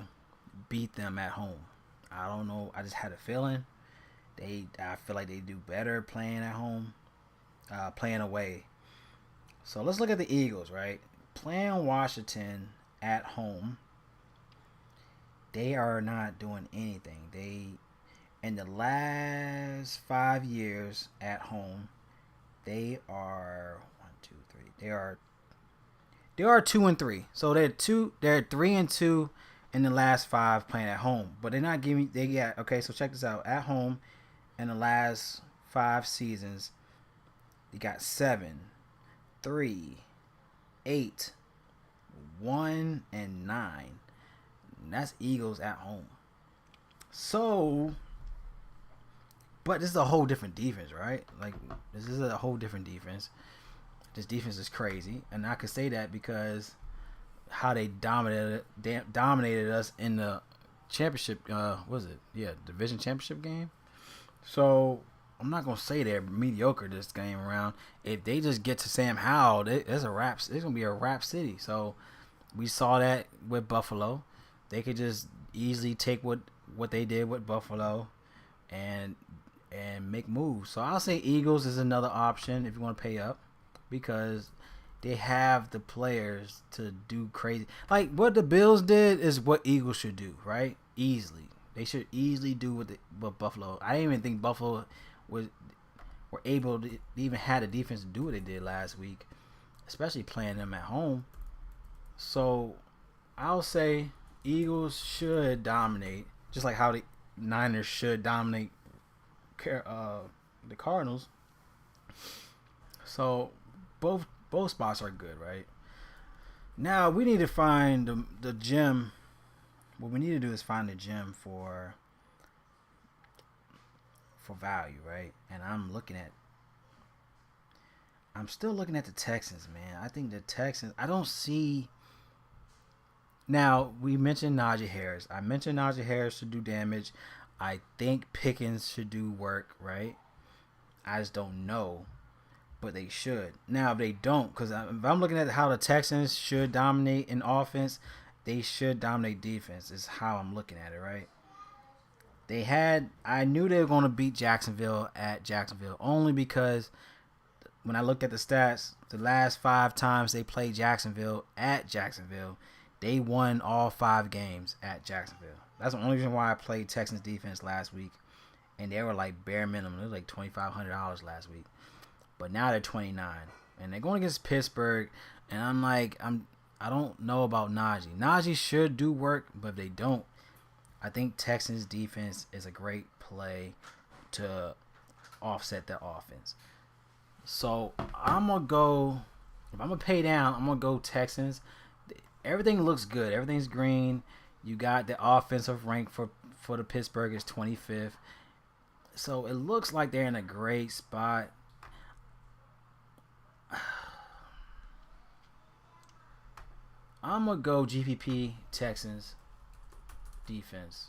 [SPEAKER 2] beat them at home. I don't know. I just had a feeling. I feel like they do better playing at home, playing away. So let's look at the Eagles, right? Playing Washington at home. They are not doing anything. In the last 5 years at home, they are 2-3. So they're 3-2 in the last 5 playing at home. But they're not giving. Okay. So check this out. At home, in the last 5 seasons, you got 7, 3, 8, 1, and 9. And that's Eagles at home. So, but this is a whole different defense, right? Like, this is a whole different defense. This defense is crazy, and I could say that because how they dominated us in the championship. Division championship game. So I'm not gonna say they're mediocre this game around. If they just get to Sam Howell, there's a wrap. It's gonna be a wrap city. So we saw that with Buffalo. They could just easily take what they did with Buffalo and make moves. So I'll say Eagles is another option if you want to pay up because they have the players to do crazy. Like what the Bills did is what Eagles should do, right? Easily. They should easily do what Buffalo. I didn't even think Buffalo were able to even had a defense to do what they did last week, especially playing them at home. So I'll say Eagles should dominate, just like how the Niners should dominate the Cardinals. So both spots are good, right? Now we need to find the gem. What we need to do is find the gem for value, right? And I'm still looking at the Texans, man. I think the Texans. I don't see. Now, we mentioned Najee Harris. I mentioned Najee Harris should do damage. I think Pickens should do work, right? I just don't know, but they should. Now, if they don't, because if I'm looking at how the Texans should dominate in offense, they should dominate defense is how I'm looking at it, right? I knew they were going to beat Jacksonville at Jacksonville only because when I looked at the stats, the last 5 times they played Jacksonville at Jacksonville, they won all 5 games at Jacksonville. That's the only reason why I played Texans defense last week. And they were like bare minimum. It was like $2,500 last week. But now they're 29. And they're going against Pittsburgh. And I don't know about Najee. Najee should do work, but if they don't, I think Texans defense is a great play to offset their offense. So I'm going to go, if I'm going to pay down, I'm going to go Texans. Everything looks good. Everything's green. You got the offensive rank for the Pittsburgh is 25th. So it looks like they're in a great spot. I'm going to go GPP Texans defense.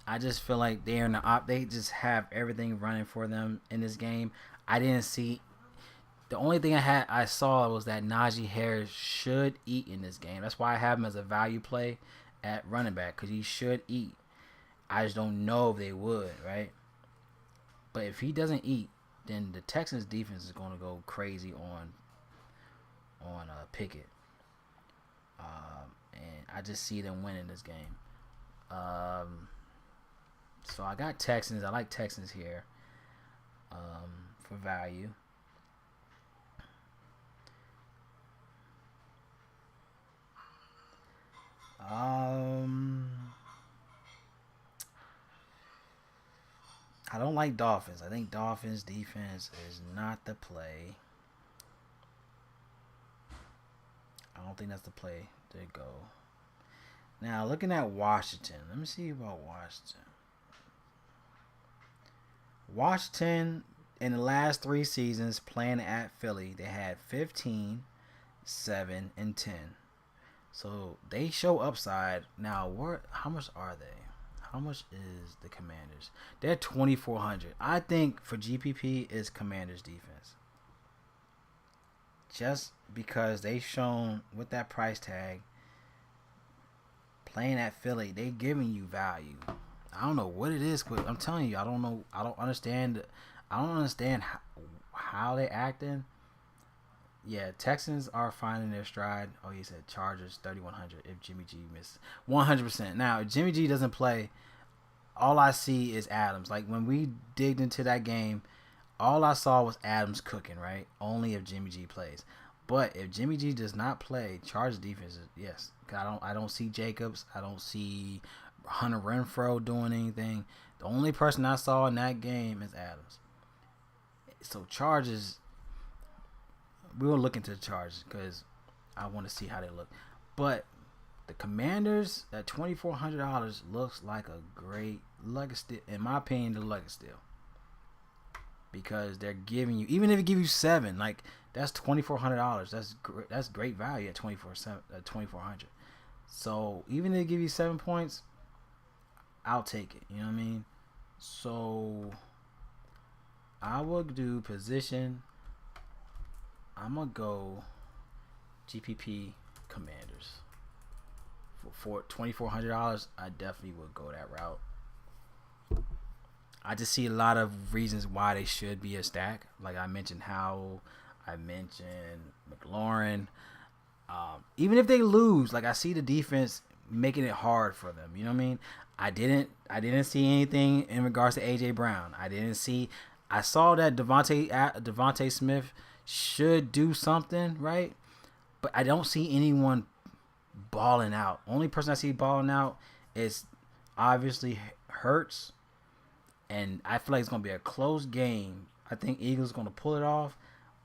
[SPEAKER 2] I just feel like they're in they just have everything running for them in this game. I didn't see. The only thing I saw was that Najee Harris should eat in this game. That's why I have him as a value play at running back because he should eat. I just don't know if they would, right? But if he doesn't eat, then the Texans defense is going to go crazy on Pickett. And I just see them winning this game. So I got Texans. I like Texans here for value. I don't like Dolphins. I think Dolphins defense is not the play. I don't think that's the play to go. Now, looking at Washington. Let me see about Washington. Washington, in the last 3 seasons playing at Philly, they had 15, 7, and 10. So they show upside. Now, how much are they? How much is the Commanders? They're 2,400. I think for GPP is Commanders defense. Just because they've shown with that price tag, playing at Philly, they giving you value. I don't know what it is, but I'm telling you, I don't know. I don't understand. How they acting. Yeah, Texans are finding their stride. Oh, he said Chargers 3,100 if Jimmy G misses 100%. Now, if Jimmy G doesn't play, all I see is Adams. Like when we digged into that game, all I saw was Adams cooking, right? Only if Jimmy G plays. But if Jimmy G does not play, Chargers defense is yes. I don't see Jacobs. I don't see Hunter Renfrow doing anything. The only person I saw in that game is Adams. So Chargers, we will look into the Chargers because I want to see how they look. But the Commanders at $2,400 looks like a great steal. In my opinion, the lucky steal. Because they're giving you, even if it give you 7, like that's $2,400. That's great value at 2,400. So even if they give you 7 points, I'll take it. You know what I mean? So I will do position. I'm gonna go GPP Commanders for $2,400. I definitely would go that route. I just see a lot of reasons why they should be a stack. Like I mentioned Howell, I mentioned McLaurin. Even if they lose, like I see the defense making it hard for them. You know what I mean? I didn't see anything in regards to AJ Brown. I saw that Devontae Smith should do something, right? But I don't see anyone balling out. Only person I see balling out is obviously Hurts. And I feel like it's going to be a close game. I think Eagles going to pull it off.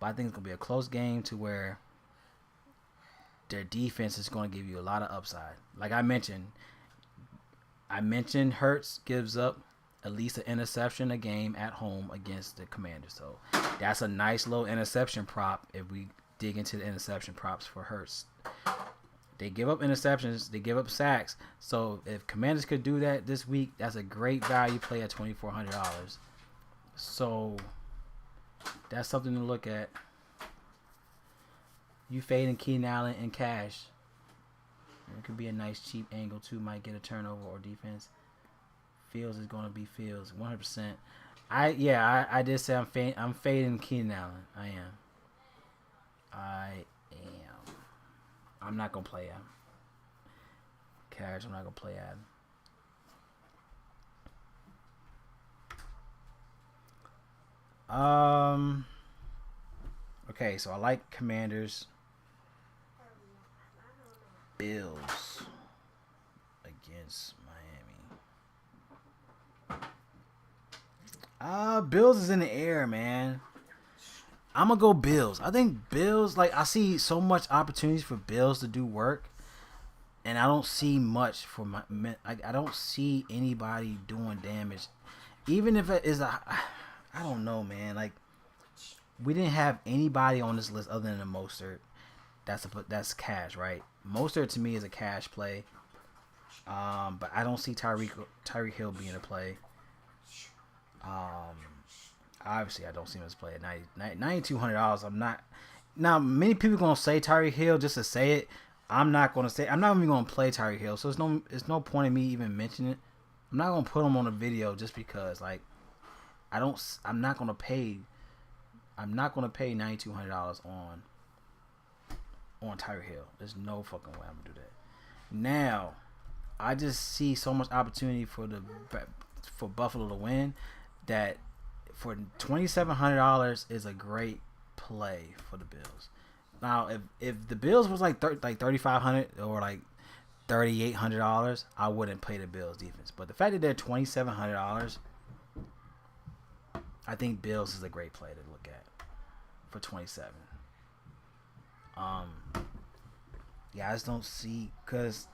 [SPEAKER 2] But I think it's going to be a close game to where their defense is going to give you a lot of upside. Like I mentioned Hurts gives up at least an interception a game at home against the Commanders. So that's a nice little interception prop if we dig into the interception props for Hurts. They give up interceptions. They give up sacks. So if Commanders could do that this week, that's a great value play at $2,400. So that's something to look at. You fading Keenan Allen and cash. It could be a nice cheap angle too. Might get a turnover or defense. Fields is going to be Fields 100%. I did say I'm fading Keenan Allen. I am. I'm not gonna play him. Cash, I'm not gonna play him. Okay, so I like Commanders. Bills against Miami. Bills is in the air, man. I'm gonna go Bills. I think Bills, like I see so much opportunities for Bills to do work, and I don't see much for I don't see anybody doing damage, even if it is I don't know, man. Like we didn't have anybody on this list other than Mostert. That's cash, right? Mostert to me is a cash play, but I don't see Tyreek Hill being a play. Obviously, I don't see him as a play at $9,200. I'm not. Now, many people gonna say Tyreek Hill just to say it. I'm not gonna say. I'm not even gonna play Tyreek Hill. So it's no point in me even mentioning it. I'm not gonna put him on a video just because like I'm not gonna pay $9,200 on Tyreek Hill. There's no fucking way I'm gonna do that. Now, I just see so much opportunity for Buffalo to win that. For $2,700 is a great play for the Bills. Now, if the Bills was like $3,500 or like $3,800, I wouldn't play the Bills defense. But the fact that they're $2,700, I think Bills is a great play to look at for 27. Yeah, I just don't see because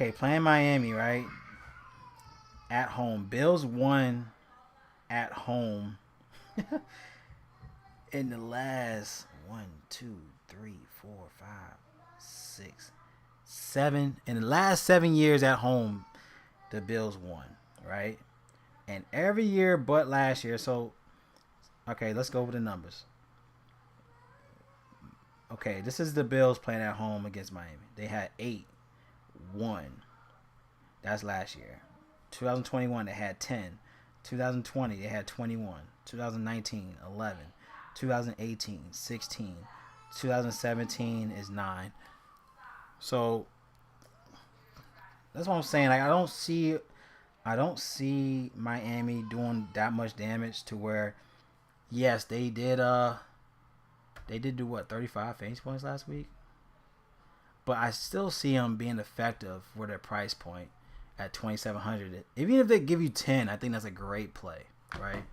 [SPEAKER 2] Okay, playing Miami, right? At home. Bills won at home in the last 7. In the last 7 years at home, the Bills won, right? And every year but last year. So, okay, let's go over the numbers. Okay, this is the Bills playing at home against Miami. They had 8-1. That's last year. 2021, they had 10. 2020, they had 21. 2019, 11. 2018, 16. 2017 is 9. So that's what I'm saying. Like I don't see Miami doing that much damage to where, yes, they did do what, 35 fantasy points last week, but I still see them being effective for their price point at 2,700. Even if they give you 10, I think that's a great play, right?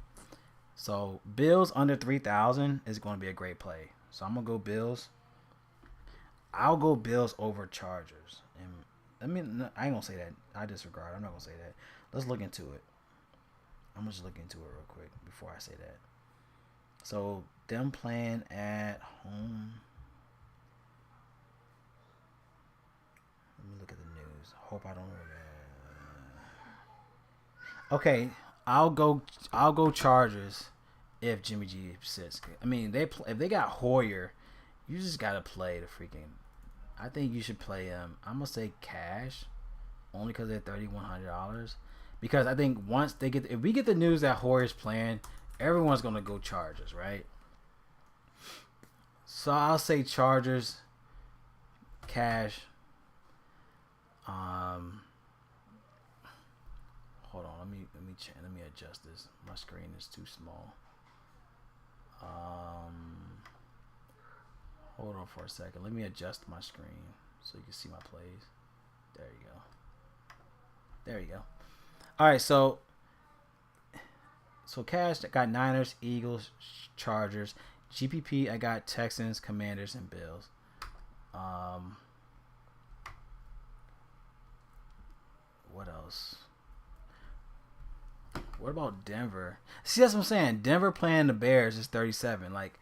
[SPEAKER 2] So Bills under 3,000 is going to be a great play. So I'm gonna go Bills. I'll go Bills over Chargers. And I ain't gonna say that. I disregard. I'm not gonna say that. Let's look into it. I'm gonna just look into it real quick before I say that. So them playing at home. Let me look at the news. Hope I don't know that. Okay, I'll go Chargers if Jimmy G sits. I mean, if they got Hoyer, you just gotta play the freaking. I think you should play them. I'm gonna say cash, only because they're $3,100. Because I think once if we get the news that Hoyer's playing, everyone's gonna go Chargers, right? So I'll say Chargers, cash. Hold on, let me adjust this. My screen is too small. Hold on for a second. Let me adjust my screen so you can see my plays. There you go. All right, so cash, I got Niners, Eagles, Chargers. GPP, I got Texans, Commanders, and Bills. What else? What about Denver? See, that's what I'm saying. Denver playing the Bears is 37. Like,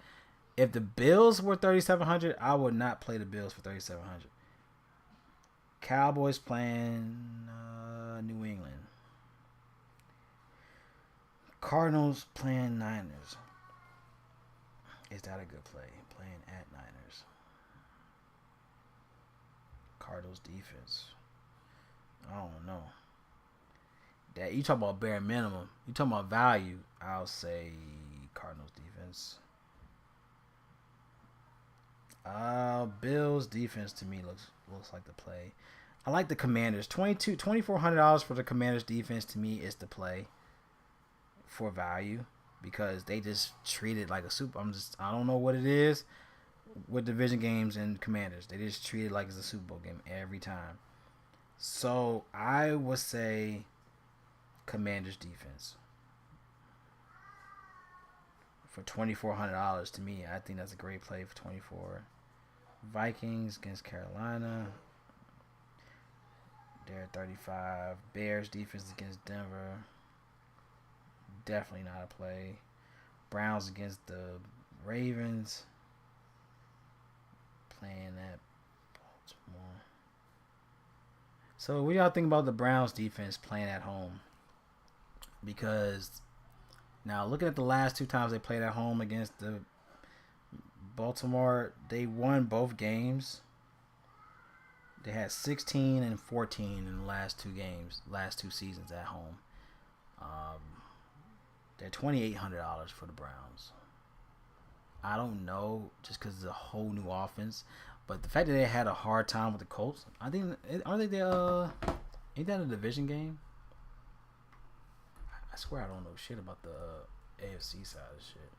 [SPEAKER 2] if the Bills were 3,700, I would not play the Bills for 3,700. Cowboys playing New England. Cardinals playing Niners. Is that a good play? Playing at Niners. Cardinals defense. I don't know. That you talk about bare minimum. You talking about value. I'll say Cardinals defense. Bills defense to me looks like the play. I like the Commanders. $2,400 for the Commanders defense to me is the play for value because they just treat it like a Super. I don't know what it is with division games and Commanders. They just treat it like it's a Super Bowl game every time. So I would say Commanders defense for $2,400 to me. I think that's a great play for 24. Vikings against Carolina. They're at 35. Bears defense against Denver. Definitely not a play. Browns against the Ravens. Playing at Baltimore. So what do y'all think about the Browns defense playing at home? Because now looking at the last 2 times they played at home against the Baltimore, they won both games. They had 16 and 14 in the last 2 games, last 2 seasons at home. They're $2,800 for the Browns. I don't know, just because it's a whole new offense, but the fact that they had a hard time with the Colts, I think ain't that a division game? I swear I don't know shit about the AFC side of shit.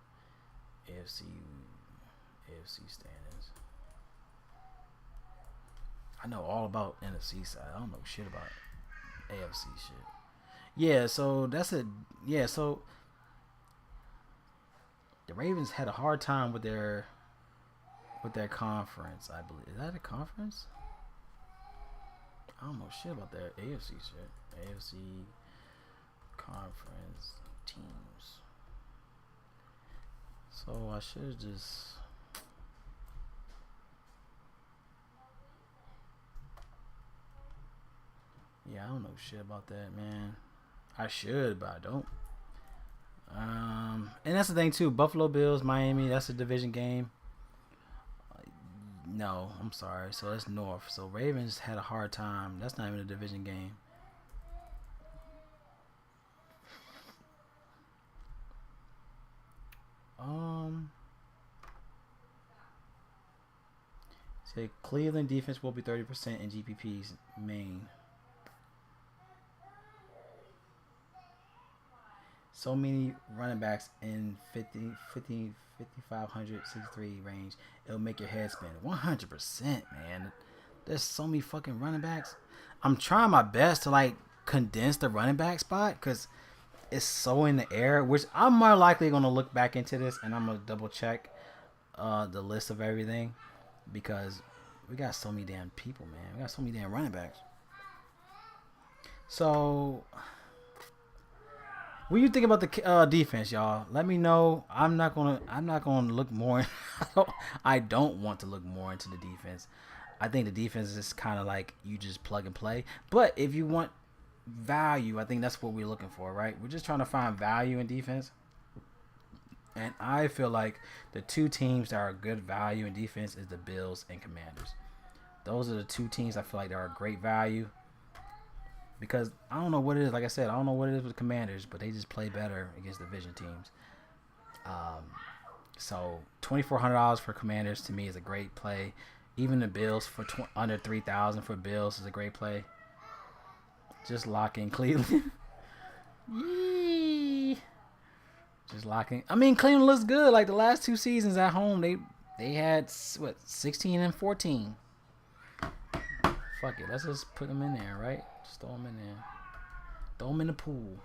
[SPEAKER 2] AFC standings. I know all about NFC side. I don't know shit about AFC shit. Yeah, so so the Ravens had a hard time with their conference, I believe. Is that a conference? I don't know shit about that AFC shit. AFC conference teams. So I should just. Yeah, I don't know shit about that, man. I should, but I don't. And that's the thing too. Buffalo Bills, Miami. That's a division game. No, I'm sorry. So that's North. So Ravens had a hard time. That's not even a division game. Say Cleveland defense will be 30% in GPP's main. So many running backs in 5,563 range. It'll make your head spin. 100%, man. There's so many fucking running backs. I'm trying my best to like condense the running back spot because it's so in the air. Which I'm more likely gonna look back into this and I'm gonna double check the list of everything because we got so many damn people, man. We got so many damn running backs. So. What do you think about the defense, y'all? Let me know. I'm not gonna look more. I don't want to look more into the defense. I think the defense is kind of like you just plug and play. But if you want value, I think that's what we're looking for, right? We're just trying to find value in defense. And I feel like the two teams that are good value in defense is the Bills and Commanders. Those are the two teams I feel like they are great value. Because I don't know what it is. Like I said, I don't know what it is with Commanders, but they just play better against division teams. So $2,400 for Commanders to me is a great play. Even the Bills for under $3,000 for Bills is a great play. Just lock in Cleveland. Yee. Just locking. I mean, Cleveland looks good. Like the last two seasons at home, they had 16 and 14. Fuck it, let's just put them in there, right? Just throw them in there. Throw them in the pool.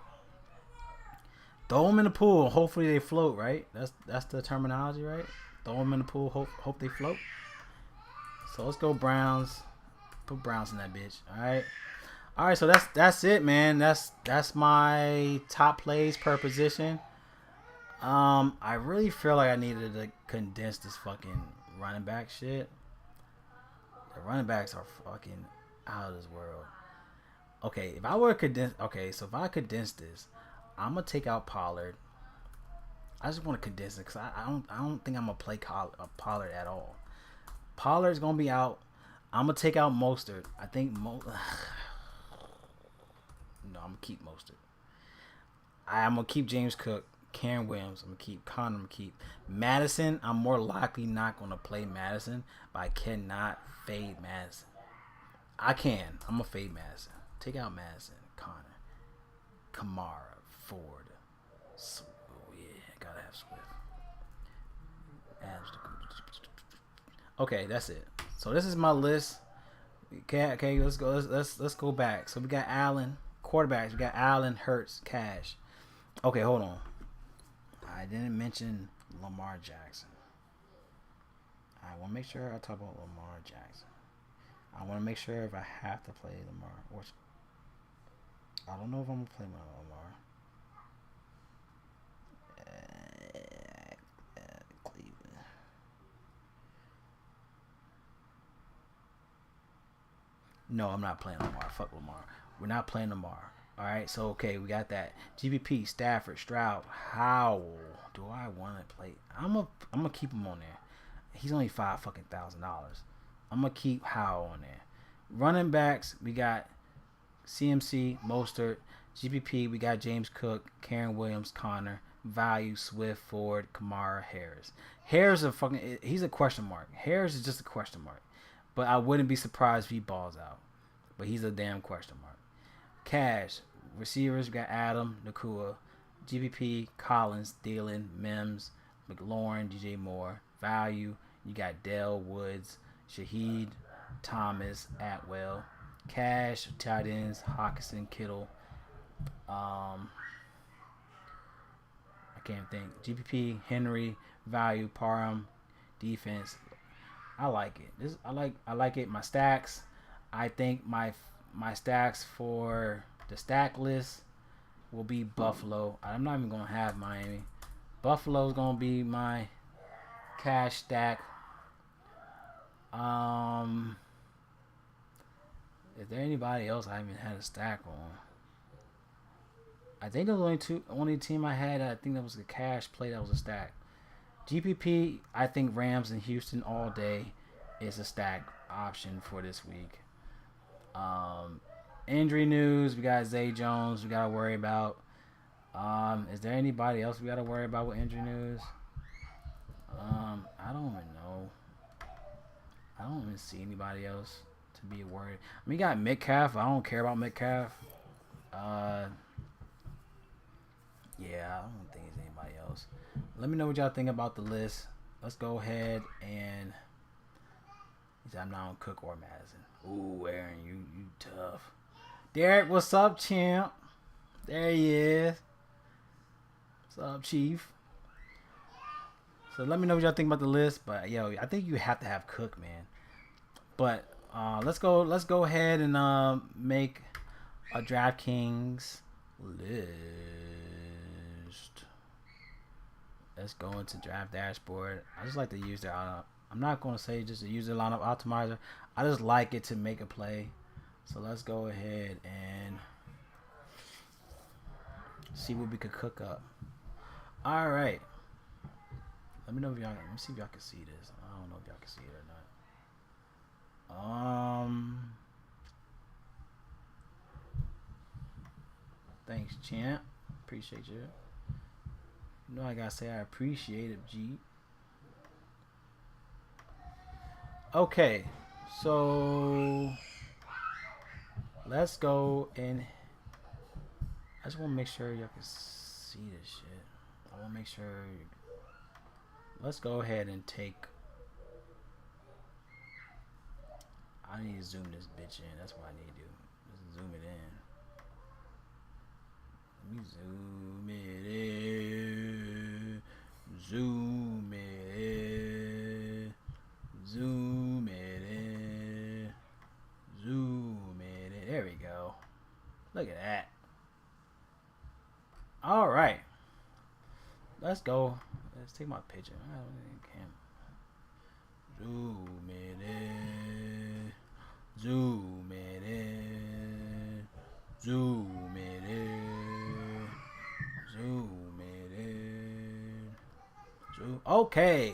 [SPEAKER 2] Throw them in the pool. Hopefully they float, right? That's the terminology, right? Throw them in the pool. Hope they float. So let's go Browns. Put Browns in that bitch. All right. So that's it, man. That's my top plays per position. I really feel like I needed to condense this fucking running back shit. The running backs are fucking out of this world. Okay, if I were to condense, so if I condense this, I'm gonna take out Pollard. I just want to condense it because I don't think I'm gonna play Pollard at all. Pollard's gonna be out. I'm gonna take out Mostert. I think no, I'm gonna keep Mostert. I'm gonna keep James Cook, Karen Williams. I'm gonna keep Connor. I'm gonna keep Madison. I'm more likely not gonna play Madison, but I cannot fade Madison. I can. I'm gonna fade Madison. Take out Madison, Connor, Kamara, Ford. Oh yeah, gotta have Swift. Okay, that's it. So this is my list. Okay, let's go. Let's go back. So we got Allen, quarterbacks. We got Allen, Hurts, Cash. Okay, hold on. I didn't mention Lamar Jackson. I want to make sure I talk about Lamar Jackson. I want to make sure if I have to play Lamar, which I don't know if I'm gonna play my Lamar. Cleveland. No, I'm not playing Lamar. Fuck Lamar. We're not playing Lamar. All right, so okay, we got that. GPP, Stafford, Stroud, Howell. Do I want to play? I'm gonna keep him on there. He's only $5,000. I'm gonna keep Howell on there. Running backs, we got CMC, Mostert, GPP. We got James Cook, Karen Williams, Connor, Value, Swift, Ford, Kamara, Harris. Harris he's a question mark. Harris is just a question mark, but I wouldn't be surprised if he balls out. But he's a damn question mark. Cash, receivers, we got Adam, Nakua, GPP, Collins, Thielen, Mims, McLaurin, DJ Moore. Value, you got Dell, Woods, Shaheed, Thomas, Atwell. Cash, tight ends, Hawkinson, Kittle. I can't think. GPP, Henry, Value, Parham, defense. I like it. I like it. My stacks. I think my my stacks for the stack list will be Buffalo. I'm not even gonna have Miami. Buffalo's gonna be my cash stack. Is there anybody else I haven't had a stack on? I think there was only team I had. I think that was the cash play that was a stack. GPP, I think Rams and Houston all day is a stack option for this week. Injury news, we got Zay Jones we got to worry about. Is there anybody else we got to worry about with injury news? I don't even know. I don't even see anybody else to be worried. I mean, you got Metcalf. I don't care about Metcalf. Yeah, I don't think there's anybody else. Let me know what y'all think about the list. Let's go ahead and... I'm not on Cook or Madison. Ooh, Aaron, you tough. Derek, what's up, champ? There he is. What's up, Chief? So let me know what y'all think about the list. But yo, I think you have to have Cook, man. But let's go ahead and make a Draftkings list. Let's go into draft dashboard. I just like to use their I'm not going to say just to use the lineup optimizer. I just like it to make a play. So let's go ahead and see what we could cook up. All right. Let me know if y'all. Let me see if y'all can see this. I don't know if y'all can see it or not. Thanks, champ. Appreciate you. You know I gotta say I appreciate it, G. Okay, so let's go and I just want to make sure y'all can see this shit. I want to make sure. Let's go ahead and take. I need to zoom this bitch in. That's what I need to do. Just zoom it in. Let me zoom it in. Zoom it in. Zoom it in. Zoom it in. There we go. Look at that. All right. Let's go. Let's take my picture. Zoom it in. Zoom it in. Zoom it in. Zoom it in. Zoom. Okay.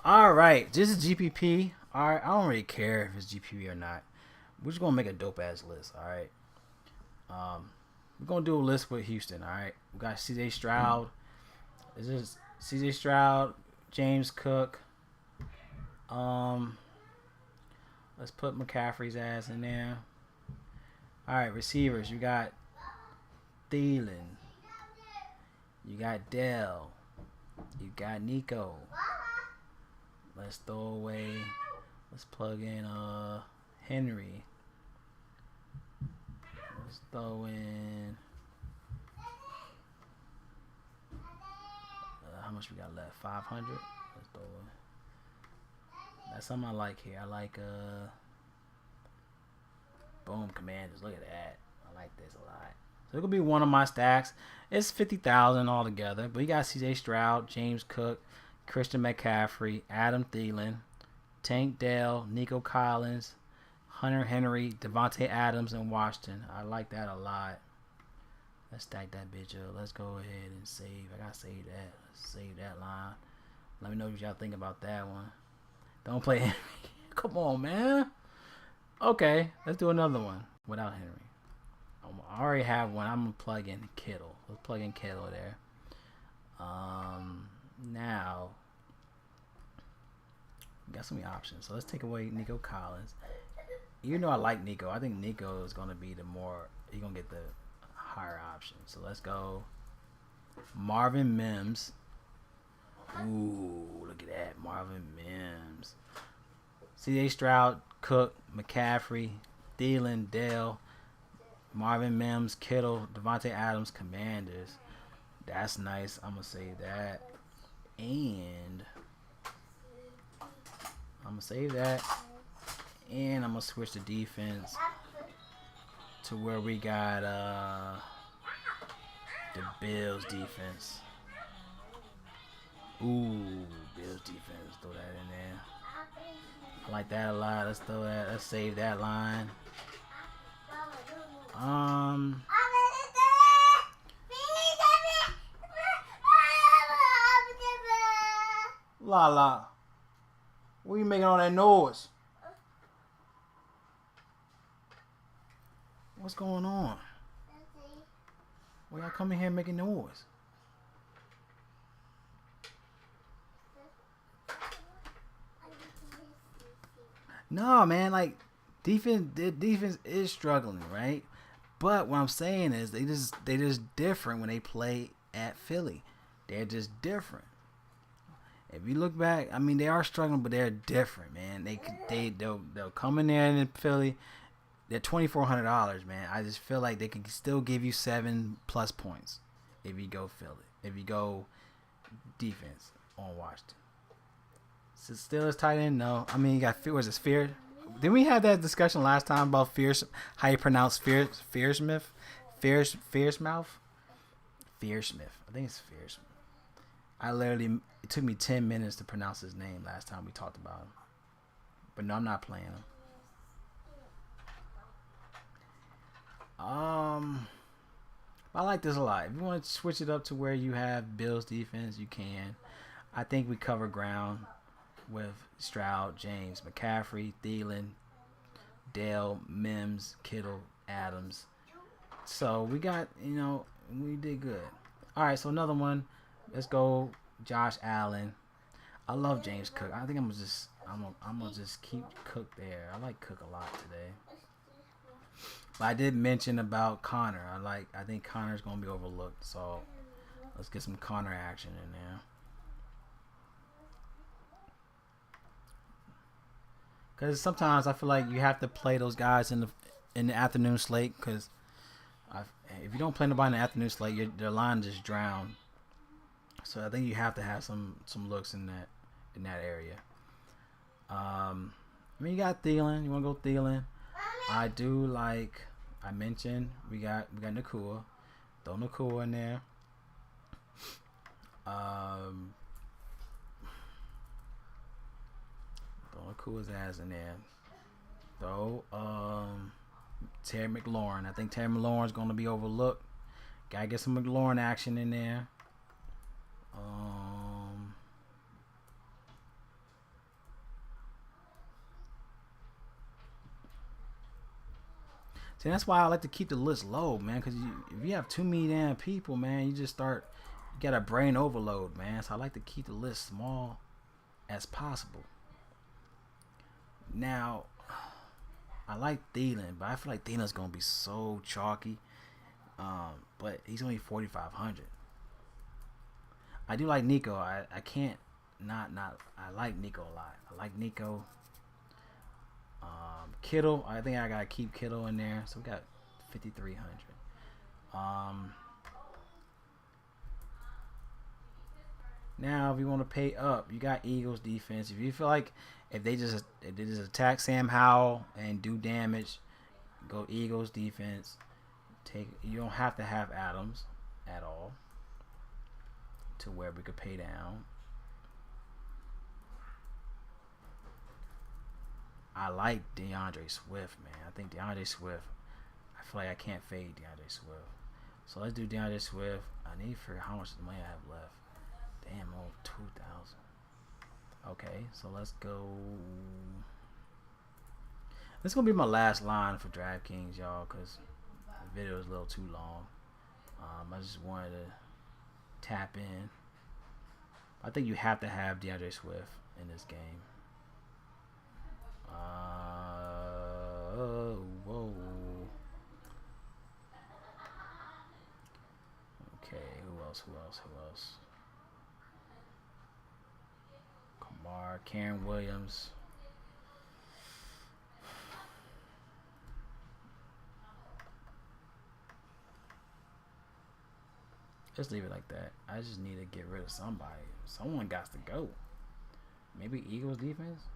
[SPEAKER 2] All right. This is GPP. All right. I don't really care if it's GPP or not. We're just gonna make a dope ass list. All right. We're gonna do a list with Houston. All right. We got CJ Stroud. This is CJ Stroud, James Cook. Let's put McCaffrey's ass in there. All right, receivers. You got Thielen. You got Dell. You got Nico. Let's throw away. Let's plug in Henry. Let's throw in. How much we got left? 500. Let's throw in. That's something I like here. I like boom Commanders. Look at that. I like this a lot. So it could be one of my stacks. It's 50,000 altogether. But you got CJ Stroud, James Cook, Christian McCaffrey, Adam Thielen, Tank Dell, Nico Collins, Hunter Henry, Devontae Adams, and Washington. I like that a lot. Let's stack that bitch up. Let's go ahead and save. I gotta save that. Let's save that line. Let me know what y'all think about that one. Don't play Henry. Come on, man. Okay, let's do another one without Henry. I already have one. I'm gonna plug in Kittle. Let's plug in Kittle there. Now we got so many options. So let's take away Nico Collins. Even though I like Nico, I think Nico is gonna be the more. He's gonna get the higher option. So let's go. Marvin Mims. Ooh, look at that. Marvin Mims. CJ Stroud, Cook, McCaffrey, Thielen, Dell, Marvin Mims, Kittle, Devontae Adams, Commanders. That's nice. I'm going to save that. And I'm going to save that. And I'm going to switch to defense. to where we got the Bills defense. Ooh, Bills defense. Throw that in there. I like that a lot. Let's throw that. Let's save that line. La. What are you making all that noise? What's going on? Why y'all coming here making noise? No, man. Like the defense is struggling, right? But what I'm saying is they just different when they play at Philly. They're just different. If you look back, I mean, they are struggling, but they're different, man. They'll come in there in Philly. They're $2,400, man. I just feel like they can still give you 7+ points if you go Philly. If you go defense on Washington. So still as tight end, no. I mean, you got was it Fear? Didn't we have that discussion last time about Fierce? How you pronounce Fearsmith? Fearsmouth? Fearsmith. I think it's Fearsmith. It took me 10 minutes to pronounce his name last time we talked about him. But no, I'm not playing him. I like this a lot. If you want to switch it up to where you have Bills defense, you can. I think we cover ground with Stroud, James, McCaffrey, Thielen, Dale, Mims, Kittle, Adams. So we got, we did good. All right, so another one. Let's go Josh Allen. I love James Cook. I think I'm gonna just keep Cook there. I like Cook a lot today. But I did mention about Connor. I think Connor's gonna be overlooked. So let's get some Connor action in there. Because sometimes I feel like you have to play those guys in the afternoon slate. Because if you don't play nobody in the afternoon slate, their line just drown. So I think you have to have some looks in that area. I mean, you got Thielen. You want to go Thielen? I do like. I mentioned we got Nakua. Throw Nakua in there. Throw Nakua's ass in there. Throw Terry McLaurin. I think Terry McLaurin's going to be overlooked. Gotta get some McLaurin action in there. See, that's why I like to keep the list low, man. Because if you have too many damn people, man, you got a brain overload, man. So I like to keep the list small as possible. Now, I like Thielen, but I feel like Thielen's gonna be so chalky. But he's only 4,500. I do like Nico. I can't not. I like Nico a lot. I like Nico. Kittle. I think I gotta keep Kittle in there. So we got 5,300. Now, if you want to pay up, you got Eagles defense. If you feel like if they just attack Sam Howell and do damage, go Eagles defense. You don't have to have Adams at all to where we could pay down. I like DeAndre Swift, man. I think DeAndre Swift. I feel like I can't fade DeAndre Swift. So let's do DeAndre Swift. I need for how much money I have left. Damn, 2,000. Okay, so let's go. This is gonna be my last line for Draftkings, y'all, because the video is a little too long. I just wanted to tap in. I think you have to have DeAndre Swift in this game. Whoa. Okay, who else? Kamar, Karen Williams. Just leave it like that. I just need to get rid of somebody. Someone got to go. Maybe Eagles defense?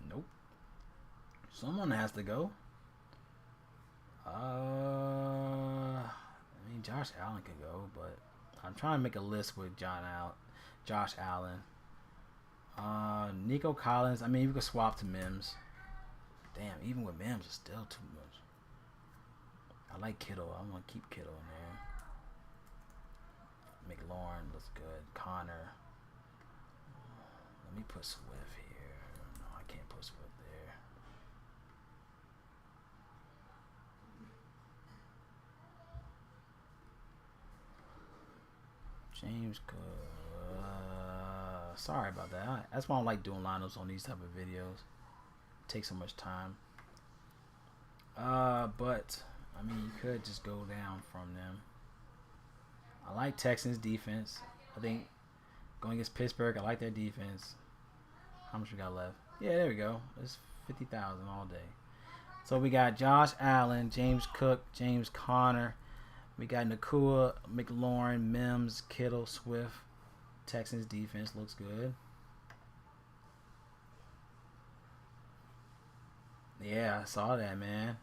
[SPEAKER 2] Nope. Someone has to go. I mean, Josh Allen can go, but I'm trying to make a list with Josh Allen. Nico Collins. I mean, you could swap to Mims. Damn, even with Mims, it's still too much. I like Kittle. I'm gonna keep Kittle in there. McLaurin looks good. Connor. Let me put Swift here. No, I can't put Swift there. James Cook. Sorry about that. That's why I don't like doing lineups on these type of videos. It takes so much time. But I mean, you could just go down from them. I like Texans defense. I think going against Pittsburgh, I like their defense. How much we got left? Yeah, there we go. It's 50,000 all day. So we got Josh Allen, James Cook, James Conner. We got Nakua, McLaurin, Mims, Kittle, Swift. Texans defense looks good. Yeah, I saw that, man.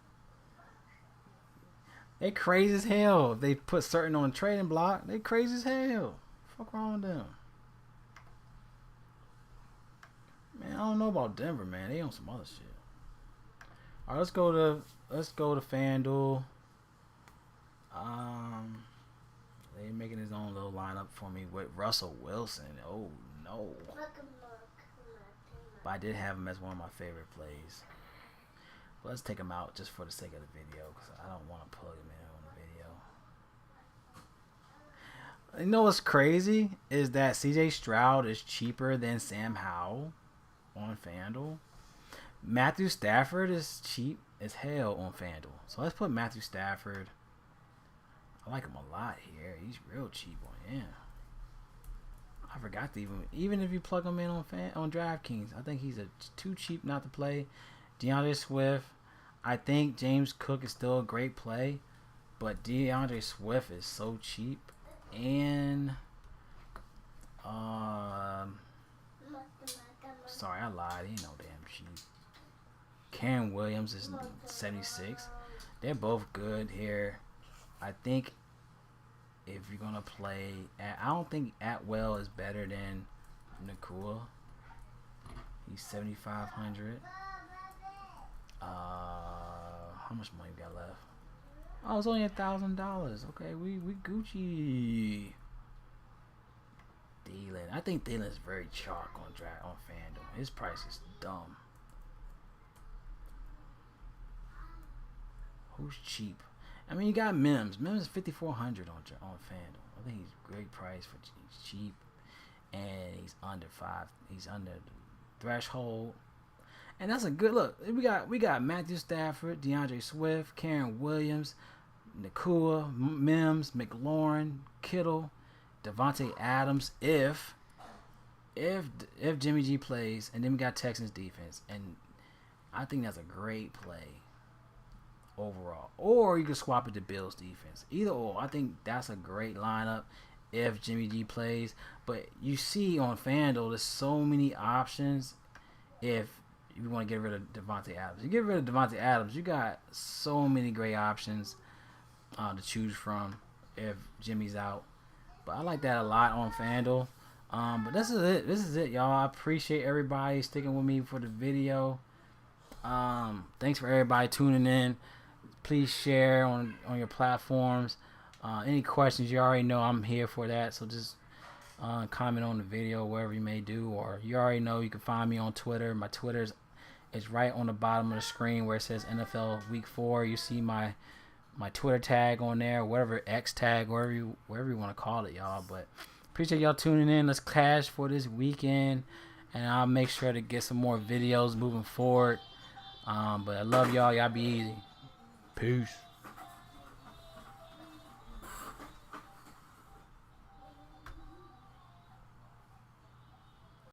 [SPEAKER 2] They crazy as hell. If they put certain on the trading block, they crazy as hell. Fuck wrong with them? Man, I don't know about Denver, man. They on some other shit. All right, let's go to FanDuel. They making his own little lineup for me with Russell Wilson. Oh no. But I did have him as one of my favorite plays. But let's take him out just for the sake of the video because I don't want to plug him in on the video. You know what's crazy is that CJ Stroud is cheaper than Sam Howell on FanDuel. Matthew Stafford is cheap as hell on FanDuel. So let's put Matthew Stafford. I like him a lot here. He's real cheap on him. I forgot to even if you plug him in on Draftkings, I think he's too cheap not to play. DeAndre Swift. I think James Cook is still a great play, but DeAndre Swift is so cheap. And sorry, I lied. He ain't no damn cheap. Karen Williams is 76. They're both good here. I think if you're gonna play, I don't think Atwell is better than Nakua. He's 7,500. How much money we got left? Oh, it's only $1,000. Okay, we Gucci. Thielen. I think Thielen is very chalk on FanDuel. His price is dumb. Who's cheap? I mean, you got Mims. Mims is 5,400 on FanDuel. I think he's a great price for he's cheap, and he's under five. He's under the threshold, and that's a good look. We got Matthew Stafford, DeAndre Swift, Karen Williams, Nakua, Mims, McLaurin, Kittle, Devontae Adams. If Jimmy G plays, and then we got Texans defense, and I think that's a great play overall. Or you can swap it to Bills defense. Either or. I think that's a great lineup if Jimmy G plays. But you see on FanDuel, there's so many options if you want to get rid of Devontae Adams. You get rid of Devontae Adams, you got so many great options to choose from if Jimmy's out. But I like that a lot on FanDuel. But this is it, y'all. I appreciate everybody sticking with me for the video. Thanks for everybody tuning in. Please share on your platforms. Any questions, you already know I'm here for that. So just comment on the video, wherever you may do. Or you already know you can find me on Twitter. My Twitter is right on the bottom of the screen where it says NFL Week 4. You see my Twitter tag on there, whatever X tag, wherever you want to call it, y'all. But appreciate y'all tuning in. Let's cash for this weekend. And I'll make sure to get some more videos moving forward. But I love y'all. Y'all be easy. Peace.